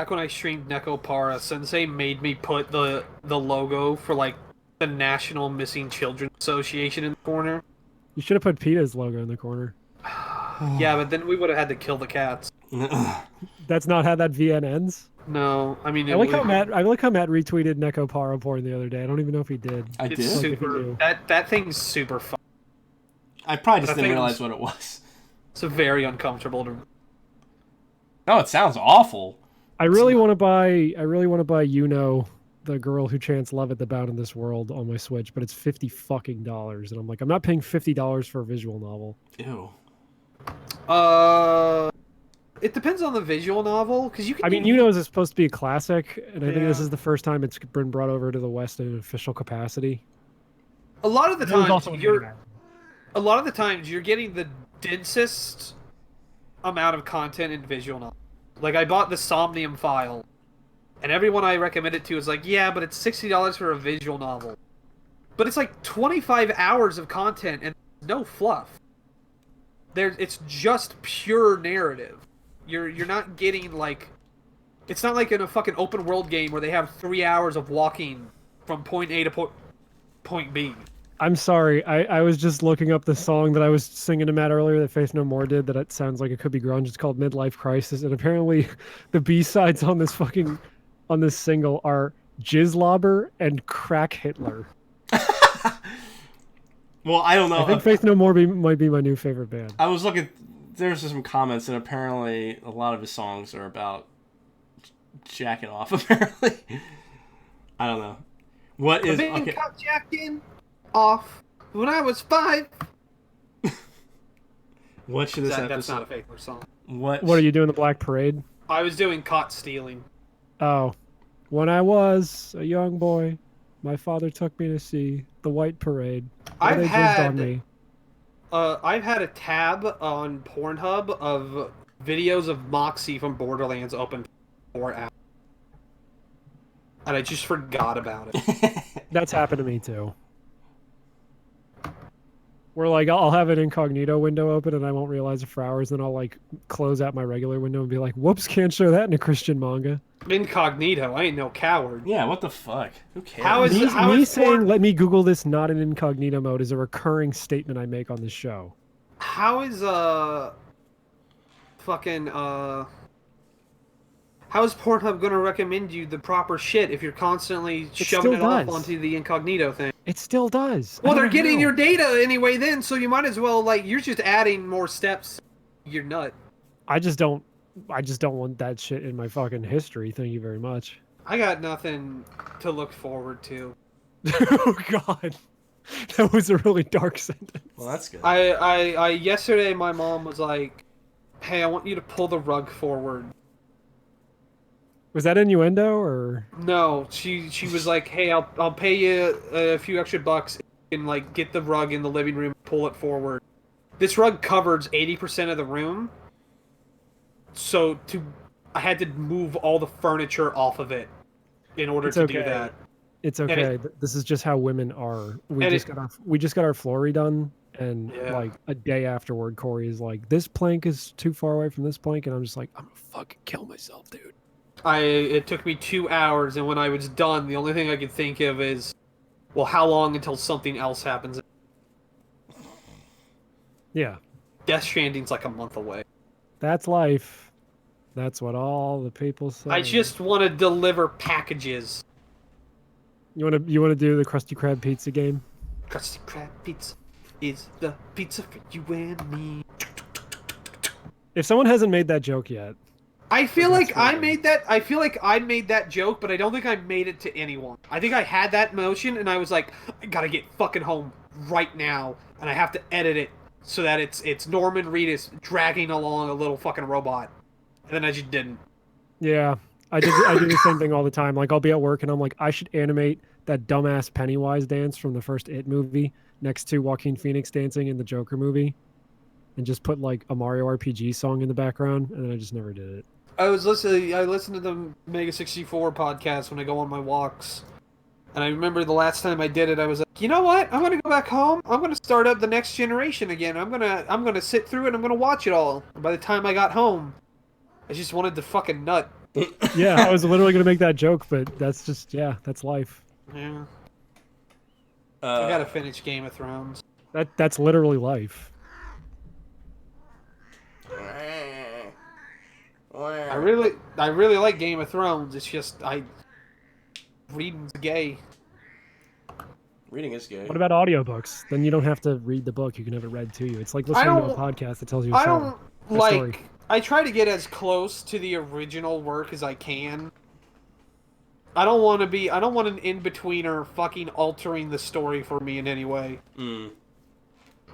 when I streamed Nekopara, Sensei made me put the logo for like the National Missing Children Association in the corner. You should have put PETA's logo in the corner. Yeah, but then we would have had to kill the cats. That's not how that VN ends. No, I mean I like how Matt retweeted Neko Para porn the other day. I don't even know if he did. I it's did. super. That thing's super fun. I probably just That didn't thing realize was- what it was. It's very uncomfortable to. No, it sounds awful. I really want to buy Yuno, the girl who chants "Love at the Bound in This World" on my Switch, but it's $50 fucking, and I'm like, I'm not paying $50 for a visual novel. Ew. It depends on the visual novel, because you can. I mean, Yuno is supposed to be a classic, and I think this Yeah. is the first time it's been brought over to the West in an official capacity. A lot of the It was times also an anime. you're getting the densest amount of content in visual novel. Like, I bought the Somnium file, and everyone I recommend it to is like, yeah, but it's $60 for a visual novel. But it's like 25 hours of content and no fluff. It's just pure narrative. You're not getting, like... It's not like in a fucking open world game where they have 3 hours of walking from point A to point B. I'm sorry, I was just looking up the song that I was singing to Matt earlier that Faith No More did, that it sounds like it could be grunge. It's called Midlife Crisis, and apparently the B-sides on this single are Jizzlobber and Crack Hitler. Well, I don't know. I think Faith No More might be my new favorite band. I was looking. There's some comments, and apparently a lot of his songs are about jacking off. Apparently, I don't know. What is I've been okay? caught jacking off when I was 5. What should this episode? That's not a Faithful song. What are you doing, the Black Parade? I was doing caught stealing. Oh. When I was a young boy, my father took me to see the White Parade. where they jizzed on me. I've had a tab on Pornhub of videos of Moxie from Borderlands open for hours. And I just forgot about it. That's happened to me too. Where like I'll have an incognito window open and I won't realize it for hours, then I'll like close out my regular window and be like, "Whoops, can't show that in a Christian manga." Incognito, I ain't no coward. Yeah, what the fuck? Who cares? How is Me saying porn- "Let me Google this" not in incognito mode is a recurring statement I make on this show. How is how is Pornhub gonna recommend you the proper shit if you're constantly shoving it still off does. onto the incognito thing? It still does. Well, I they're don't getting know. your data anyway then, so you might as well, like, you're just adding more steps. You're nut. I just don't want that shit in my fucking history. Thank you very much. I got nothing to look forward to. Oh God, that was a really dark sentence. Well, that's good. I yesterday my mom was like, "Hey, I want you to pull the rug forward." Was that innuendo or? No, she was like, "Hey, I'll pay you a few extra bucks if you and like get the rug in the living room, pull it forward. This rug covers 80% of the room, so I had to move all the furniture off of it in order It's to okay. do that. It's And okay. This is just how women are. We just got our floor redone, and like a day afterward, Corey is like, "This plank is too far away from this plank," and I'm just like, "I'm gonna fucking kill myself, dude." It took me 2 hours, and when I was done, the only thing I could think of is, well, how long until something else happens? Yeah, Death Stranding's like a month away. that's life. That's what all the people say. I just want to deliver packages. You want to do the Krusty Krab pizza game? Krusty Krab pizza is the pizza for you and me. If someone hasn't made that joke yet, I feel like I made that. I feel like I made that joke, but I don't think I made it to anyone. I think I had that motion, and I was like, I gotta get fucking home right now, and I have to edit it so that it's Norman Reedus dragging along a little fucking robot, and then I just didn't. yeah, I do the same thing all the time. Like I'll be at work and I'm like, I should animate that dumbass Pennywise dance from the first It movie next to Joaquin Phoenix dancing in the Joker movie, and just put like a Mario RPG song in the background, and then I just never did it. I listened to the Mega 64 podcast when I go on my walks. And I remember the last time I did it, I was like, you know what? I'm gonna go back home. I'm gonna start up the Next Generation again. I'm gonna sit through it. I'm gonna watch it all. And by the time I got home, I just wanted to fucking nut. Yeah, I was literally gonna make that joke, but that's just that's life. Yeah. I gotta finish Game of Thrones. That's literally life. I really like Game of Thrones. It's just reading's gay. Reading is gay. What about audiobooks? Then you don't have to read the book. You can have it read to you. It's like listening to a podcast that tells you a story. I try to get as close to the original work as I can. I don't want an in-betweener fucking altering the story for me in any way. Mm.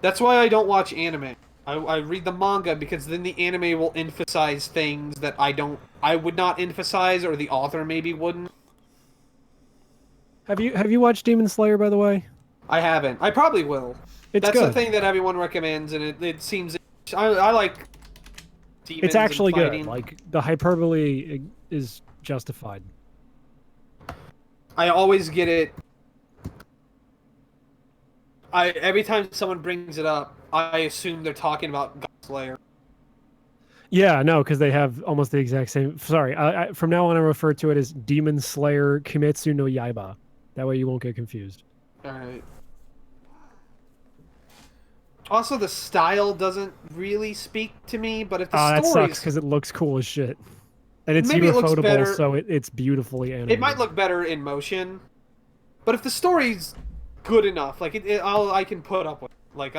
That's why I don't watch anime. I read the manga because then the anime will emphasize things that I would not emphasize, or the author maybe wouldn't. Have you watched Demon Slayer, by the way? I haven't. I probably will. That's the good. thing that everyone recommends, and it seems I like demons. It's actually and good. fighting. Like the hyperbole is justified. I always get it. Every time someone brings it up, I assume they're talking about God Slayer. Yeah, no, because they have almost the exact same. Sorry, from now on I refer to it as Demon Slayer Kimetsu no Yaiba. That way you won't get confused. All right. Also, the style doesn't really speak to me, but if the That story sucks because it looks cool as shit, and it's Maybe it looks ufotable, better. so it's beautifully animated. it might look better in motion, but if the story's good enough, like I can put up with. Like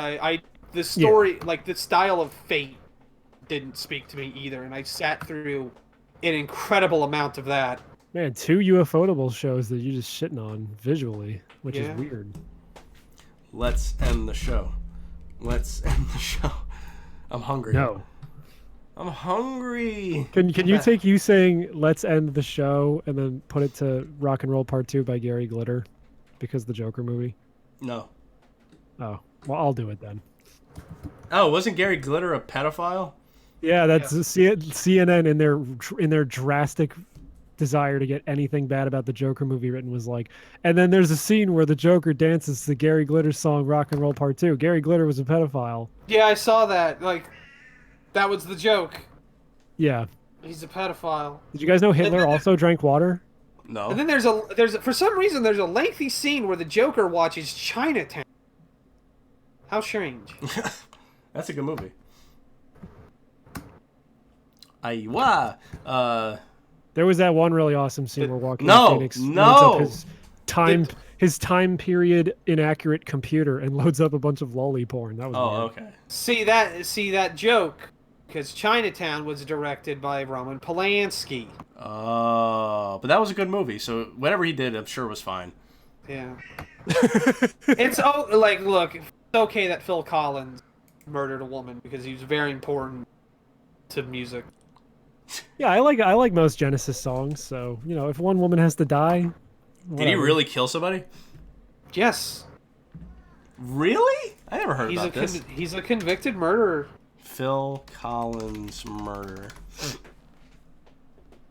the story, like the style of Fate, didn't speak to me either, and I sat through an incredible amount of that. Man, 2 ufotable shows that you're just shitting on visually, which is weird. Let's end the show. Let's end the show. I'm hungry. No. I'm hungry. Can you take you saying "Let's end the show" and then put it to "Rock and Roll Part 2" by Gary Glitter, because the Joker movie? No. Oh, well, I'll do it then. Oh, wasn't Gary Glitter a pedophile? Yeah, that's CNN in their drastic desire to get anything bad about the Joker movie written was like, and then there's a scene where the Joker dances to Gary Glitter's song "Rock and Roll Part 2." Gary Glitter was a pedophile. Yeah, I saw that. Like, that was the joke. Yeah. He's a pedophile. Did you guys know Hitler also drank water? No. And then there's for some reason there's a lengthy scene where the Joker watches Chinatown. How strange. That's a good movie. Aiwa. There was that one really awesome scene where Joaquin Phoenix no. loads up his time period inaccurate computer and loads up a bunch of lolly porn. That was weird. Okay. See that joke, because Chinatown was directed by Roman Polanski. Oh, but that was a good movie. So whatever he did, I'm sure was fine. Yeah. Look, it's okay that Phil Collins murdered a woman because he was very important to music. Yeah, I like most Genesis songs. So if one woman has to die, Did he really kill somebody? Yes. Really? I never heard about this. He's a convicted murderer. Phil Collins murder.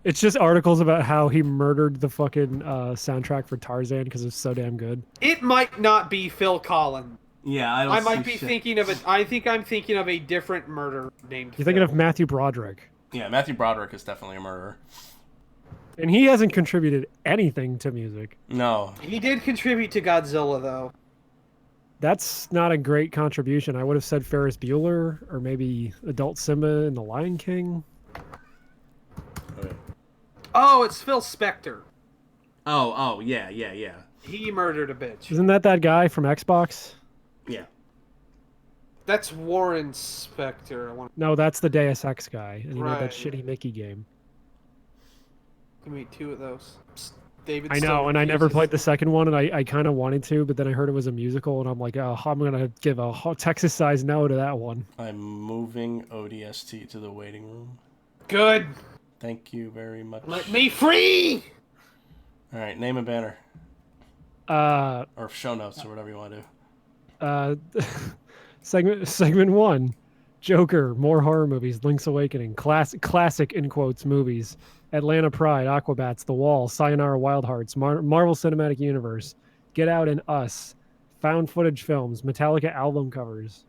It's just articles about how he murdered the fucking soundtrack for Tarzan because it's so damn good. It might not be Phil Collins. Yeah, I don't. I might be thinking of it. I think I'm thinking of a different murder named. You're thinking of Matthew Broderick. Yeah, Matthew Broderick is definitely a murderer. And he hasn't contributed anything to music. No. He did contribute to Godzilla, though. That's not a great contribution. I would have said Ferris Bueller or maybe Adult Simba in The Lion King. Okay. Oh, it's Phil Spector. Oh, yeah. He murdered a bitch. Isn't that guy from Xbox? Yeah. That's Warren Spector. No, that's the Deus Ex guy. And he made that Right. shitty Mickey game. Give me 2 of those. David. I know, and I never played the second one, and I kind of wanted to, but then I heard it was a musical, and I'm like, oh, I'm going to give a Texas-sized no to that one. I'm moving ODST to the waiting room. Good. Thank you very much. Let me free. All right, name a banner. Or show notes or whatever you want to do. Segment 1. Joker, more horror movies, Link's Awakening, classic in quotes movies, Atlanta Pride, Aquabats, The Wall, Sayonara Wild Hearts, Marvel Cinematic Universe, Get Out and Us, found footage films, Metallica album covers.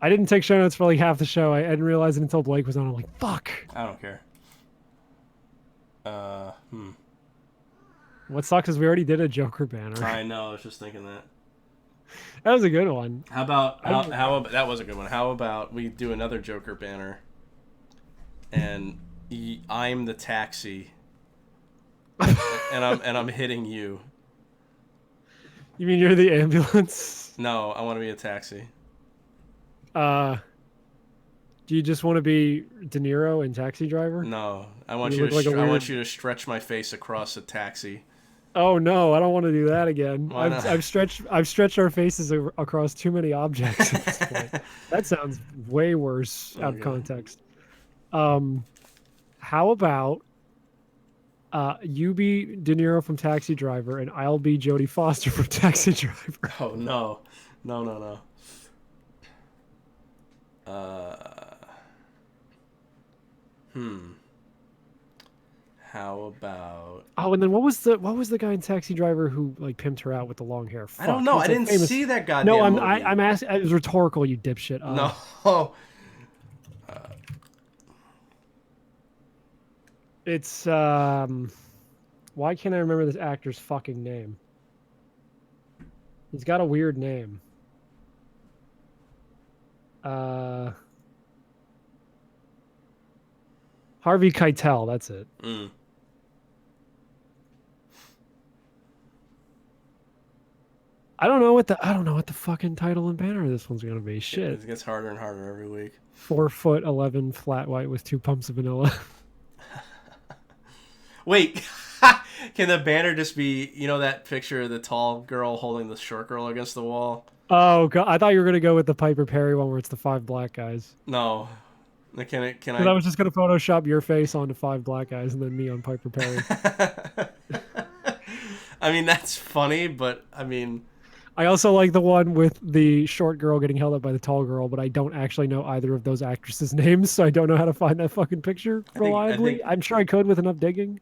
I didn't take show notes for like half the show. I didn't realize it until Blake was on. I'm like, fuck. I don't care. What sucks is we already did a Joker banner. I know. I was just thinking that. That was a good one. How about that was a good one. How about we do another Joker banner, and I'm the taxi, and I'm hitting you. You mean you're the ambulance? No, I want to be a taxi. Do you just want to be De Niro in Taxi Driver? No, I want You you to look like a I want weird- you to stretch my face across a taxi. Oh no, I don't want to do that again. Why not? I've stretched our faces across too many objects at this point. That sounds way worse out of Okay. context. How about you be De Niro from Taxi Driver and I'll be Jodie Foster from Taxi Driver. Oh no. How about? Oh, and then what was the guy in Taxi Driver who like pimped her out with the long hair? I don't Fuck, know. he's I a didn't famous- see that goddamn No, movie. I'm asking. It was rhetorical, you dipshit. No. It's why can't I remember this actor's fucking name? He's got a weird name. Harvey Keitel, that's it. Mm. I don't know what the fucking title and banner of this one's gonna be. Shit. It gets harder and harder every week. 4'11" flat white with 2 pumps of vanilla. Wait, can the banner just be, that picture of the tall girl holding the short girl against the wall? Oh god, I thought you were gonna go with the Piper Perry one where it's the 5 black guys. No. Can I was just gonna Photoshop your face onto 5 black guys and then me on Piper Perry. I mean, that's funny, but I mean... I also like the one with the short girl getting held up by the tall girl, but I don't actually know either of those actresses' names, so I don't know how to find that fucking picture reliably. I'm sure I could with enough digging.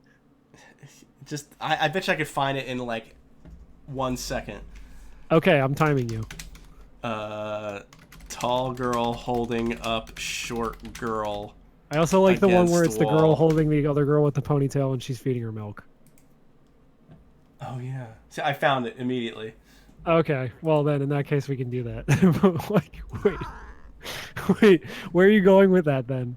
I bet you I could find it in like 1 second. Okay, I'm timing you. Tall girl holding up short girl. I also like the one where Against it's the the girl wall. holding the other girl with the ponytail and she's feeding her milk. Oh yeah. See, I found it immediately. Okay, well then in that case we can do that. Like, wait, where are you going with that then?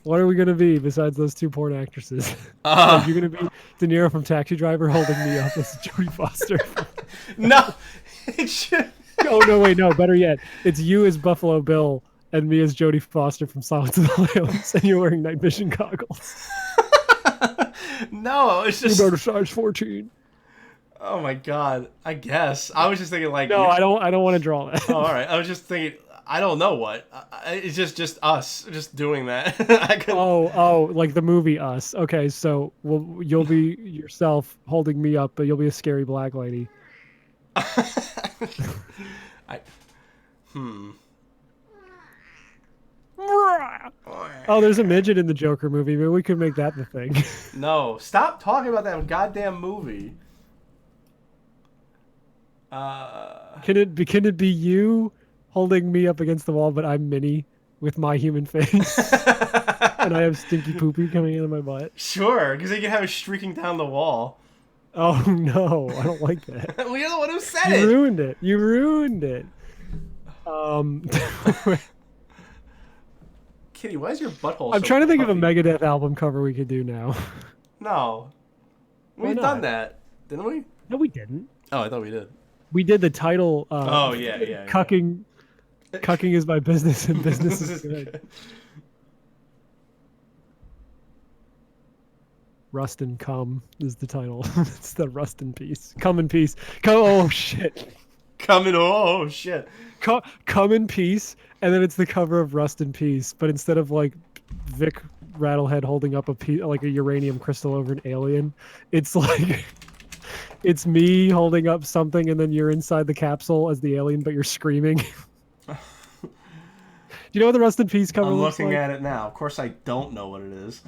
What are we gonna be besides those 2 porn actresses? Like, you're gonna be De Niro from Taxi Driver holding me up as Jodie Foster. No, it should. Oh no, wait, no, better yet, it's you as Buffalo Bill and me as Jodie Foster from Silence of the Lambs, and you're wearing night vision goggles. No, it's just. You go to size 14. Oh my god. I guess I was just thinking like. No, I don't want to draw that. Oh, all right. I was just thinking. I don't know what. It's just us just doing that. I could. Oh, like the movie Us. Okay, so you'll be yourself holding me up, but you'll be a scary black lady. Hmm. Oh, there's a midget in the Joker movie. Maybe we could make that the thing. No, stop talking about that goddamn movie. Can it be you holding me up against the wall, but I'm Minnie with my human face, and I have stinky poopy coming out of my butt? Sure, because they can have it streaking down the wall. Oh no, I don't like that. Well, you're the one who said You it. ruined it. You ruined it. Kitty, why is your butthole? I'm so trying to think of a puffy? Megadeth album cover we could do now. No, Why we've not? done that, didn't we? No, we didn't. Oh, I thought we did. We did the title. Oh yeah. Cucking is my business, and business is good. Rust and Cum is the title. It's the Rust in Peace. Come in peace. Oh shit. Coming. Oh shit. Come in peace, and then it's the cover of Rust in Peace, but instead of like Vic Rattlehead holding up like a uranium crystal over an alien, it's like it's me holding up something, and then you're inside the capsule as the alien, but you're screaming. Do you know what the Rust in Peace cover I'm looks looking like? at it now. Of course, I don't know what it is.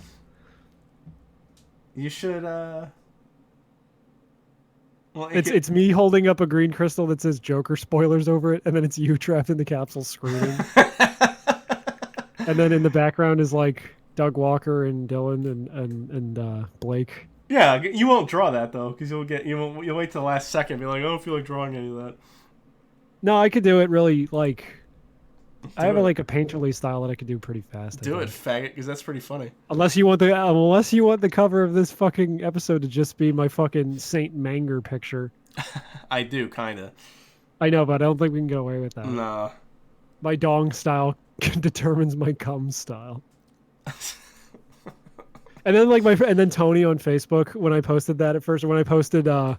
You should. Well, It's me holding up a green crystal that says Joker spoilers over it, and then it's you trapped in the capsule screaming. And then in the background is like Doug Walker and Dylan and Blake. Yeah, you won't draw that though, because you'll wait till the last second, and be like, I don't feel like drawing any of that. No, I could do it really like. I have it. like a painterly style that I could do pretty fast. I Do it, think. faggot, because that's pretty funny. Unless you want the cover of this fucking episode to just be my fucking Saint Manger picture. I do, kinda. I know, but I don't think we can get away with that. Nah. My dong style determines my cum style. And then and then Tony on Facebook, when I posted that at first, when I posted that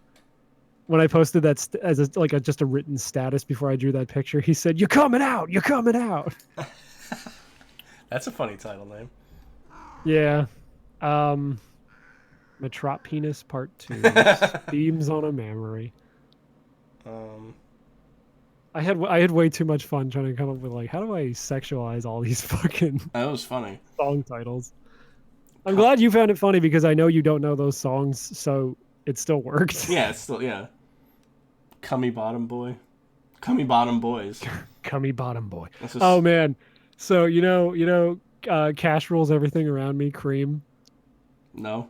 as just a written status before I drew that picture, he said, "You're coming out. You're coming out." That's a funny title name. Yeah. Metrop Penis Part 2. Themes on a Memory. I had way too much fun trying to come up with like, how do I sexualize all these fucking That was funny. song titles? I'm glad you found it funny, because I know you don't know those songs, so it still worked. Yeah, it's still, yeah. Cummy Bottom Boy. Cummy Bottom Boys. Cummy Bottom Boy. This is- Oh man. So you know, Cash Rules Everything Around Me, Cream. No?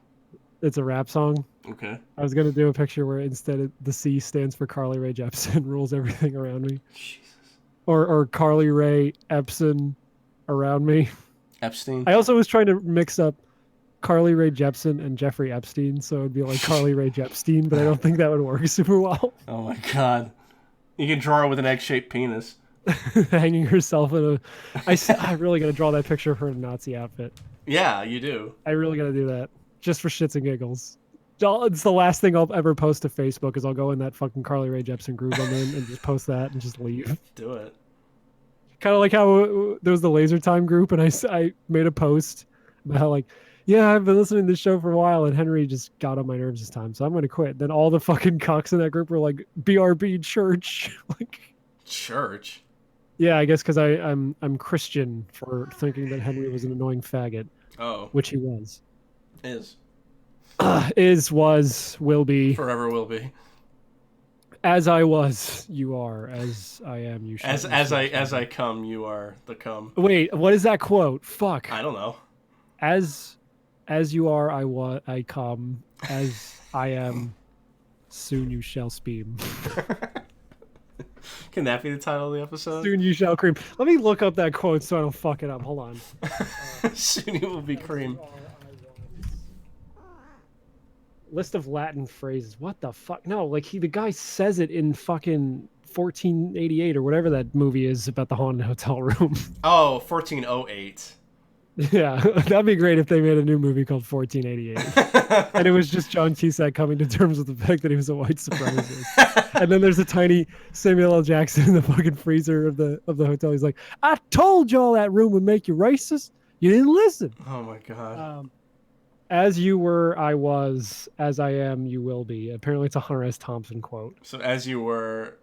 It's a rap song. Okay. I was gonna do a picture where instead the C stands for Carly Rae Jepsen, rules everything around me. Jesus. Or Carly Rae Epson around me. Epstein? I also was trying to mix up Carly Rae Jepsen and Jeffrey Epstein, so it'd be like Carly Rae Jepstein, but I don't think that would work super well. Oh my god. You can draw her with an egg-shaped penis. Hanging herself in I really gotta draw that picture of her in a Nazi outfit. Yeah, you do. I really gotta do that. Just for shits and giggles. It's the last thing I'll ever post to Facebook, is I'll go in that fucking Carly Rae Jepsen group I'm in and just post that and just leave. Do it. Kind of like how there was the Laser Time group, and I made a post about how, like, yeah, I've been listening to this show for a while, and Henry just got on my nerves this time, so I'm gonna quit. Then all the fucking cocks in that group were like, BRB church. Like, Church? yeah, I guess because I'm Christian for thinking that Henry was an annoying faggot, Oh. which he was. Will be. Forever will be. As I was, you are. As I am, you shall. As I come, you are the come. Wait, what is that quote? Fuck. I don't know. As you are, I come. As I am, soon you shall speam. Can that be the title of the episode? Soon you shall cream. Let me look up that quote so I don't fuck it up. Hold on. Soon you will be cream. List of Latin phrases. What the fuck? No, like the guy says it in fucking 1488 or whatever that movie is about the haunted hotel room. Oh, 1408. Yeah, that'd be great if they made a new movie called 1488. And it was just John Cusack coming to terms with the fact that he was a white supremacist. And then there's a tiny Samuel L. Jackson in the fucking freezer of the hotel. He's like, I told y'all that room would make you racist. You didn't listen. Oh my god. As you were, I was. As I am, you will be. Apparently, it's a Hunter S. Thompson quote. So as you were,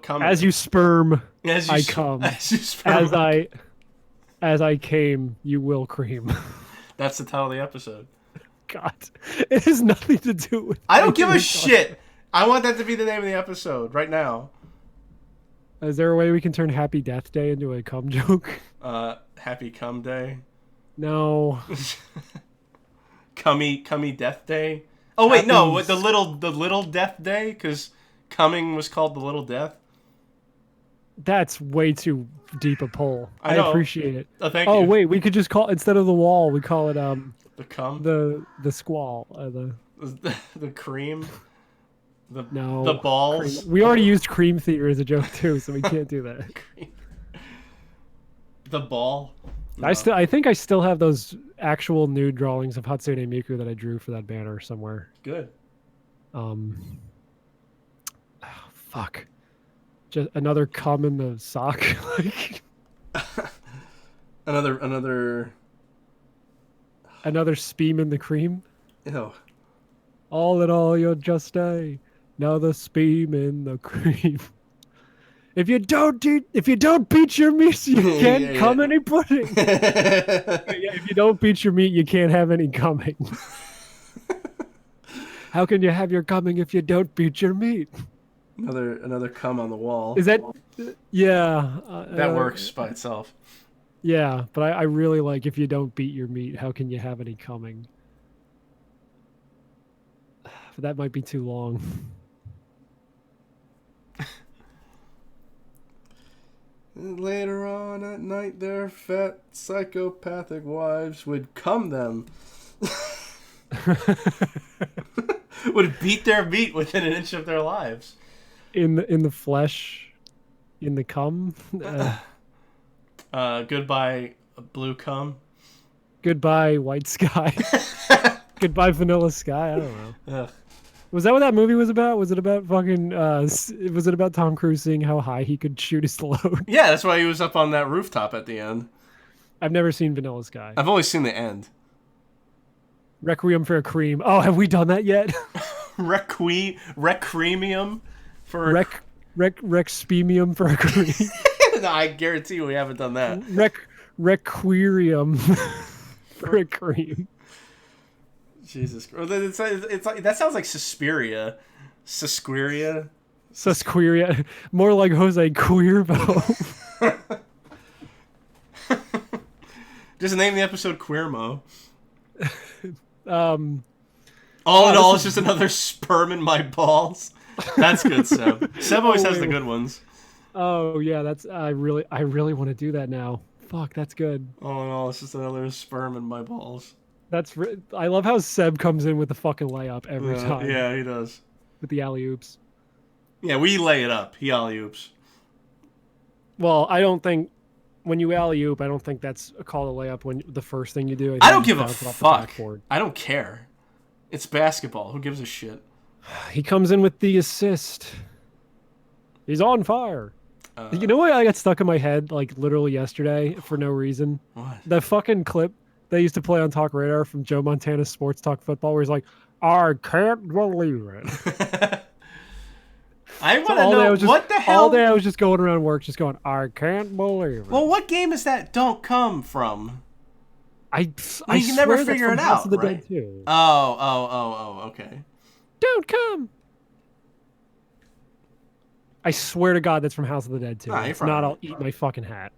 come As you sperm, as you I s- come. As you sperm, As I came, you will cream. That's the title of the episode. God, it has nothing to do with. I don't give a anything shit. I want that to be the name of the episode right now. Is there a way we can turn Happy Death Day into a cum joke? Happy Cum Day. No. Cummy Death Day. Oh wait, no, Happy- the little Death Day, because coming was called the Little Death. That's way too deep a pull. I know. appreciate it. Oh, thank Oh you. wait, we could just call instead of the wall, we call it The cum, the squall. the cream, the No. the balls. We already used cream theater as a joke too, so we can't do that. The ball. I think I still have those actual nude drawings of Hatsune Miku that I drew for that banner somewhere. Good. Fuck. Just another cum in the sock. Like Another. another speam in the cream. Ew. All in all, you're just another speam in the cream. If you don't beat your meat, you can't Yeah, come yeah. any pudding. Yeah, if you don't beat your meat, you can't have any coming. How can you have your coming if you don't beat your meat? Another cum on the wall. Is that? Yeah. That works by itself. Yeah, but I really like if you don't beat your meat, how can you have any coming? But that might be too long. And later on at night, their fat psychopathic wives would cum them. Would beat their meat within an inch of their lives. In the flesh, in the cum. Goodbye, blue cum. Goodbye, white sky. Goodbye, vanilla sky. I don't know. Ugh. Was that what that movie was about? Was it about fucking? Was it about Tom Cruise seeing how high he could shoot his load? Yeah, that's why he was up on that rooftop at the end. I've never seen Vanilla Sky. I've only seen the end. Requiem for a Cream. Oh, have we done that yet? Requiem for Rexpemium for a Cream. No, I guarantee you we haven't done that. Requirium for a Cream. Jesus Christ. It's like, that sounds like Suspiria. Susquiria. Susquiria. More like Jose Cuervo. Just name the episode Queermo. Oh, All in all, it's just another sperm in my balls. That's good, Seb. Seb always has the wait. good ones. Oh yeah, that's I really want to do that now. Fuck, that's good. All in all, it's just another sperm in my balls. I love how Seb comes in with the fucking layup every time. Yeah, he does. With the alley oops. Yeah, we lay it up. He alley oops. Well, I don't think when you alley oop, I don't think that's a call to layup when the first thing you do. I don't you give a bounce it off the fuck. backboard. I don't care. It's basketball. Who gives a shit? He comes in with the assist. He's on fire. You know what I got stuck in my head like literally yesterday for no reason? What? The fucking clip they used to play on Talk Radar from Joe Montana's Sports Talk Football where he's like, I can't believe it. I want to all day I know was just- what the hell. All day I was just going around work just going, I can't believe it. Well, what game is that? Don't come from. I You swear can never that's figure from it House out, of the right? Dead too. Oh, okay. Don't come. I swear to God, that's from House of the Dead too. Nah, you're If not, fine. I'll eat my fucking hat.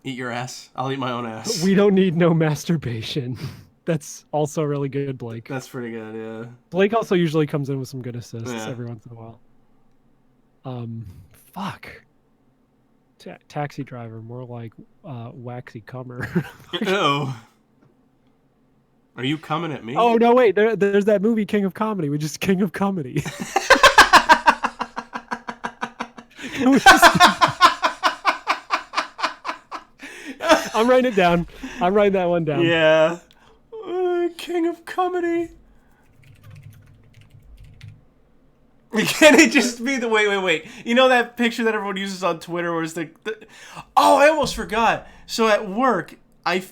Eat your ass. I'll eat my own ass. We don't need no masturbation. That's also really good, Blake. That's pretty good, yeah. Blake also usually comes in with some good assists Yeah. every once in a while. Fuck. Taxi driver, more like waxy cummer. Ew. Are you coming at me? Oh no, wait. There's that movie King of Comedy, which is King of Comedy. I'm writing it down. I'm writing that one down. Yeah. King of Comedy. Can it just be the wait? You know that picture that everyone uses on Twitter where it's the Oh, I almost forgot. So at work, I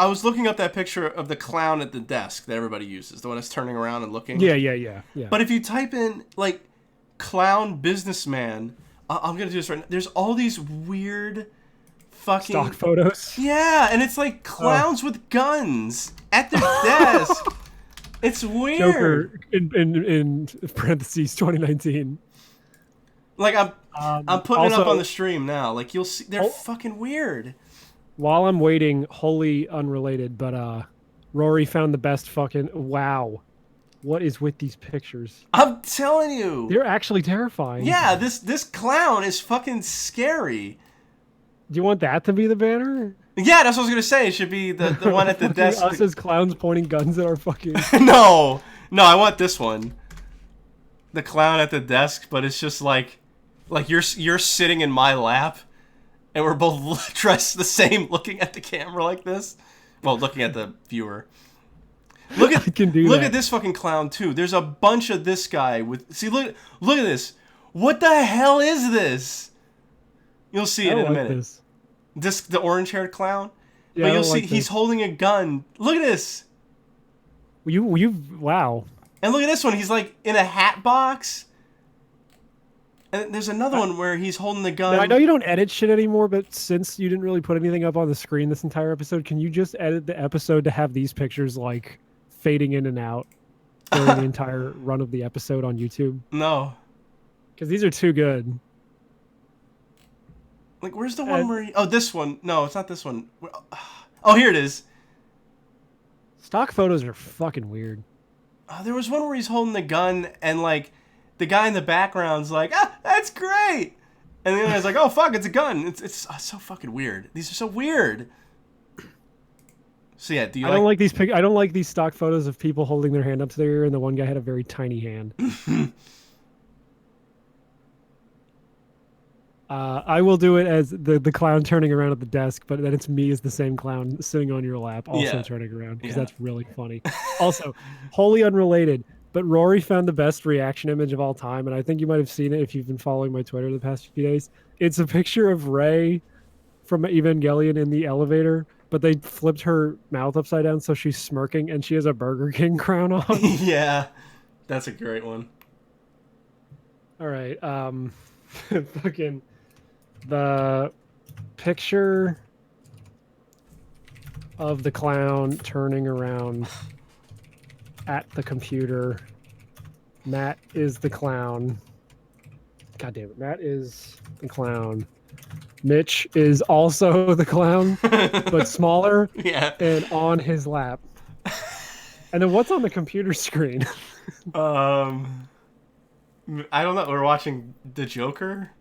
I was looking up that picture of the clown at the desk that everybody uses, the one that's turning around and looking. Yeah. But if you type in like clown businessman, I'm gonna do this right now. There's all these weird fucking Stock photos. Yeah, and it's like clowns with guns at their desk. It's weird. Joker in parentheses 2019. Like I'm putting it up also- on the stream now. Like you'll see, they're fucking weird. While I'm waiting, wholly unrelated, but Rory found the best fucking wow. What is with these pictures? I'm telling you. They're actually terrifying. Yeah, this clown is fucking scary. Do you want that to be the banner? Yeah, that's what I was gonna say. It should be the one at the Fucking desk. Us as clowns pointing guns at our fucking. No, I want this one. The clown at the desk, but it's just like you're sitting in my lap, and we're both dressed the same, looking at the camera like this. Well, looking at the viewer. Look at at this fucking clown too. There's a bunch of this guy with. See, look at this. What the hell is this? You'll see it in a minute. This the orange-haired clown. Yeah, but you'll see he's holding a gun. Look at this. Wow. And look at this one. He's like in a hat box. And there's another one where he's holding the gun. Now, I know you don't edit shit anymore, but since you didn't really put anything up on the screen this entire episode, can you just edit the episode to have these pictures like fading in and out during the entire run of the episode on YouTube? No. Because these are too good. Like, where's the one where... Oh, this one. No, it's not this one. Oh, here it is. Stock photos are fucking weird. There was one where he's holding the gun and, like, the guy in the background's like, that's great! And the other guy's like, oh, fuck, it's a gun. It's so fucking weird. These are so weird. So, yeah, do you I don't like these I don't like these stock photos of people holding their hand up to their ear, and the one guy had a very tiny hand. I will do it as the clown turning around at the desk, but then it's me as the same clown sitting on your lap, also turning around, because that's really funny. Also, wholly unrelated, but Rory found the best reaction image of all time, and I think you might have seen it if you've been following my Twitter the past few days. It's a picture of Rey from Evangelion in the elevator, but they flipped her mouth upside down so she's smirking, and she has a Burger King crown on. Yeah, that's a great one. All right, fucking... The picture of the clown turning around at the computer. Matt is the clown. God damn it. Matt is the clown. Mitch is also the clown, but smaller and on his lap. And then what's on the computer screen? I don't know. We're watching The Joker?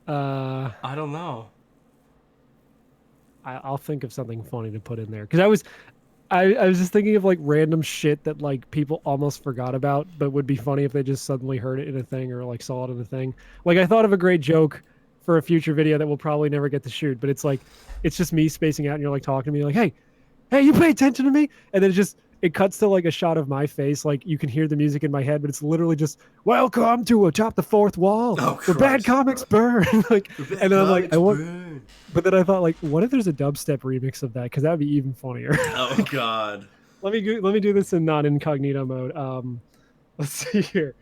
I don't know. I'll think of something funny to put in there, because I was just thinking of like random shit that like people almost forgot about, but would be funny if they just suddenly heard it in a thing or like saw it in a thing. Like I thought of a great joke for a future video that we'll probably never get to shoot, but it's like it's just me spacing out and you're like talking to me like, hey, you pay attention to me, and then it cuts to like a shot of my face, like you can hear the music in my head, but it's literally just welcome to Atop the Fourth Wall, where bad comics burn. Like, and then I'm like, but then I thought like, what if there's a dubstep remix of that? Because that would be even funnier. Oh God. Let me do this in non-incognito mode. Let's see here.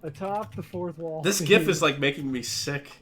Atop the Fourth Wall. This GIF is like making me sick.